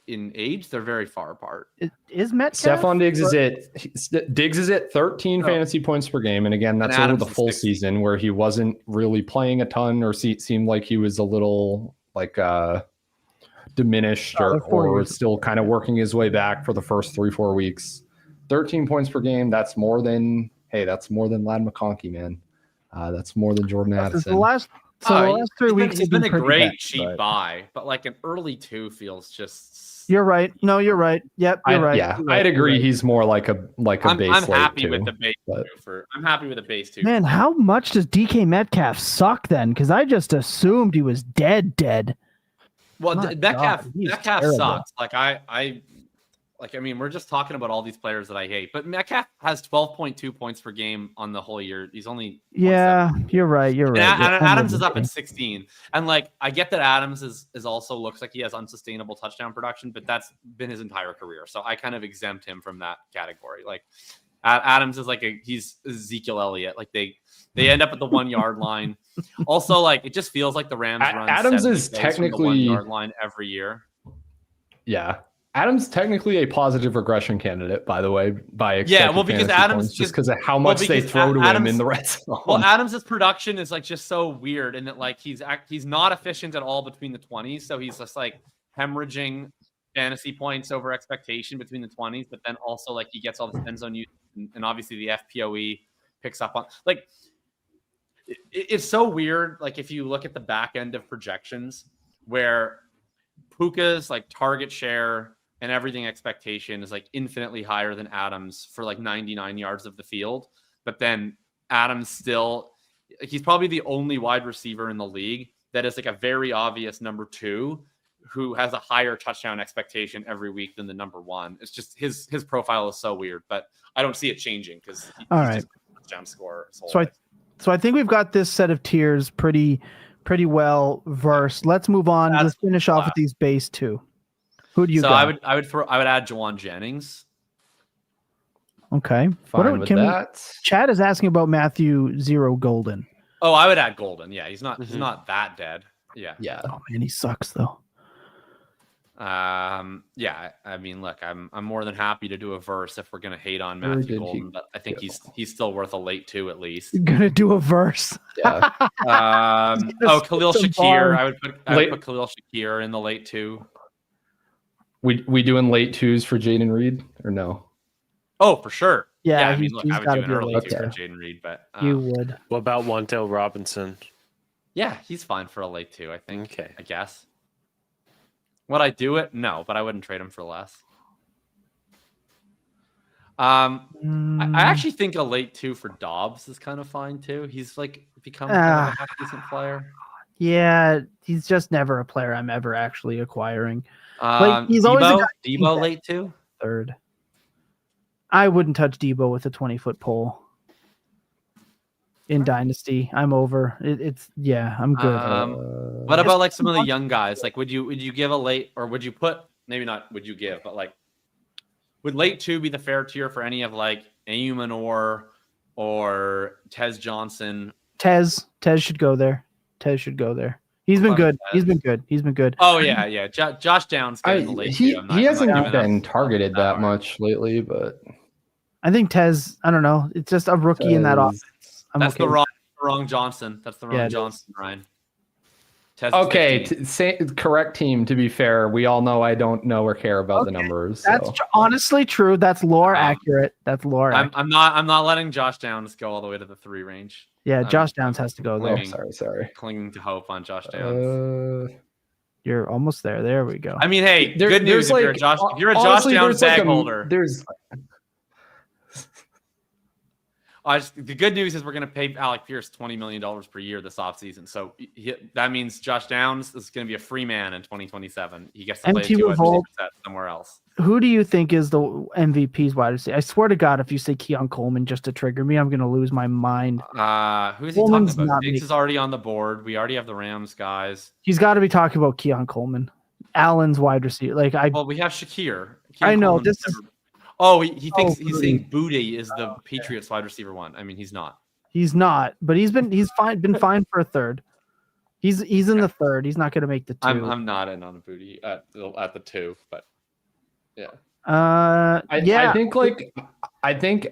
[SPEAKER 4] In age, they're very far apart.
[SPEAKER 3] Is Metcalf?
[SPEAKER 5] Stephon Diggs is at 13 fantasy points per game, and again, that's over the full season where he wasn't really playing a ton, or seemed like he was a little like diminished, or still kind of working his way back for the first 3-4 weeks. 13 points per game. That's more than Lad McConkey, man. That's more than Jordan Addison.
[SPEAKER 3] The last 3 weeks
[SPEAKER 4] he's been a great cheap buy, but like an early 2 feels just.
[SPEAKER 3] You're right. No, you're right. Yep, you're right.
[SPEAKER 5] Yeah,
[SPEAKER 3] you're right.
[SPEAKER 5] I'd agree. He's more like a base.
[SPEAKER 4] I'm happy with the base 2. I'm happy with the base 2.
[SPEAKER 3] Man, how much does DK Metcalf suck then? Because I just assumed he was dead.
[SPEAKER 4] Well, Metcalf sucks. Like like, I mean, we're just talking about all these players that I hate, but Metcalf has 12.2 points per game on the whole year. He's only
[SPEAKER 3] You're right. You're right.
[SPEAKER 4] And Adams is up at 16, and like I get that Adams is also looks like he has unsustainable touchdown production, but that's been his entire career, so I kind of exempt him from that category. Like Adams is like he's Ezekiel Elliott. Like they end up at the 1 yard line. Also, like it just feels like the Rams run
[SPEAKER 5] Adams is technically
[SPEAKER 4] 1 yard line every year.
[SPEAKER 5] Yeah. Adams technically a positive regression candidate, by the way, by
[SPEAKER 4] because Adams
[SPEAKER 5] just because of how much they throw to him in the red zone.
[SPEAKER 4] Well, Adams' production is like just so weird in that like he's not efficient at all between the 20s, so he's just like hemorrhaging fantasy points over expectation between the 20s, but then also like he gets all the end zone use and obviously the FPOE picks up on like it's so weird. Like if you look at the back end of projections where Puka's like target share and everything expectation is like infinitely higher than Adams for like 99 yards of the field. But then Adams still, he's probably the only wide receiver in the league that is like a very obvious number 2 who has a higher touchdown expectation every week than the number 1. It's just his profile is so weird, but I don't see it changing because he's just a touchdown scorer.
[SPEAKER 3] So I think we've got this set of tiers pretty well versed. Let's move on. Let's finish off with these base 2. Who do you got?
[SPEAKER 4] I would add Jawan Jennings.
[SPEAKER 3] Okay.
[SPEAKER 5] Fine with that.
[SPEAKER 3] Chad is asking about Matthew Zero Golden.
[SPEAKER 4] Oh, I would add Golden. Yeah, he's not that dead. Yeah.
[SPEAKER 5] Yeah.
[SPEAKER 3] Oh man, he sucks though.
[SPEAKER 4] Yeah, I mean, look, I'm more than happy to do a verse if we're gonna hate on Matthew Golden, but I think he's still worth a late 2 at least.
[SPEAKER 3] You're gonna do a verse.
[SPEAKER 5] Yeah.
[SPEAKER 4] Khalil Shakir. I would put Khalil Shakir in the late 2.
[SPEAKER 5] We doing late 2s for Jaden Reed or no?
[SPEAKER 4] Oh, for sure.
[SPEAKER 3] Yeah,
[SPEAKER 4] I mean, look, I would do an early 2 for Jaden Reed, but
[SPEAKER 3] you would.
[SPEAKER 1] What about Wan'Dale Robinson?
[SPEAKER 4] Yeah, he's fine for a late 2, I think.
[SPEAKER 1] Okay.
[SPEAKER 4] I guess. Would I do it? No, but I wouldn't trade him for less. I actually think a late 2 for Dobbs is kind of fine too. He's like become kind of a half-decent player.
[SPEAKER 3] Yeah, he's just never a player I'm ever actually acquiring.
[SPEAKER 4] He's always Debo late 2.
[SPEAKER 3] 3rd. I wouldn't touch Debo with a 20-foot pole. In Dynasty, I'm over. I'm good.
[SPEAKER 4] What about like some of the young guys? Like, would you give a late, or would you put, maybe not would you give, but like, would late 2 be the fair tier for any of like Ayumanor or Tez Johnson?
[SPEAKER 3] Tez should go there. He's been good. He's been good.
[SPEAKER 4] Oh yeah. Josh Downs getting the late 2.
[SPEAKER 5] He hasn't been targeted that much lately, but
[SPEAKER 3] I think Tez. I don't know. It's just a rookie in that offense.
[SPEAKER 4] That's the wrong Johnson. That's the wrong Johnson, Ryan.
[SPEAKER 5] Okay, correct team. To be fair, we all know I don't know or care about the numbers.
[SPEAKER 3] That's honestly true. That's lore accurate. That's lore.
[SPEAKER 4] I'm not letting Josh Downs go all the way to the 3 range.
[SPEAKER 3] Yeah, Josh Downs has to go there.
[SPEAKER 5] Sorry.
[SPEAKER 4] Clinging to hope on Josh Downs.
[SPEAKER 3] You're almost there. There we go.
[SPEAKER 4] I mean, hey, good news if you're a Josh Downs bag holder. The good news is we're going to pay Alec Pierce $20 million per year this offseason. So that means Josh Downs is going to be a free man in 2027. He gets to play 200% somewhere else.
[SPEAKER 3] Who do you think is the MVP's wide receiver? I swear to God, if you say Keon Coleman just to trigger me, I'm going to lose my mind.
[SPEAKER 4] Who is he talking about? Diggs is already on the board. We already have the Rams guys.
[SPEAKER 3] He's got to be talking about Keon Coleman. Allen's wide receiver. Well,
[SPEAKER 4] we have Shakir.
[SPEAKER 3] I know. This is...
[SPEAKER 4] Oh, he thinks he's saying Booty is the Patriots wide receiver 1. I mean, he's not.
[SPEAKER 3] He's not, but he's been fine for a 3rd. He's in the 3rd. He's not going to make the 2.
[SPEAKER 4] I'm not in on a Booty at the 2, but yeah.
[SPEAKER 5] I think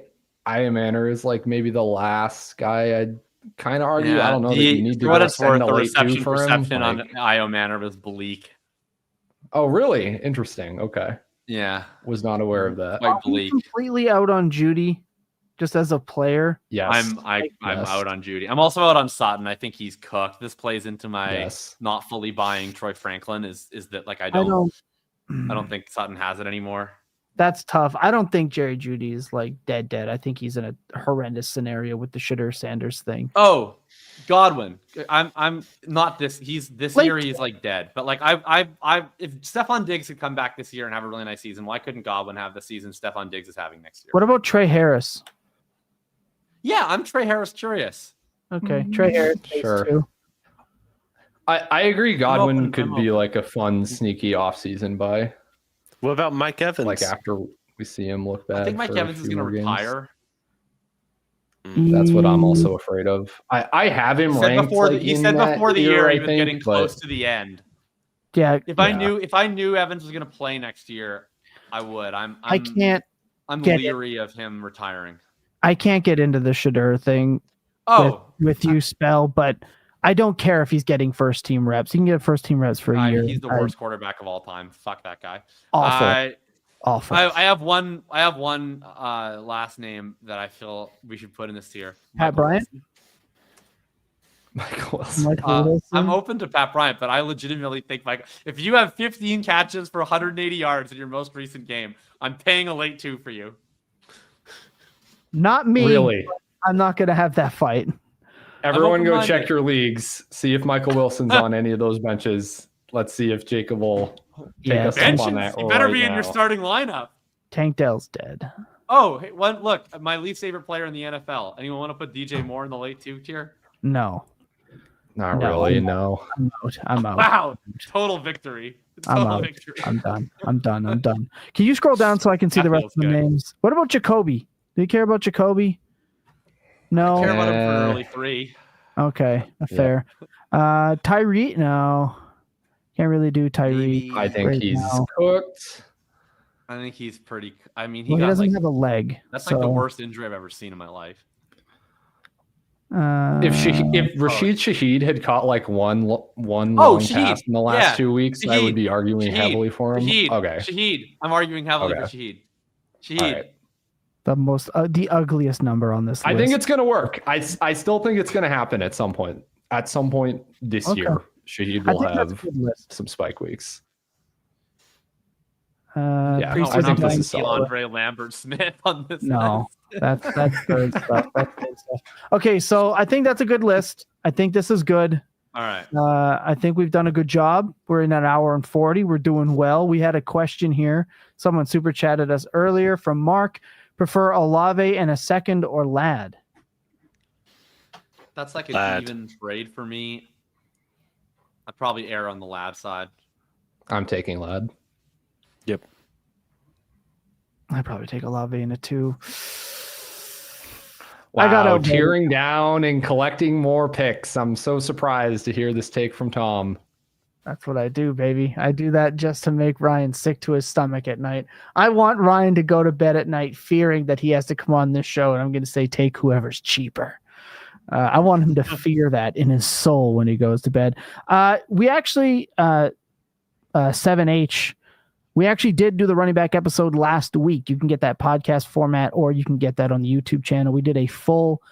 [SPEAKER 5] Iron Manor is like maybe the last guy I'd kind of argue. I don't know that you need to
[SPEAKER 4] what it's worth. The
[SPEAKER 5] reception
[SPEAKER 4] on Io Manor was bleak.
[SPEAKER 5] Oh, really? Interesting. Okay.
[SPEAKER 4] Yeah,
[SPEAKER 5] was not aware of that.
[SPEAKER 4] Quite bleak.
[SPEAKER 3] Completely out on Judy, just as a player.
[SPEAKER 5] Yes,
[SPEAKER 4] I'm out on Judy. I'm also out on Sutton. I think he's cooked. This plays into my not fully buying Troy Franklin. Is that like I don't think Sutton has it anymore.
[SPEAKER 3] That's tough. I don't think Jerry Jeudy is like dead. I think he's in a horrendous scenario with the Shedeur Sanders thing.
[SPEAKER 4] Oh, Godwin. I'm not this. He's this
[SPEAKER 3] Like-
[SPEAKER 4] year. He's like dead. But like if Stephon Diggs could come back this year and have a really nice season, why couldn't Godwin have the season Stephon Diggs is having next year?
[SPEAKER 3] What about Trey Harris?
[SPEAKER 4] Yeah, I'm Trey Harris curious.
[SPEAKER 3] Okay, Trey Harris.
[SPEAKER 5] Sure.
[SPEAKER 3] Too.
[SPEAKER 5] I agree. Godwin
[SPEAKER 4] open,
[SPEAKER 5] could
[SPEAKER 4] I'm
[SPEAKER 5] be like a fun, sneaky offseason buy.
[SPEAKER 1] What about Mike Evans?
[SPEAKER 5] Like after we see him look bad.
[SPEAKER 4] I think Mike
[SPEAKER 5] for a
[SPEAKER 4] Evans is
[SPEAKER 5] few
[SPEAKER 4] going to
[SPEAKER 5] more games.
[SPEAKER 4] retire.
[SPEAKER 5] That's what I'm also afraid of. I have him
[SPEAKER 4] He said
[SPEAKER 5] ranked.
[SPEAKER 4] before,
[SPEAKER 5] like,
[SPEAKER 4] he
[SPEAKER 5] in
[SPEAKER 4] said
[SPEAKER 5] that
[SPEAKER 4] before the
[SPEAKER 5] tier,
[SPEAKER 4] year
[SPEAKER 5] I
[SPEAKER 4] he was
[SPEAKER 5] think,
[SPEAKER 4] getting
[SPEAKER 5] but-
[SPEAKER 4] close to the end.
[SPEAKER 3] Yeah,
[SPEAKER 4] If I knew Evans was going to play next year, I would. I'm
[SPEAKER 3] get it.
[SPEAKER 4] leery of him retiring.
[SPEAKER 3] I can't get into the Shedeur thing
[SPEAKER 4] Oh,
[SPEAKER 3] with you, Spell, but I don't care if he's getting first team reps. He can get first team reps for a year.
[SPEAKER 4] he's the worst quarterback of all time. Fuck that guy.
[SPEAKER 3] Awful. Awful.
[SPEAKER 4] I have one last name that I feel we should put in this tier.
[SPEAKER 3] Pat Bryant?
[SPEAKER 5] Michael Wilson.
[SPEAKER 3] Michael Wilson?
[SPEAKER 4] I'm open to Pat Bryant, but I legitimately think if you have 15 catches for 180 yards in your most recent game, I'm paying a late 2 for you.
[SPEAKER 3] Not me.
[SPEAKER 5] Really?
[SPEAKER 3] I'm not going to have that fight.
[SPEAKER 5] Everyone go
[SPEAKER 4] open-minded.
[SPEAKER 5] check your leagues. See if Michael Wilson's on any of those benches. Let's see if Jacob will take
[SPEAKER 3] Yeah,
[SPEAKER 5] us up
[SPEAKER 4] Benches,
[SPEAKER 5] on that.
[SPEAKER 4] you better
[SPEAKER 5] right
[SPEAKER 4] be in
[SPEAKER 5] now.
[SPEAKER 4] your starting lineup.
[SPEAKER 3] Tank Dell's dead.
[SPEAKER 4] Oh, hey, look, my least favorite player in the NFL. Anyone want to put DJ Moore in the late 2 tier?
[SPEAKER 3] No.
[SPEAKER 5] Not
[SPEAKER 3] No.
[SPEAKER 5] really, no.
[SPEAKER 3] I'm out.
[SPEAKER 4] Wow, total victory.
[SPEAKER 3] I'm
[SPEAKER 4] Total
[SPEAKER 3] out.
[SPEAKER 4] victory.
[SPEAKER 3] I'm done. Can you scroll down so I can see
[SPEAKER 4] That
[SPEAKER 3] the rest
[SPEAKER 4] feels
[SPEAKER 3] of the
[SPEAKER 4] good.
[SPEAKER 3] names? What about Jacoby? Do you care about Jacoby? No.
[SPEAKER 4] Care about him for
[SPEAKER 5] Eh.
[SPEAKER 4] early 3.
[SPEAKER 3] Okay, fair. Tyree? No. Can't really do Tyree.
[SPEAKER 5] I think
[SPEAKER 3] right
[SPEAKER 5] he's
[SPEAKER 3] now.
[SPEAKER 5] cooked.
[SPEAKER 4] I think he's pretty. I mean,
[SPEAKER 3] Well, he
[SPEAKER 4] got
[SPEAKER 3] doesn't
[SPEAKER 4] like
[SPEAKER 3] have a leg.
[SPEAKER 4] that's like the
[SPEAKER 3] so,
[SPEAKER 4] worst injury I've ever seen in my life.
[SPEAKER 5] If Rashid Shaheed had caught like one long
[SPEAKER 4] Shaheed.
[SPEAKER 5] pass in the last
[SPEAKER 4] Yeah.
[SPEAKER 5] 2 weeks, I would be arguing
[SPEAKER 4] Shaheed.
[SPEAKER 5] heavily for him.
[SPEAKER 4] Shaheed.
[SPEAKER 5] Okay.
[SPEAKER 4] Shaheed. I'm arguing heavily for Shaheed. Shaheed.
[SPEAKER 5] All right.
[SPEAKER 3] the ugliest number on this list.
[SPEAKER 5] I think it's going to work. I still think it's going to happen at some point. At some point this
[SPEAKER 3] Okay.
[SPEAKER 5] year, Shaheed
[SPEAKER 3] I
[SPEAKER 5] will
[SPEAKER 3] think that's a
[SPEAKER 5] have
[SPEAKER 3] good list.
[SPEAKER 5] some spike weeks.
[SPEAKER 3] Yeah,
[SPEAKER 5] No, I think this is
[SPEAKER 4] Putting
[SPEAKER 5] solid.
[SPEAKER 4] Andre Lambert Smith on this
[SPEAKER 3] No,
[SPEAKER 4] list.
[SPEAKER 3] that's third stuff. That's third stuff. Okay, so I think that's a good list. I think this is good.
[SPEAKER 4] All right.
[SPEAKER 3] I think we've done a good job. We're in an hour and 40. We're doing well. We had a question here. Someone super chatted us earlier from Mark. Prefer Olave and a second or Lad?
[SPEAKER 4] That's like an
[SPEAKER 1] Lad.
[SPEAKER 4] even trade for me. I'd probably err on the Lad side.
[SPEAKER 5] I'm taking Lad.
[SPEAKER 1] Yep.
[SPEAKER 3] I'd probably take Olave in a 2.
[SPEAKER 5] Wow,
[SPEAKER 3] I gotta-
[SPEAKER 5] tearing down and collecting more picks. I'm so surprised to hear this take from Tom.
[SPEAKER 3] That's what I do, baby. I do that just to make Ryan sick to his stomach at night. I want Ryan to go to bed at night fearing that he has to come on this show, and I'm going to say take whoever's cheaper. I want him to fear that in his soul when he goes to bed. We actually, 7H, we actually did do the running back episode last week. You can get that podcast format, or you can get that on the YouTube channel. We did a full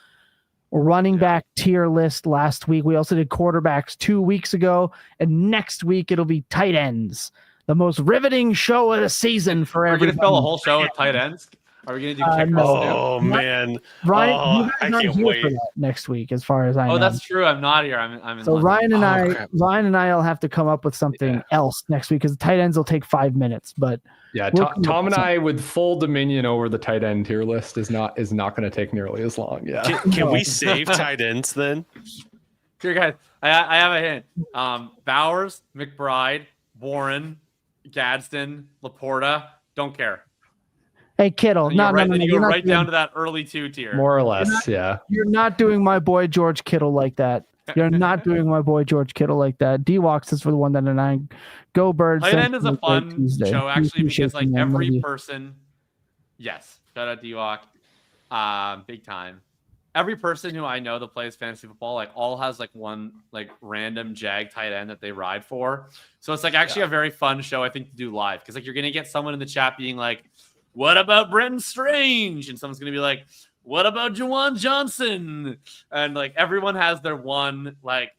[SPEAKER 3] running back tier list last week. We also did quarterbacks 2 weeks ago, and next week it'll be tight ends. The most riveting show of the season for
[SPEAKER 4] We're going
[SPEAKER 3] everybody.
[SPEAKER 4] to fill a whole show with tight ends? Are we going to do kickers
[SPEAKER 3] no.
[SPEAKER 4] too?
[SPEAKER 1] Oh man.
[SPEAKER 3] Ryan,
[SPEAKER 1] Oh,
[SPEAKER 3] you guys
[SPEAKER 1] I
[SPEAKER 3] aren't
[SPEAKER 1] can't
[SPEAKER 3] here
[SPEAKER 1] wait.
[SPEAKER 3] for that next week, as far as I know.
[SPEAKER 4] Oh, that's true. I'm not here. I'm in
[SPEAKER 3] So
[SPEAKER 4] London.
[SPEAKER 3] Ryan and I will have to come up with something
[SPEAKER 5] Yeah.
[SPEAKER 3] else next week, because the tight ends will take 5 minutes. But
[SPEAKER 5] Yeah,
[SPEAKER 3] We'll come up
[SPEAKER 5] Tom
[SPEAKER 3] with
[SPEAKER 5] and I with full dominion over the tight end tier list is not going to take nearly as long. Yeah.
[SPEAKER 1] Can we save tight ends then?
[SPEAKER 4] Here, guys. I have a hint. Bowers, McBride, Warren, Gadsden, Laporta. Don't care.
[SPEAKER 3] hey, Kittle,
[SPEAKER 4] You
[SPEAKER 3] no,
[SPEAKER 4] go right,
[SPEAKER 3] no,
[SPEAKER 4] then you
[SPEAKER 3] you're
[SPEAKER 4] go
[SPEAKER 3] not
[SPEAKER 4] right
[SPEAKER 3] doing-
[SPEAKER 4] down to that early 2 tier.
[SPEAKER 5] More or less, yeah.
[SPEAKER 3] You're not doing my boy George Kittle like that. You're not doing my boy George Kittle like that. D-Walks is for the one that and I go Birds.
[SPEAKER 4] Tight end is a fun
[SPEAKER 3] Tuesday.
[SPEAKER 4] show, actually,
[SPEAKER 3] You
[SPEAKER 4] because like
[SPEAKER 3] shaking, man. Love
[SPEAKER 4] every
[SPEAKER 3] you.
[SPEAKER 4] person, yes, shout out D-Walk, big time. Every person who I know that plays fantasy football, like all has like one like random jag tight end that they ride for. So it's like actually a very fun show, I think, to do live, because like you're gonna get someone in the chat being like, "What about Brenton Strange?" and someone's gonna be like, "What about Juwan Johnson?" And like everyone has their one like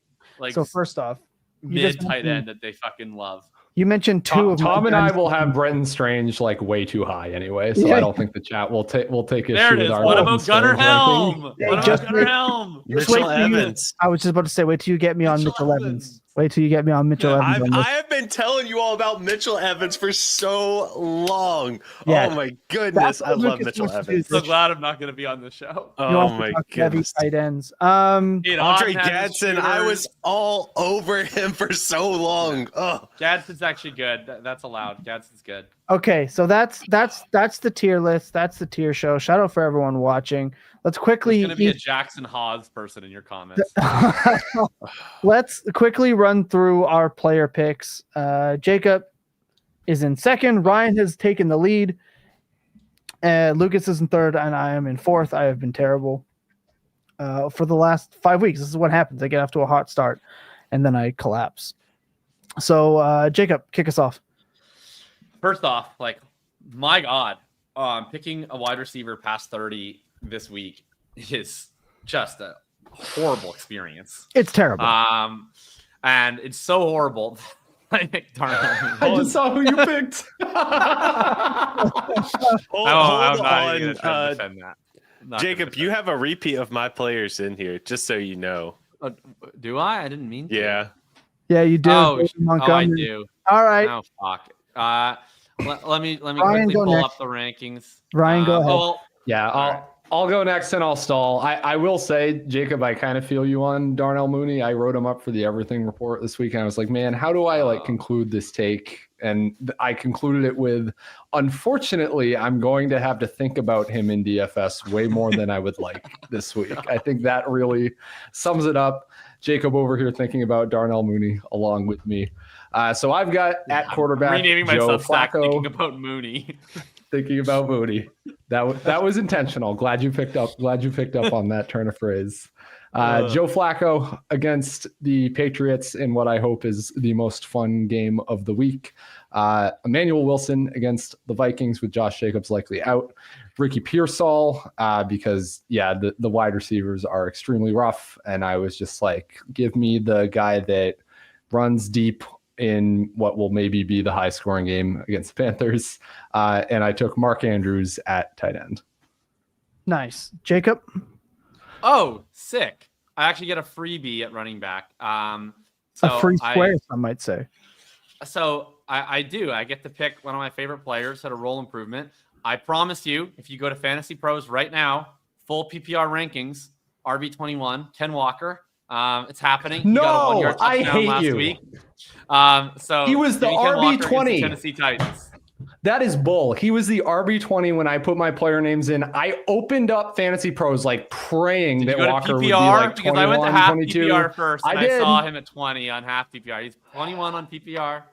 [SPEAKER 3] So first off, you
[SPEAKER 4] mid
[SPEAKER 3] just
[SPEAKER 4] tight
[SPEAKER 3] mentioned-
[SPEAKER 4] end that they fucking love.
[SPEAKER 3] You mentioned two of
[SPEAKER 5] Tom
[SPEAKER 3] my
[SPEAKER 5] and I
[SPEAKER 3] dynasty
[SPEAKER 5] will have
[SPEAKER 3] teams.
[SPEAKER 5] Brenton Strange like way too high anyway, so
[SPEAKER 3] Yeah.
[SPEAKER 5] I don't think the chat will take issue
[SPEAKER 4] There it
[SPEAKER 5] with
[SPEAKER 4] is.
[SPEAKER 5] our
[SPEAKER 4] What
[SPEAKER 5] Brenton
[SPEAKER 4] about Gunnar
[SPEAKER 5] Strange ranking.
[SPEAKER 4] Helm?
[SPEAKER 3] Hey,
[SPEAKER 4] What
[SPEAKER 3] just
[SPEAKER 4] about Gunnar
[SPEAKER 3] wait-
[SPEAKER 4] Helm?
[SPEAKER 3] Just wait
[SPEAKER 1] Mitchell
[SPEAKER 3] till you-
[SPEAKER 1] Evans.
[SPEAKER 3] I was just about to say, wait till you get me on
[SPEAKER 4] Mitchell
[SPEAKER 3] Mitchell Evans.
[SPEAKER 4] Evans.
[SPEAKER 3] Wait till you get me on Mitchell
[SPEAKER 4] Yeah,
[SPEAKER 3] Evans. on this.
[SPEAKER 1] I have been telling you all about Mitchell Evans for so long.
[SPEAKER 3] Yeah.
[SPEAKER 1] Oh my goodness,
[SPEAKER 3] That's
[SPEAKER 1] I
[SPEAKER 3] what
[SPEAKER 1] love
[SPEAKER 3] Lucas
[SPEAKER 1] Mitchell
[SPEAKER 3] wants to do.
[SPEAKER 1] Evans.
[SPEAKER 4] So glad I'm not going to be on the show.
[SPEAKER 3] You
[SPEAKER 1] Oh
[SPEAKER 3] want
[SPEAKER 1] my
[SPEAKER 3] to talk heavy
[SPEAKER 1] goodness.
[SPEAKER 3] tight ends.
[SPEAKER 4] Dude,
[SPEAKER 1] Andre
[SPEAKER 4] Auden has
[SPEAKER 1] Gadsden, I
[SPEAKER 4] shooters.
[SPEAKER 1] was all over him for so long. Oh,
[SPEAKER 4] Gadsden's actually good. That's allowed. Gadsden's good.
[SPEAKER 3] Okay, so that's the tier list. That's the tier show. Shout out for everyone watching. Let's quickly
[SPEAKER 4] There's going to be a Jackson Hawes person in your comments.
[SPEAKER 3] let's quickly run through our player picks. Jacob is in second. Ryan has taken the lead. Lucas is in third, and I am in fourth. I have been terrible for the last 5 weeks. This is what happens. I get off to a hot start, and then I collapse. So, Jacob, kick us off.
[SPEAKER 4] First off, like, my God, picking a wide receiver past 30 this week is just a horrible experience.
[SPEAKER 3] It's terrible.
[SPEAKER 4] And it's so horrible. I picked Darnell.
[SPEAKER 5] I just saw who you picked.
[SPEAKER 1] hold
[SPEAKER 4] I'm not even
[SPEAKER 1] on.
[SPEAKER 4] going to try to defend that. I'm not
[SPEAKER 1] Jacob,
[SPEAKER 4] gonna
[SPEAKER 1] you
[SPEAKER 4] defend
[SPEAKER 1] have a repeat of my players in here, just so you know.
[SPEAKER 4] that. Do I? I didn't mean to.
[SPEAKER 1] Yeah.
[SPEAKER 3] Yeah, you do.
[SPEAKER 4] Oh, I
[SPEAKER 3] Montgomery.
[SPEAKER 4] do.
[SPEAKER 3] All right,
[SPEAKER 4] Oh, fuck. Let me
[SPEAKER 3] Ryan,
[SPEAKER 4] quickly
[SPEAKER 3] go
[SPEAKER 4] pull
[SPEAKER 3] next.
[SPEAKER 4] up the rankings.
[SPEAKER 3] Ryan, go ahead.
[SPEAKER 4] Well,
[SPEAKER 5] Yeah,
[SPEAKER 4] All right.
[SPEAKER 5] I'll go next and I'll stall. I will say, Jacob, I kind of feel you on Darnell Mooney. I wrote him up for the Everything Report this week, and I was like, man, how do I like conclude this take? And I concluded it with, unfortunately, I'm going to have to think about him in DFS way more than I would like this week. I think that really sums it up. Jacob over here thinking about Darnell Mooney along with me. So I've got at quarterback
[SPEAKER 4] renaming my
[SPEAKER 5] Joe
[SPEAKER 4] Substack
[SPEAKER 5] Flacco.
[SPEAKER 4] thinking about Mooney.
[SPEAKER 5] Thinking about Mooney. That was intentional. Glad you picked up on that turn of phrase. Joe Flacco against the Patriots in what I hope is the most fun game of the week. Emmanuel Wilson against the Vikings with Josh Jacobs likely out. Ricky Pearsall because the wide receivers are extremely rough, and I was just like, give me the guy that runs deep in what will maybe be the high scoring game against the Panthers. And I took Mark Andrews at tight end.
[SPEAKER 3] Nice. Jacob?
[SPEAKER 4] Oh, sick. I actually get a freebie at running back.
[SPEAKER 3] A free square, some might say.
[SPEAKER 4] So I do. I get to pick one of my favorite players at a role improvement. I promise you, if you go to Fantasy Pros right now, full PPR rankings, RB21, Ken Walker. It's happening. He got a 1 yard
[SPEAKER 5] I
[SPEAKER 4] touchdown
[SPEAKER 5] hate
[SPEAKER 4] last
[SPEAKER 5] you.
[SPEAKER 4] week. So
[SPEAKER 5] He was the
[SPEAKER 4] give me Ken Walker against the
[SPEAKER 5] RB20.
[SPEAKER 4] Tennessee Titans.
[SPEAKER 5] That is bull. He was the RB20 when I put my player names in. I opened up Fantasy Pros like praying
[SPEAKER 4] Did
[SPEAKER 5] that
[SPEAKER 4] you go to
[SPEAKER 5] Walker
[SPEAKER 4] PPR?
[SPEAKER 5] would be like
[SPEAKER 4] Because
[SPEAKER 5] 21,
[SPEAKER 4] I went to half
[SPEAKER 5] 22.
[SPEAKER 4] PPR first, and
[SPEAKER 5] I
[SPEAKER 4] I
[SPEAKER 5] did.
[SPEAKER 4] saw him at 20 on half PPR. He's 21 on PPR.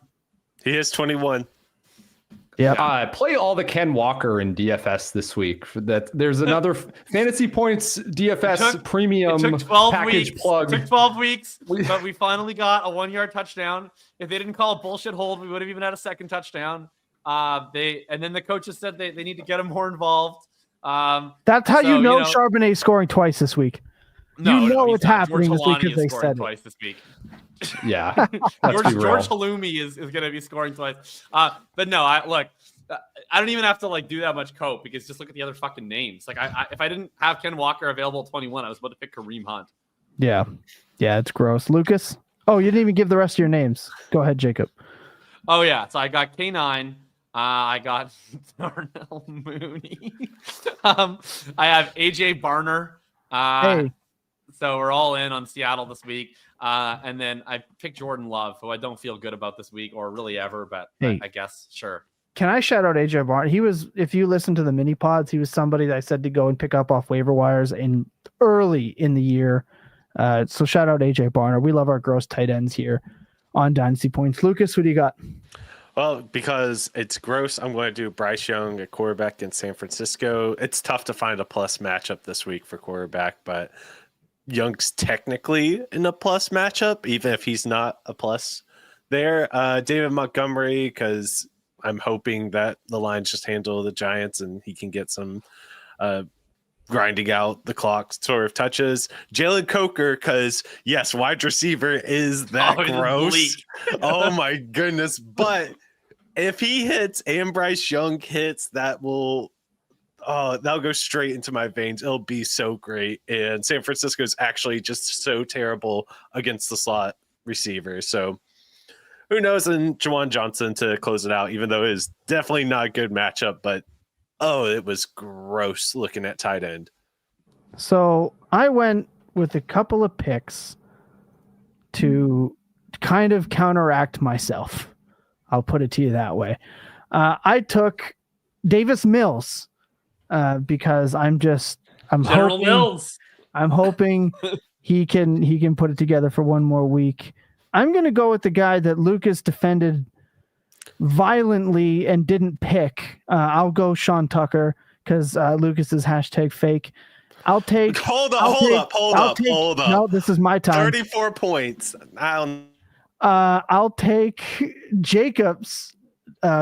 [SPEAKER 1] He is 21.
[SPEAKER 3] Yeah.
[SPEAKER 5] Play all the Ken Walker in DFS this week. There's another Fantasy Points DFS premium
[SPEAKER 4] It took 12
[SPEAKER 5] package
[SPEAKER 4] weeks.
[SPEAKER 5] plug.
[SPEAKER 4] It took 12 weeks, but we finally got a 1 yard touchdown. If they didn't call a bullshit hold, we would have even had a second touchdown. And then the coaches said they need to get him more involved.
[SPEAKER 3] That's how you know Charbonnet's scoring twice this week. You know
[SPEAKER 4] he's
[SPEAKER 3] it's
[SPEAKER 4] not.
[SPEAKER 3] happening
[SPEAKER 4] George
[SPEAKER 3] this week
[SPEAKER 4] Halani
[SPEAKER 3] because
[SPEAKER 4] is
[SPEAKER 3] they
[SPEAKER 4] scoring
[SPEAKER 3] said it.
[SPEAKER 4] twice this week.
[SPEAKER 5] Yeah, let's be real.
[SPEAKER 4] George Halloumi is going to be scoring twice. But no, I don't even have to like do that much cope because just look at the other fucking names. Like if I didn't have Ken Walker available at 21, I was about to pick Kareem Hunt.
[SPEAKER 3] Yeah. Yeah, it's gross. Lucas? Oh, you didn't even give the rest of your names. Go ahead, Jacob.
[SPEAKER 4] Oh, yeah. So I got K9. I got Darnell Mooney. I have AJ Barner.
[SPEAKER 3] Hey.
[SPEAKER 4] So we're all in on Seattle this week. And then I picked Jordan Love, who I don't feel good about this week or really ever, but
[SPEAKER 3] Hey.
[SPEAKER 4] I guess, sure.
[SPEAKER 3] Can I shout out AJ Barner? He was, if you listen to the mini pods, he was somebody that I said to go and pick up off waiver wires in early in the year. So shout out AJ Barner. We love our gross tight ends here on Dynasty Points. Lucas, who do you got?
[SPEAKER 1] Well, because it's gross, I'm going to do Bryce Young at quarterback in San Francisco. It's tough to find a plus matchup this week for quarterback, but Young's technically in a plus matchup, even if he's not a plus there. David Montgomery, because I'm hoping that the Lions just handle the Giants and he can get some grinding out the clock sort of touches. Jalen Coker, because yes, wide receiver is that gross. Oh my goodness. But if he hits and Bryce Young hits, that'll go straight into my veins. It'll be so great. And San Francisco is actually just so terrible against the slot receivers. So who knows? And Juwan Johnson to close it out, even though it is definitely not a good matchup, but it was gross looking at tight end.
[SPEAKER 3] So I went with a couple of picks to kind of counteract myself. I'll put it to you that way. I took Davis Mills because I'm hoping he can put it together for one more week. I'm going to go with the guy that Lucas defended violently and didn't pick. I'll go Sean Tucker because Lucas's hashtag fake. I'll take.
[SPEAKER 1] Hold up.
[SPEAKER 3] No, this is my time.
[SPEAKER 1] 34 points.
[SPEAKER 3] I'll take Jacob's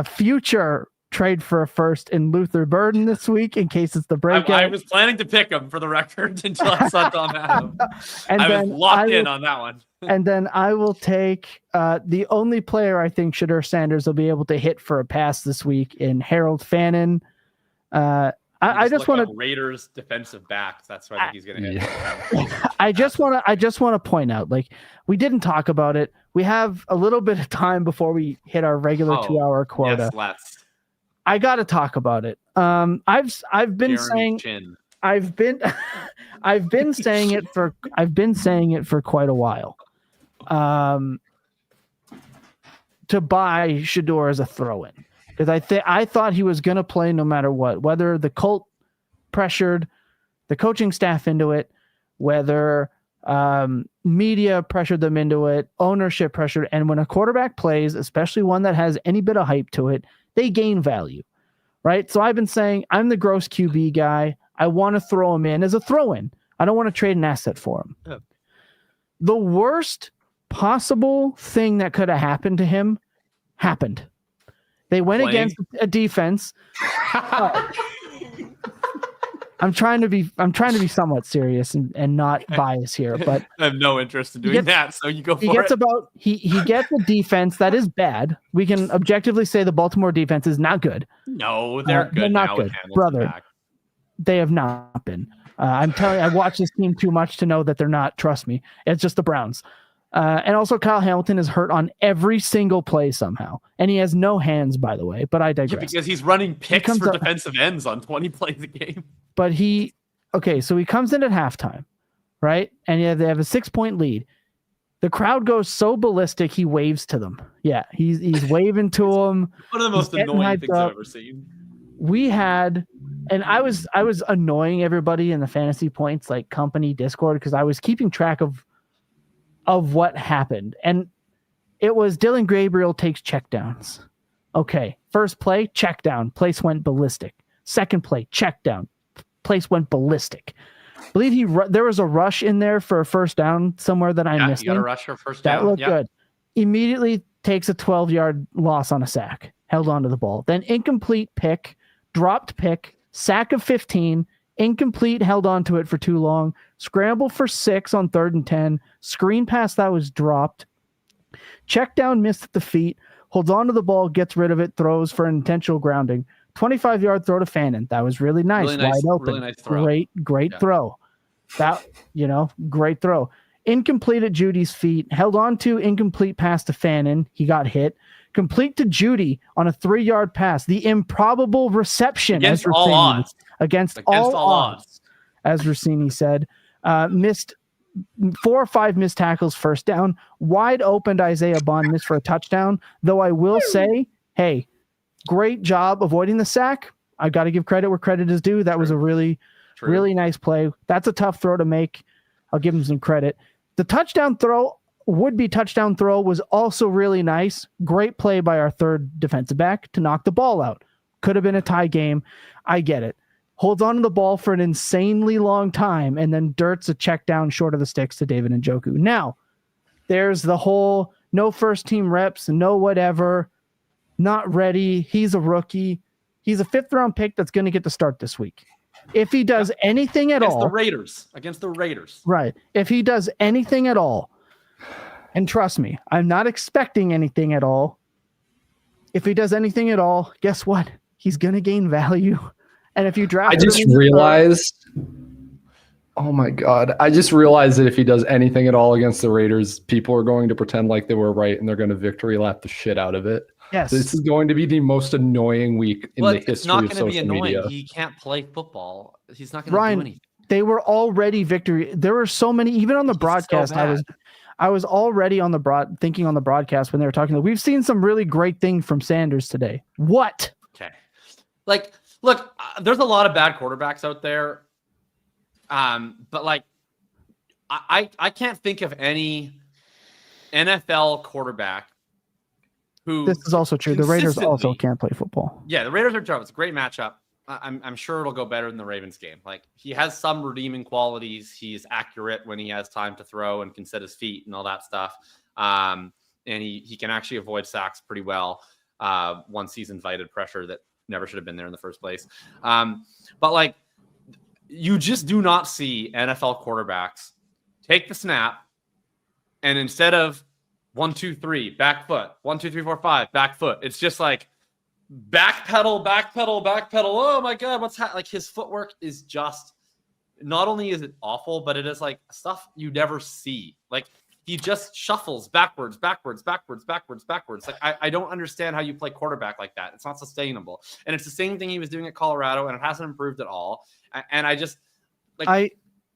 [SPEAKER 3] future trade for a first in Luther Burden this week in case it's the breakout.
[SPEAKER 4] I was planning to pick him for the record until I saw Tom Adam. I was locked in on that one.
[SPEAKER 3] And then I will take the only player I think Shedeur Sanders will be able to hit for a pass this week in Harold Fannin. I just want to
[SPEAKER 4] Raiders defensive backs. That's why I think he's going to hit.
[SPEAKER 3] I just want to point out, like, we didn't talk about it. We have a little bit of time before we hit our regular 2-hour quota.
[SPEAKER 4] Yes, let's.
[SPEAKER 3] I got to talk about it. I've been saying I've been saying it for quite a while. To buy Shedeur as a throw-in, because I thought he was going to play no matter what, whether the Colt pressured the coaching staff into it, whether media pressured them into it, ownership pressured, and when a quarterback plays, especially one that has any bit of hype to it, they gain value, right? So I've been saying I'm the gross QB guy. I want to throw him in as a throw-in. I don't want to trade an asset for him. Yeah. The worst possible thing that could have happened to him happened. They went against a defense. I'm trying to be somewhat serious and not biased here, but
[SPEAKER 4] I have no interest in doing that. So you go for it.
[SPEAKER 3] He gets a defense that is bad. We can objectively say the Baltimore defense is not good.
[SPEAKER 4] No, they're good.
[SPEAKER 3] They're not good, brother. They have not been. I'm telling you, I watched this team too much to know that they're not. Trust me, it's just the Browns. And also, Kyle Hamilton is hurt on every single play somehow, and he has no hands, by the way. But I digress.
[SPEAKER 4] Yeah, because he's running picks for defensive ends on 20 plays a game.
[SPEAKER 3] But so he comes in at halftime, right? And they have a 6-point lead. The crowd goes so ballistic, he waves to them. Yeah, he's waving to them.
[SPEAKER 4] One of the most annoying things I've ever seen.
[SPEAKER 3] We had, and I was annoying everybody in the Fantasy Points like company Discord because I was keeping track of what happened. And it was Dylan Gabriel takes checkdowns. Okay. First play, check down. Place went ballistic. Second play, check down. Place went ballistic. I believe there was a rush in there for a first down somewhere that I missed.
[SPEAKER 4] You got a rush for first down.
[SPEAKER 3] That looked good. Immediately takes a 12-yard loss on a sack. Held onto the ball. Then incomplete pick, dropped pick, sack of 15, incomplete, held onto it for too long, scramble for 6 on 3rd and 10, screen pass that was dropped, check down, missed at the feet, holds onto the ball, gets rid of it, throws for an intentional grounding, 25-yard throw to Fannin. That was really nice, wide open.
[SPEAKER 4] Really nice throw.
[SPEAKER 3] Great throw. That, great throw. Incomplete at Judy's feet, held on to incomplete pass to Fannin. He got hit. Complete to Judy on a 3-yard pass. The improbable reception
[SPEAKER 4] against all odds.
[SPEAKER 3] Against all odds, as Rossini said. Missed 4 or 5 missed tackles, first down. Wide open Isaiah Bond missed for a touchdown. Though I will say, hey, great job avoiding the sack. I got to give credit where credit is due. That was a really nice play. That's a tough throw to make. I'll give him some credit. The would-be touchdown throw was also really nice. Great play by our third defensive back to knock the ball out. Could have been a tie game. I get it. Holds on to the ball for an insanely long time and then dirts a check down short of the sticks to David Njoku. Now, there's the whole no first team reps, no whatever, not ready. He's a rookie. He's a 5th round pick that's going to get the start this week. If he does anything at
[SPEAKER 4] against
[SPEAKER 3] all,
[SPEAKER 4] against the Raiders.
[SPEAKER 3] right? If he does anything at all, and trust me, I'm not expecting anything at all. If he does anything at all, guess what? He's going to gain value. And if you draft,
[SPEAKER 5] I just realized. Oh my God. I just realized that if he does anything at all against the Raiders, people are going to pretend like they were right and they're going to victory lap the shit out of it.
[SPEAKER 3] yes,
[SPEAKER 5] This is going to be the most annoying week in the
[SPEAKER 4] It's
[SPEAKER 5] history
[SPEAKER 4] not
[SPEAKER 5] of
[SPEAKER 4] going to be
[SPEAKER 5] social
[SPEAKER 4] annoying.
[SPEAKER 5] media.
[SPEAKER 4] He can't play football. He's not going to
[SPEAKER 3] Ryan,
[SPEAKER 4] do anything.
[SPEAKER 3] they were already victory. There were so many, even on the
[SPEAKER 4] He's so
[SPEAKER 3] broadcast.
[SPEAKER 4] bad.
[SPEAKER 3] I was already on the thinking on the broadcast when they were talking. We've seen some really great things from Sanders today. What?
[SPEAKER 4] Okay. Like, look, there's a lot of bad quarterbacks out there. But like, I can't think of any NFL quarterback who.
[SPEAKER 3] This is also true. The Raiders also
[SPEAKER 4] consistently-
[SPEAKER 3] can't play football.
[SPEAKER 4] Yeah, the Raiders are tough. It's a great matchup. I'm sure it'll go better than the Ravens game. Like, he has some redeeming qualities. He's accurate when he has time to throw and can set his feet and all that stuff. And he can actually avoid sacks pretty well once he's invited pressure that never should have been there in the first place. But like, you just do not see NFL quarterbacks take the snap and instead of 1, 2, 3, back foot, 1, 2, 3, 4, 5, back foot, it's just like backpedal. Oh my God, like his footwork is just, not only is it awful, but it is like stuff you never see. Like, he just shuffles backwards. Like, I don't understand how you play quarterback like that. It's not sustainable. And it's the same thing he was doing at Colorado, and it hasn't improved at all. And I just, like,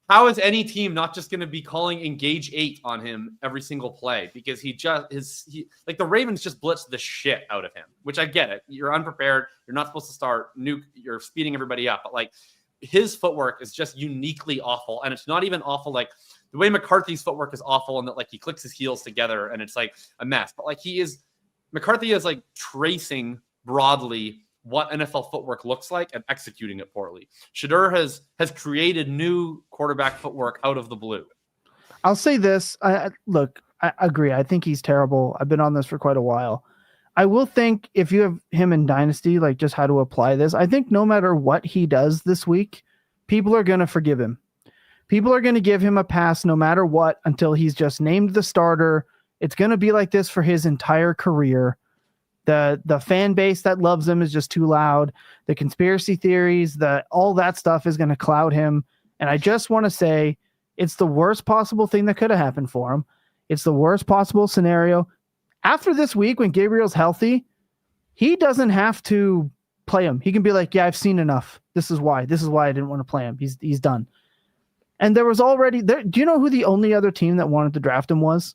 [SPEAKER 4] how is any team not just going to be calling engage 8 on him every single play? Because like, the Ravens just blitzed the shit out of him, which I get it. You're unprepared. You're not supposed to start you're speeding everybody up. But like, his footwork is just uniquely awful. And it's not even awful. Like, the way McCarthy's footwork is awful, and that like he clicks his heels together and it's like a mess. But like, McCarthy is like tracing broadly what NFL footwork looks like and executing it poorly. Shedeur has created new quarterback footwork out of the blue.
[SPEAKER 3] I'll say this. I agree. I think he's terrible. I've been on this for quite a while. I will think if you have him in Dynasty, like just how to apply this, I think no matter what he does this week, people are going to forgive him. People are going to give him a pass no matter what until he's just named the starter. It's going to be like this for his entire career. The fan base that loves him is just too loud. The conspiracy theories, all that stuff is going to cloud him. And I just want to say it's the worst possible thing that could have happened for him. It's the worst possible scenario. After this week, when Gabriel's healthy, he doesn't have to play him. He can be like, yeah, I've seen enough. This is why I didn't want to play him. He's done. And there was already there. Do you know who the only other team that wanted to draft him was?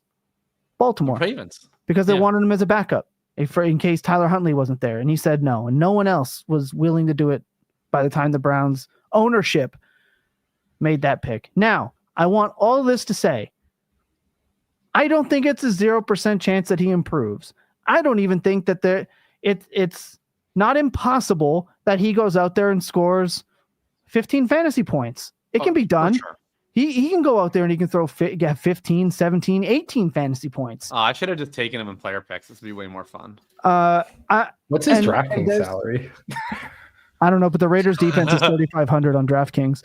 [SPEAKER 3] Baltimore.
[SPEAKER 4] Ravens.
[SPEAKER 3] Because they wanted him as a backup in case Tyler Huntley wasn't there. And he said no. And no one else was willing to do it by the time the Browns ownership made that pick. Now, I want all this to say, I don't think it's a 0% chance that he improves. I don't even think that it's not impossible that he goes out there and scores 15 fantasy points. It can be done.
[SPEAKER 4] Sure.
[SPEAKER 3] He can go out there and he can throw 15, 17, 18 fantasy points.
[SPEAKER 4] I should have just taken him in player picks. This would be way more fun.
[SPEAKER 5] What's his DraftKings salary?
[SPEAKER 3] I don't know, but the Raiders defense is 3,500 on DraftKings.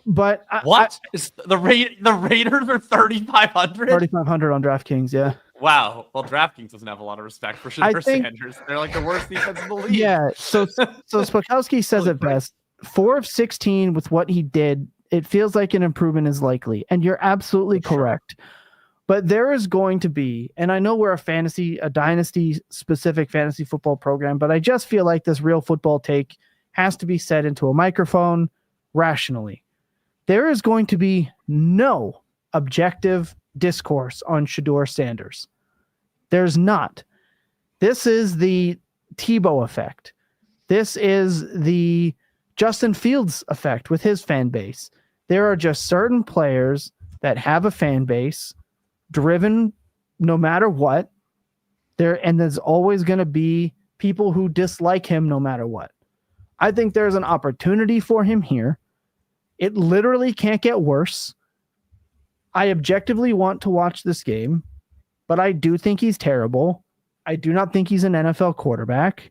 [SPEAKER 3] But
[SPEAKER 4] the Raiders are 3,500?
[SPEAKER 3] 3,500 on DraftKings, yeah.
[SPEAKER 4] Wow. Well, DraftKings doesn't have a lot of respect for Shedeur Sanders. They're like the worst defense in the league.
[SPEAKER 3] Yeah. So Spokowski says it best. 4 of 16 with what he did. It feels like an improvement is likely. And you're absolutely correct. But there is going to be, and I know we're a dynasty specific fantasy football program, but I just feel like this real football take has to be said into a microphone rationally. There is going to be no objective discourse on Shedeur Sanders. There's not. This is the Tebow effect. This is the Justin Fields effect with his fan base. There are just certain players that have a fan base driven no matter what. There's always going to be people who dislike him no matter what. I think there's an opportunity for him here. It literally can't get worse. I objectively want to watch this game, but I do think he's terrible. I do not think he's an NFL quarterback.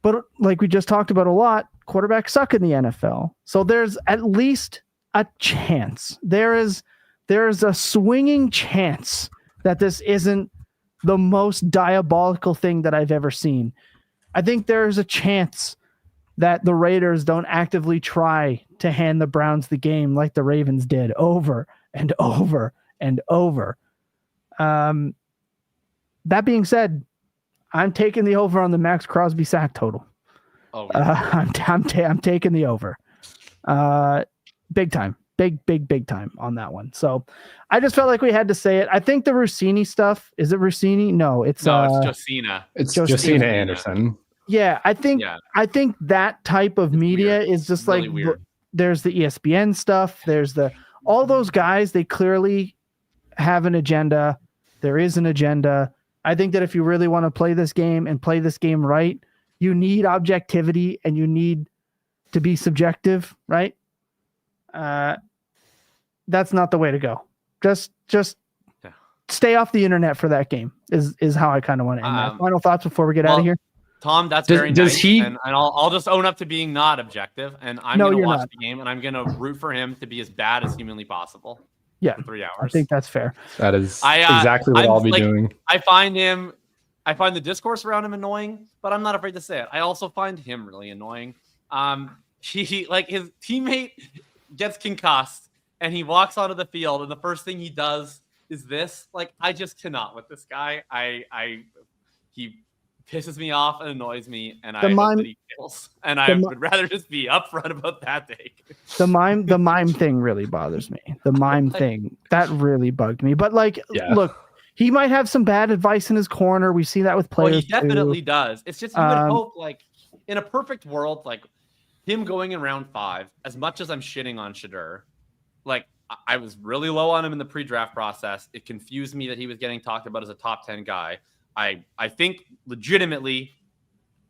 [SPEAKER 3] But like we just talked about a lot, quarterbacks suck in the NFL. So there's at least a chance. There is a swinging chance that this isn't the most diabolical thing that I've ever seen. I think there's a chance that the Raiders don't actively try to hand the Browns the game like the Ravens did over and over and over. That being said, I'm taking the over on the Max Crosby sack total.
[SPEAKER 4] Oh, yeah.
[SPEAKER 3] I'm taking the over. Big time. Big time on that one. So I just felt like we had to say it. I think the Rossini stuff, is it Rossini? No, it's
[SPEAKER 4] Josina.
[SPEAKER 5] It's Josina Anderson.
[SPEAKER 3] Yeah, I think that type of media is just really like
[SPEAKER 4] weird.
[SPEAKER 3] There's the ESPN stuff. There's all those guys. They clearly have an agenda. There is an agenda. I think that if you really want to play this game and play this game right, you need objectivity and you need to be subjective, right? That's not the way to go. Just stay off the internet for that game is how I kind of want to end that. Final thoughts before we get out of here?
[SPEAKER 4] Tom, that's very nice. And I'll just own up to being not objective, and I'm going to watch the game, and I'm going to root for him to be as bad as humanly possible.
[SPEAKER 3] Yeah,
[SPEAKER 4] for 3 hours.
[SPEAKER 3] I think that's fair.
[SPEAKER 5] That is exactly what I'll be doing.
[SPEAKER 4] I find the discourse around him annoying, but I'm not afraid to say it. I also find him really annoying. He like his teammate gets concussed, and he walks onto the field, and the first thing he does is this. Like, I just cannot with this guy. He pisses me off and annoys me, and I hope that he fails. And I would rather just be upfront about that take.
[SPEAKER 3] The mime thing really bothers me. The mime thing, that really bugged me. But look, he might have some bad advice in his corner. We see that with players.
[SPEAKER 4] Well, he definitely does. It's just you would hope, like, in a perfect world, like him going in round 5, as much as I'm shitting on Shedeur, like I was really low on him in the pre-draft process. It confused me that he was getting talked about as a top 10 guy. I think legitimately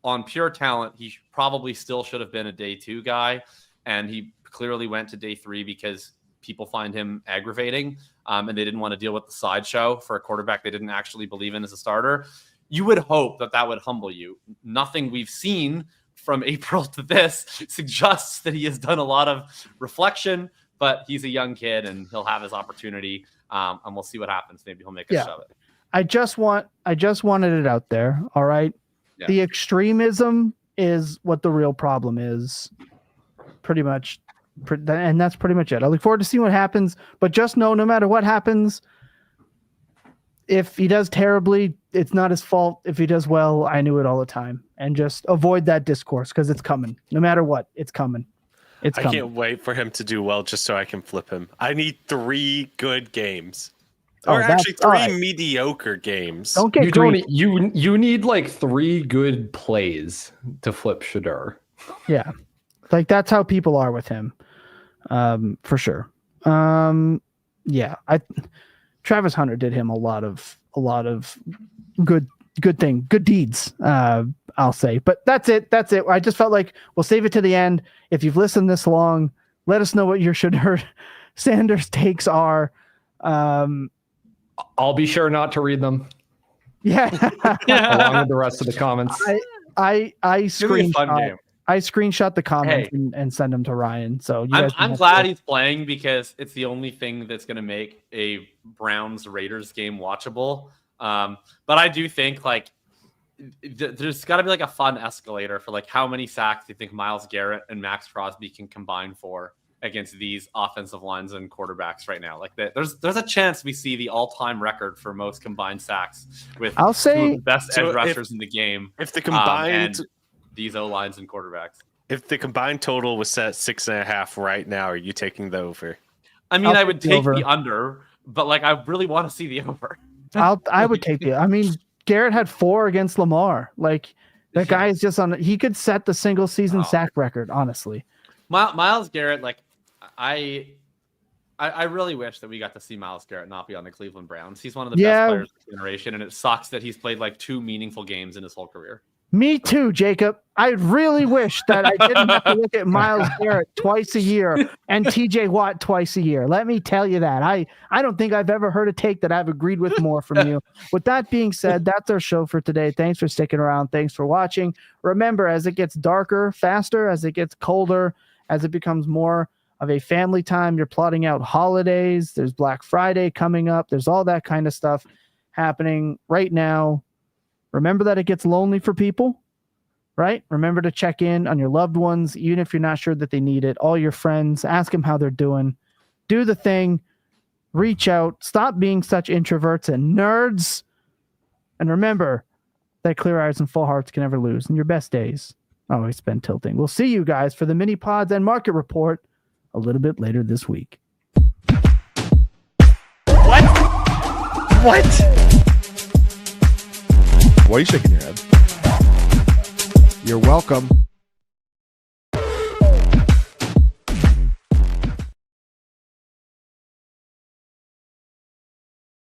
[SPEAKER 4] on pure talent, he probably still should have been a day 2 guy. And he clearly went to day 3 because people find him aggravating. And they didn't want to deal with the sideshow for a quarterback they didn't actually believe in as a starter. You would hope that would humble you. Nothing we've seen from April to this suggests that he has done a lot of reflection, but he's a young kid and he'll have his opportunity. And we'll see what happens. Maybe he'll make a shove it.
[SPEAKER 3] I just wanted it out there. All right. Yeah. The extremism is what the real problem is. Pretty much. And that's pretty much it. I look forward to seeing what happens, but just know no matter what happens, if he does terribly, it's not his fault. If he does well, I knew it all the time. And just avoid that discourse because it's coming. No matter what, it's coming. I
[SPEAKER 1] can't wait for him to do well just so I can flip him. I need 3 good games. Or actually 3 mediocre games.
[SPEAKER 3] Don't get greedy.
[SPEAKER 5] You need like 3 good plays to flip Shedeur.
[SPEAKER 3] Yeah. Like that's how people are with him. For sure. Travis Hunter did him a lot of good deeds, I'll say. But that's it. I just felt like we'll save it to the end. If you've listened this long, let us know what your Shedeur Sanders takes are.
[SPEAKER 5] I'll be sure not to read them.
[SPEAKER 3] Yeah.
[SPEAKER 5] Along with the rest of the comments.
[SPEAKER 3] I screenshot the comments and send them to Ryan. So
[SPEAKER 4] I'm glad he's playing because it's the only thing that's going to make a Browns Raiders game watchable. But I do think like there's got to be like a fun escalator for like how many sacks do you think Myles Garrett and Max Crosby can combine for against these offensive lines and quarterbacks right now. Like there's a chance we see the all-time record for most combined sacks with two of the best edge rushers in the game.
[SPEAKER 1] If the combined
[SPEAKER 4] these O-lines and quarterbacks.
[SPEAKER 1] If the combined total was set 6.5 right now, are you taking the over?
[SPEAKER 4] I mean, I would take the under, but like I really want to see the over.
[SPEAKER 3] I would take the. I mean, Garrett had 4 against Lamar. Like that guy is just on. He could set the single season sack record. Honestly,
[SPEAKER 4] Myles Garrett. Like I really wish that we got to see Myles Garrett not be on the Cleveland Browns. He's one of the best players of the generation, and it sucks that he's played like 2 meaningful games in his whole career.
[SPEAKER 3] Me too, Jacob. I really wish that I didn't have to look at Myles Garrett twice a year and TJ Watt twice a year. Let me tell you that. I don't think I've ever heard a take that I've agreed with more from you. With that being said, that's our show for today. Thanks for sticking around. Thanks for watching. Remember, as it gets darker, faster, as it gets colder, as it becomes more of a family time, you're plotting out holidays. There's Black Friday coming up. There's all that kind of stuff happening right now. Remember that it gets lonely for people, right? Remember to check in on your loved ones, even if you're not sure that they need it. All your friends, ask them how they're doing. Do the thing. Reach out. Stop being such introverts and nerds. And remember that clear eyes and full hearts can never lose. And your best days always spend tilting. We'll see you guys for the mini pods and market report a little bit later this week.
[SPEAKER 1] What?
[SPEAKER 2] Why are you shaking your head? You're welcome.